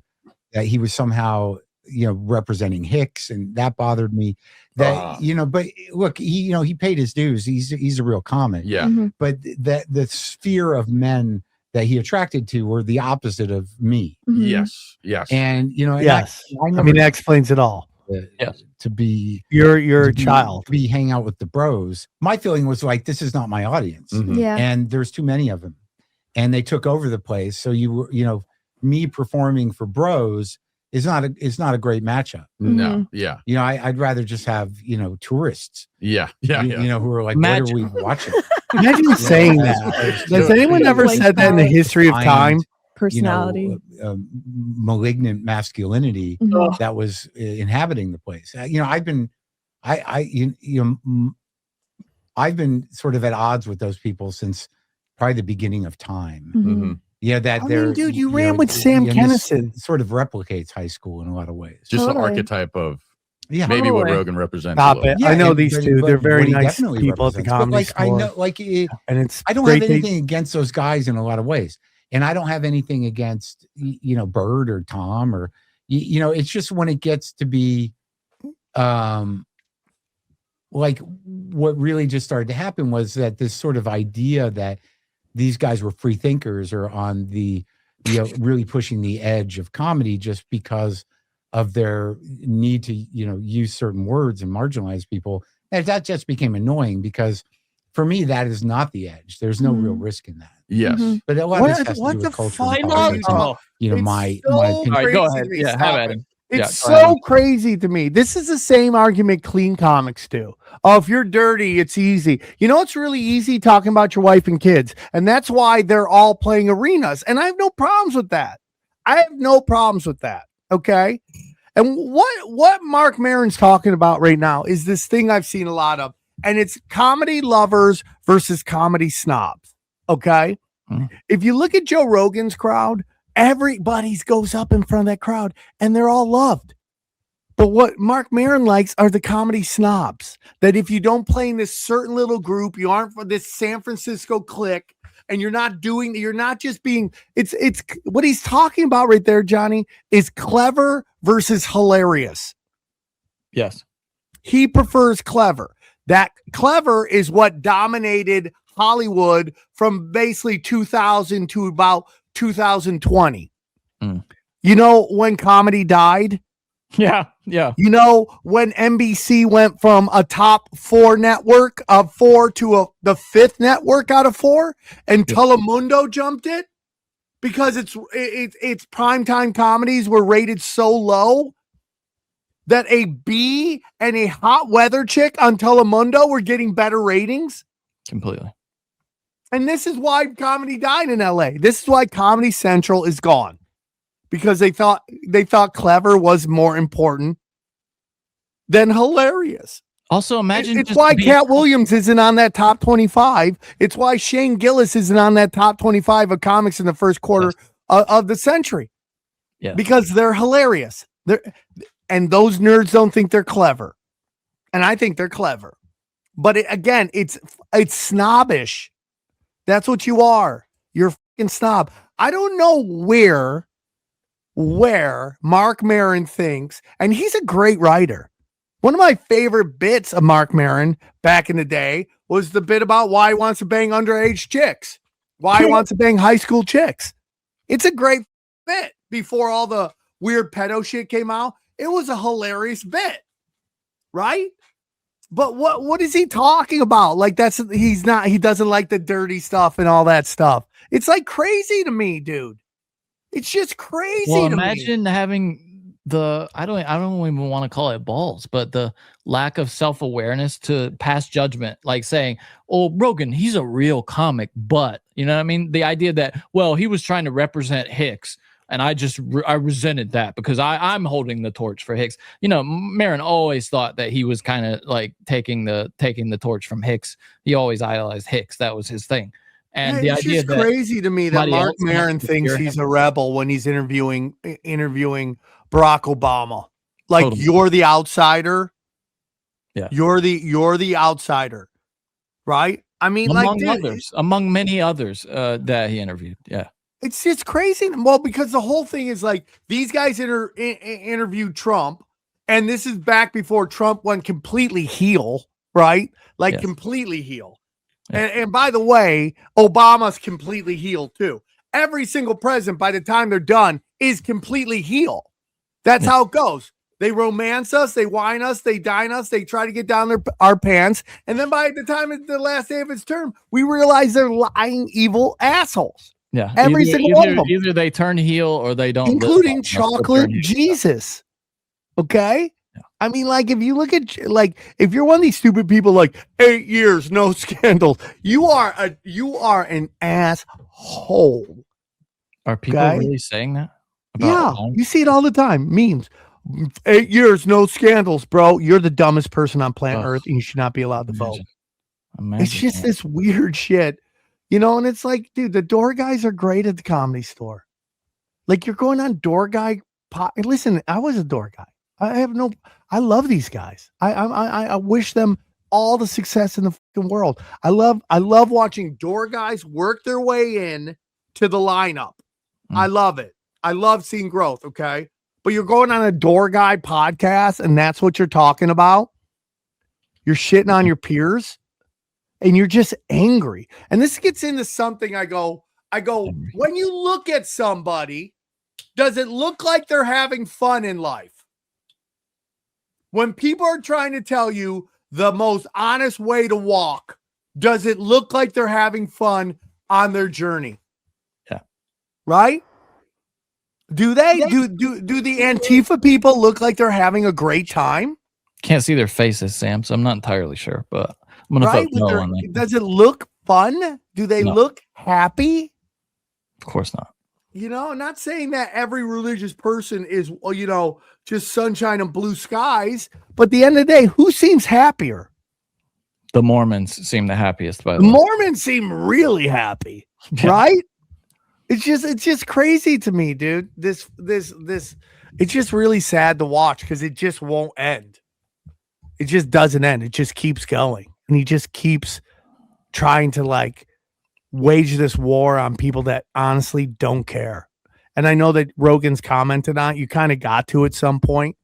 that he was somehow, representing Hicks, and that bothered me. That but look, he paid his dues. He's a real comic. Yeah. But that the sphere of men that he attracted to were the opposite of me. Yes. And Yes. I mean, that explains it all. To be you're a child. To be hang out with the bros. My feeling was like, this is not my audience. Yeah. And there's too many of them, and they took over the place. So me performing for bros is not a great matchup. No. Yeah. I'd rather just have tourists. Yeah. Who are like, what are we watching? Imagine saying that. Has anyone ever said that in the history of time? Personality, malignant masculinity that was inhabiting the place. I've been sort of at odds with those people since probably the beginning of time. Yeah, dude, you ran with Sam Kinison. Sort of replicates high school in a lot of ways. Just the archetype of maybe what Rogan represents. Stop it. Yeah, I know these two. They're very nice people at the comedy store. I know, and it's I don't have anything against those guys in a lot of ways. And I don't have anything against, Bird or Tom or, it's just when it gets to be, like what really just started to happen was that this sort of idea that these guys were free thinkers or on the, really pushing the edge of comedy just because of their need to, use certain words and marginalize people. And that just became annoying because for me, that is not the edge. There's no real risk in that. Yes. But a lot of this has to do with culture. My opinion. All right, go ahead. Yeah, have at him. It's so crazy to me. This is the same argument clean comics do. Oh, if you're dirty, it's easy. It's really easy talking about your wife and kids. And that's why they're all playing arenas. And I have no problems with that. Okay. And what Mark Maron's talking about right now is this thing I've seen a lot of. And it's comedy lovers versus comedy snobs. Okay. If you look at Joe Rogan's crowd, everybody goes up in front of that crowd and they're all loved. But what Mark Maron likes are the comedy snobs that if you don't play in this certain little group, you aren't for this San Francisco clique and you're not just being, it's what he's talking about right there, Johnny, is clever versus hilarious. Yes. He prefers clever. That clever is what dominated Hollywood from basically 2000 to about 2020. When comedy died? Yeah. When NBC went from a top 4 network of 4 to the 5th network out of 4, and Telemundo jumped it because its primetime comedies were rated so low that a B and a hot weather chick on Telemundo were getting better ratings. Completely. And this is why comedy died in LA. This is why Comedy Central is gone. Because they thought clever was more important than hilarious. Also, imagine it's why Cat Williams isn't on that top 25. It's why Shane Gillis isn't on that top 25 of comics in the first quarter of the century. Yeah. Because they're hilarious. And those nerds don't think they're clever. And I think they're clever. But it's snobbish. That's what you are. You're a fucking snob. I don't know where Mark Maron thinks, and he's a great writer. One of my favorite bits of Mark Maron back in the day was the bit about why he wants to bang underage chicks, why he wants to bang high school chicks. It's a great bit before all the weird pedo shit came out. It was a hilarious bit, right? But what is he talking about? Like he doesn't like the dirty stuff and all that stuff. It's like crazy to me, dude. It's just crazy. Well, imagine having I don't even want to call it balls, but the lack of self-awareness to pass judgment, like saying, "Oh, Rogan, he's a real comic," but you know what I mean? The idea that, well, he was trying to represent Hicks, And I resented that because I'm holding the torch for Hicks. You know, Marin always thought that he was kind of like taking the torch from Hicks. He always idolized Hicks. That was his thing. And the it's idea just crazy to me that Mark Maron to thinks fear he's him. a rebel when he's interviewing Barack Obama. Like Totally. you're the outsider. Yeah. You're the outsider. Right? I mean, among many others that he interviewed. Yeah. It's just crazy. Well, because the whole thing is like these guys interviewed Trump, and this is back before Trump went completely heel, right? Like completely heel. Yeah. And by the way, Obama's completely heel too. Every single president, by the time they're done, is completely heel. That's how it goes. They romance us, they wine us, they dine us, they try to get down our pants. And then by the time it's the last day of his term, we realize they're lying, evil assholes. Yeah. Every single one of them. Either they turn heel or they don't. Including chocolate Jesus. Okay? Yeah. I mean, like, if you look at, like, if you're one of these stupid people, like 8 years, no scandals, you are an asshole. Are people really saying that? Yeah, you see it all the time. Memes. 8 years, no scandals, bro. You're the dumbest person on planet Earth, and you should not be allowed to vote. It's just this weird shit, you know. And it's like, dude, the door guys are great at the Comedy Store. Like, you're going on door guy. Listen, I was a door guy. I love these guys. I wish them all the success in the fucking world. I love watching door guys work their way in to the lineup. I love it. I love seeing growth. Okay. But you're going on a door guy podcast and that's what you're talking about. You're shitting on your peers and you're just angry. And this gets into something I go, when you look at somebody, does it look like they're having fun in life? When people are trying to tell you the most honest way to walk, does it look like they're having fun on their journey? Yeah. Right? Do they do the Antifa people look like they're having a great time? Can't see their faces, Sam, so I'm not entirely sure, but I'm gonna vote no on that. Does it look fun? Do they look happy? Of course not. You know, I'm not saying that every religious person is, you know, just sunshine and blue skies, but at the end of the day, who seems happier? The Mormons seem the happiest, by the way. The Mormons seem really happy, right? It's just crazy to me, dude. This it's just really sad to watch because it just won't end. It just doesn't end. It just keeps going. And he just keeps trying to like wage this war on people that honestly don't care. And I know that Rogan's commented on it. You kind of got to at some point.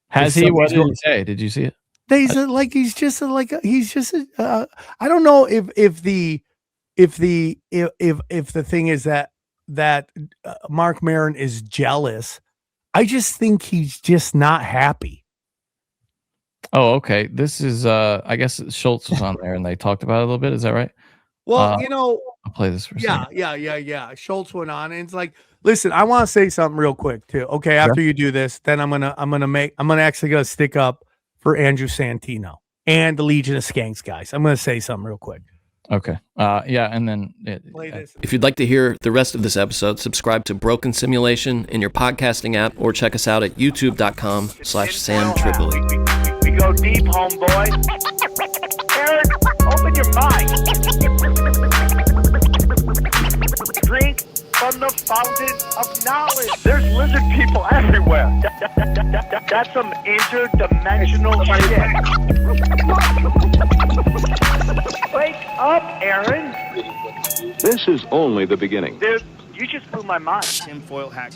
Has he? What did he say? Did you see it? He's just I don't know if the thing is that Mark Maron is jealous. I just think he's just not happy. Oh, okay. This is I guess Schultz was on there and they talked about it a little bit. Is that right? Well, you know, I'll play this for a second. Yeah. Schultz went on and it's like, listen, I want to say something real quick too. Okay, after you do this, then I'm gonna actually stick up for Andrew Santino and the Legion of Skanks guys. I'm gonna say something real quick. Okay. And then if you'd like to hear the rest of this episode, subscribe to Broken Simulation in your podcasting app or check us out at youtube.com/Sam Tripoli. We go deep, homeboy. Aaron, open your mind. Drink from the fountain of knowledge. There's lizard people everywhere. That's some interdimensional shit. Wake up, Aaron. This is only the beginning. Dude, you just blew my mind. Tinfoil hack.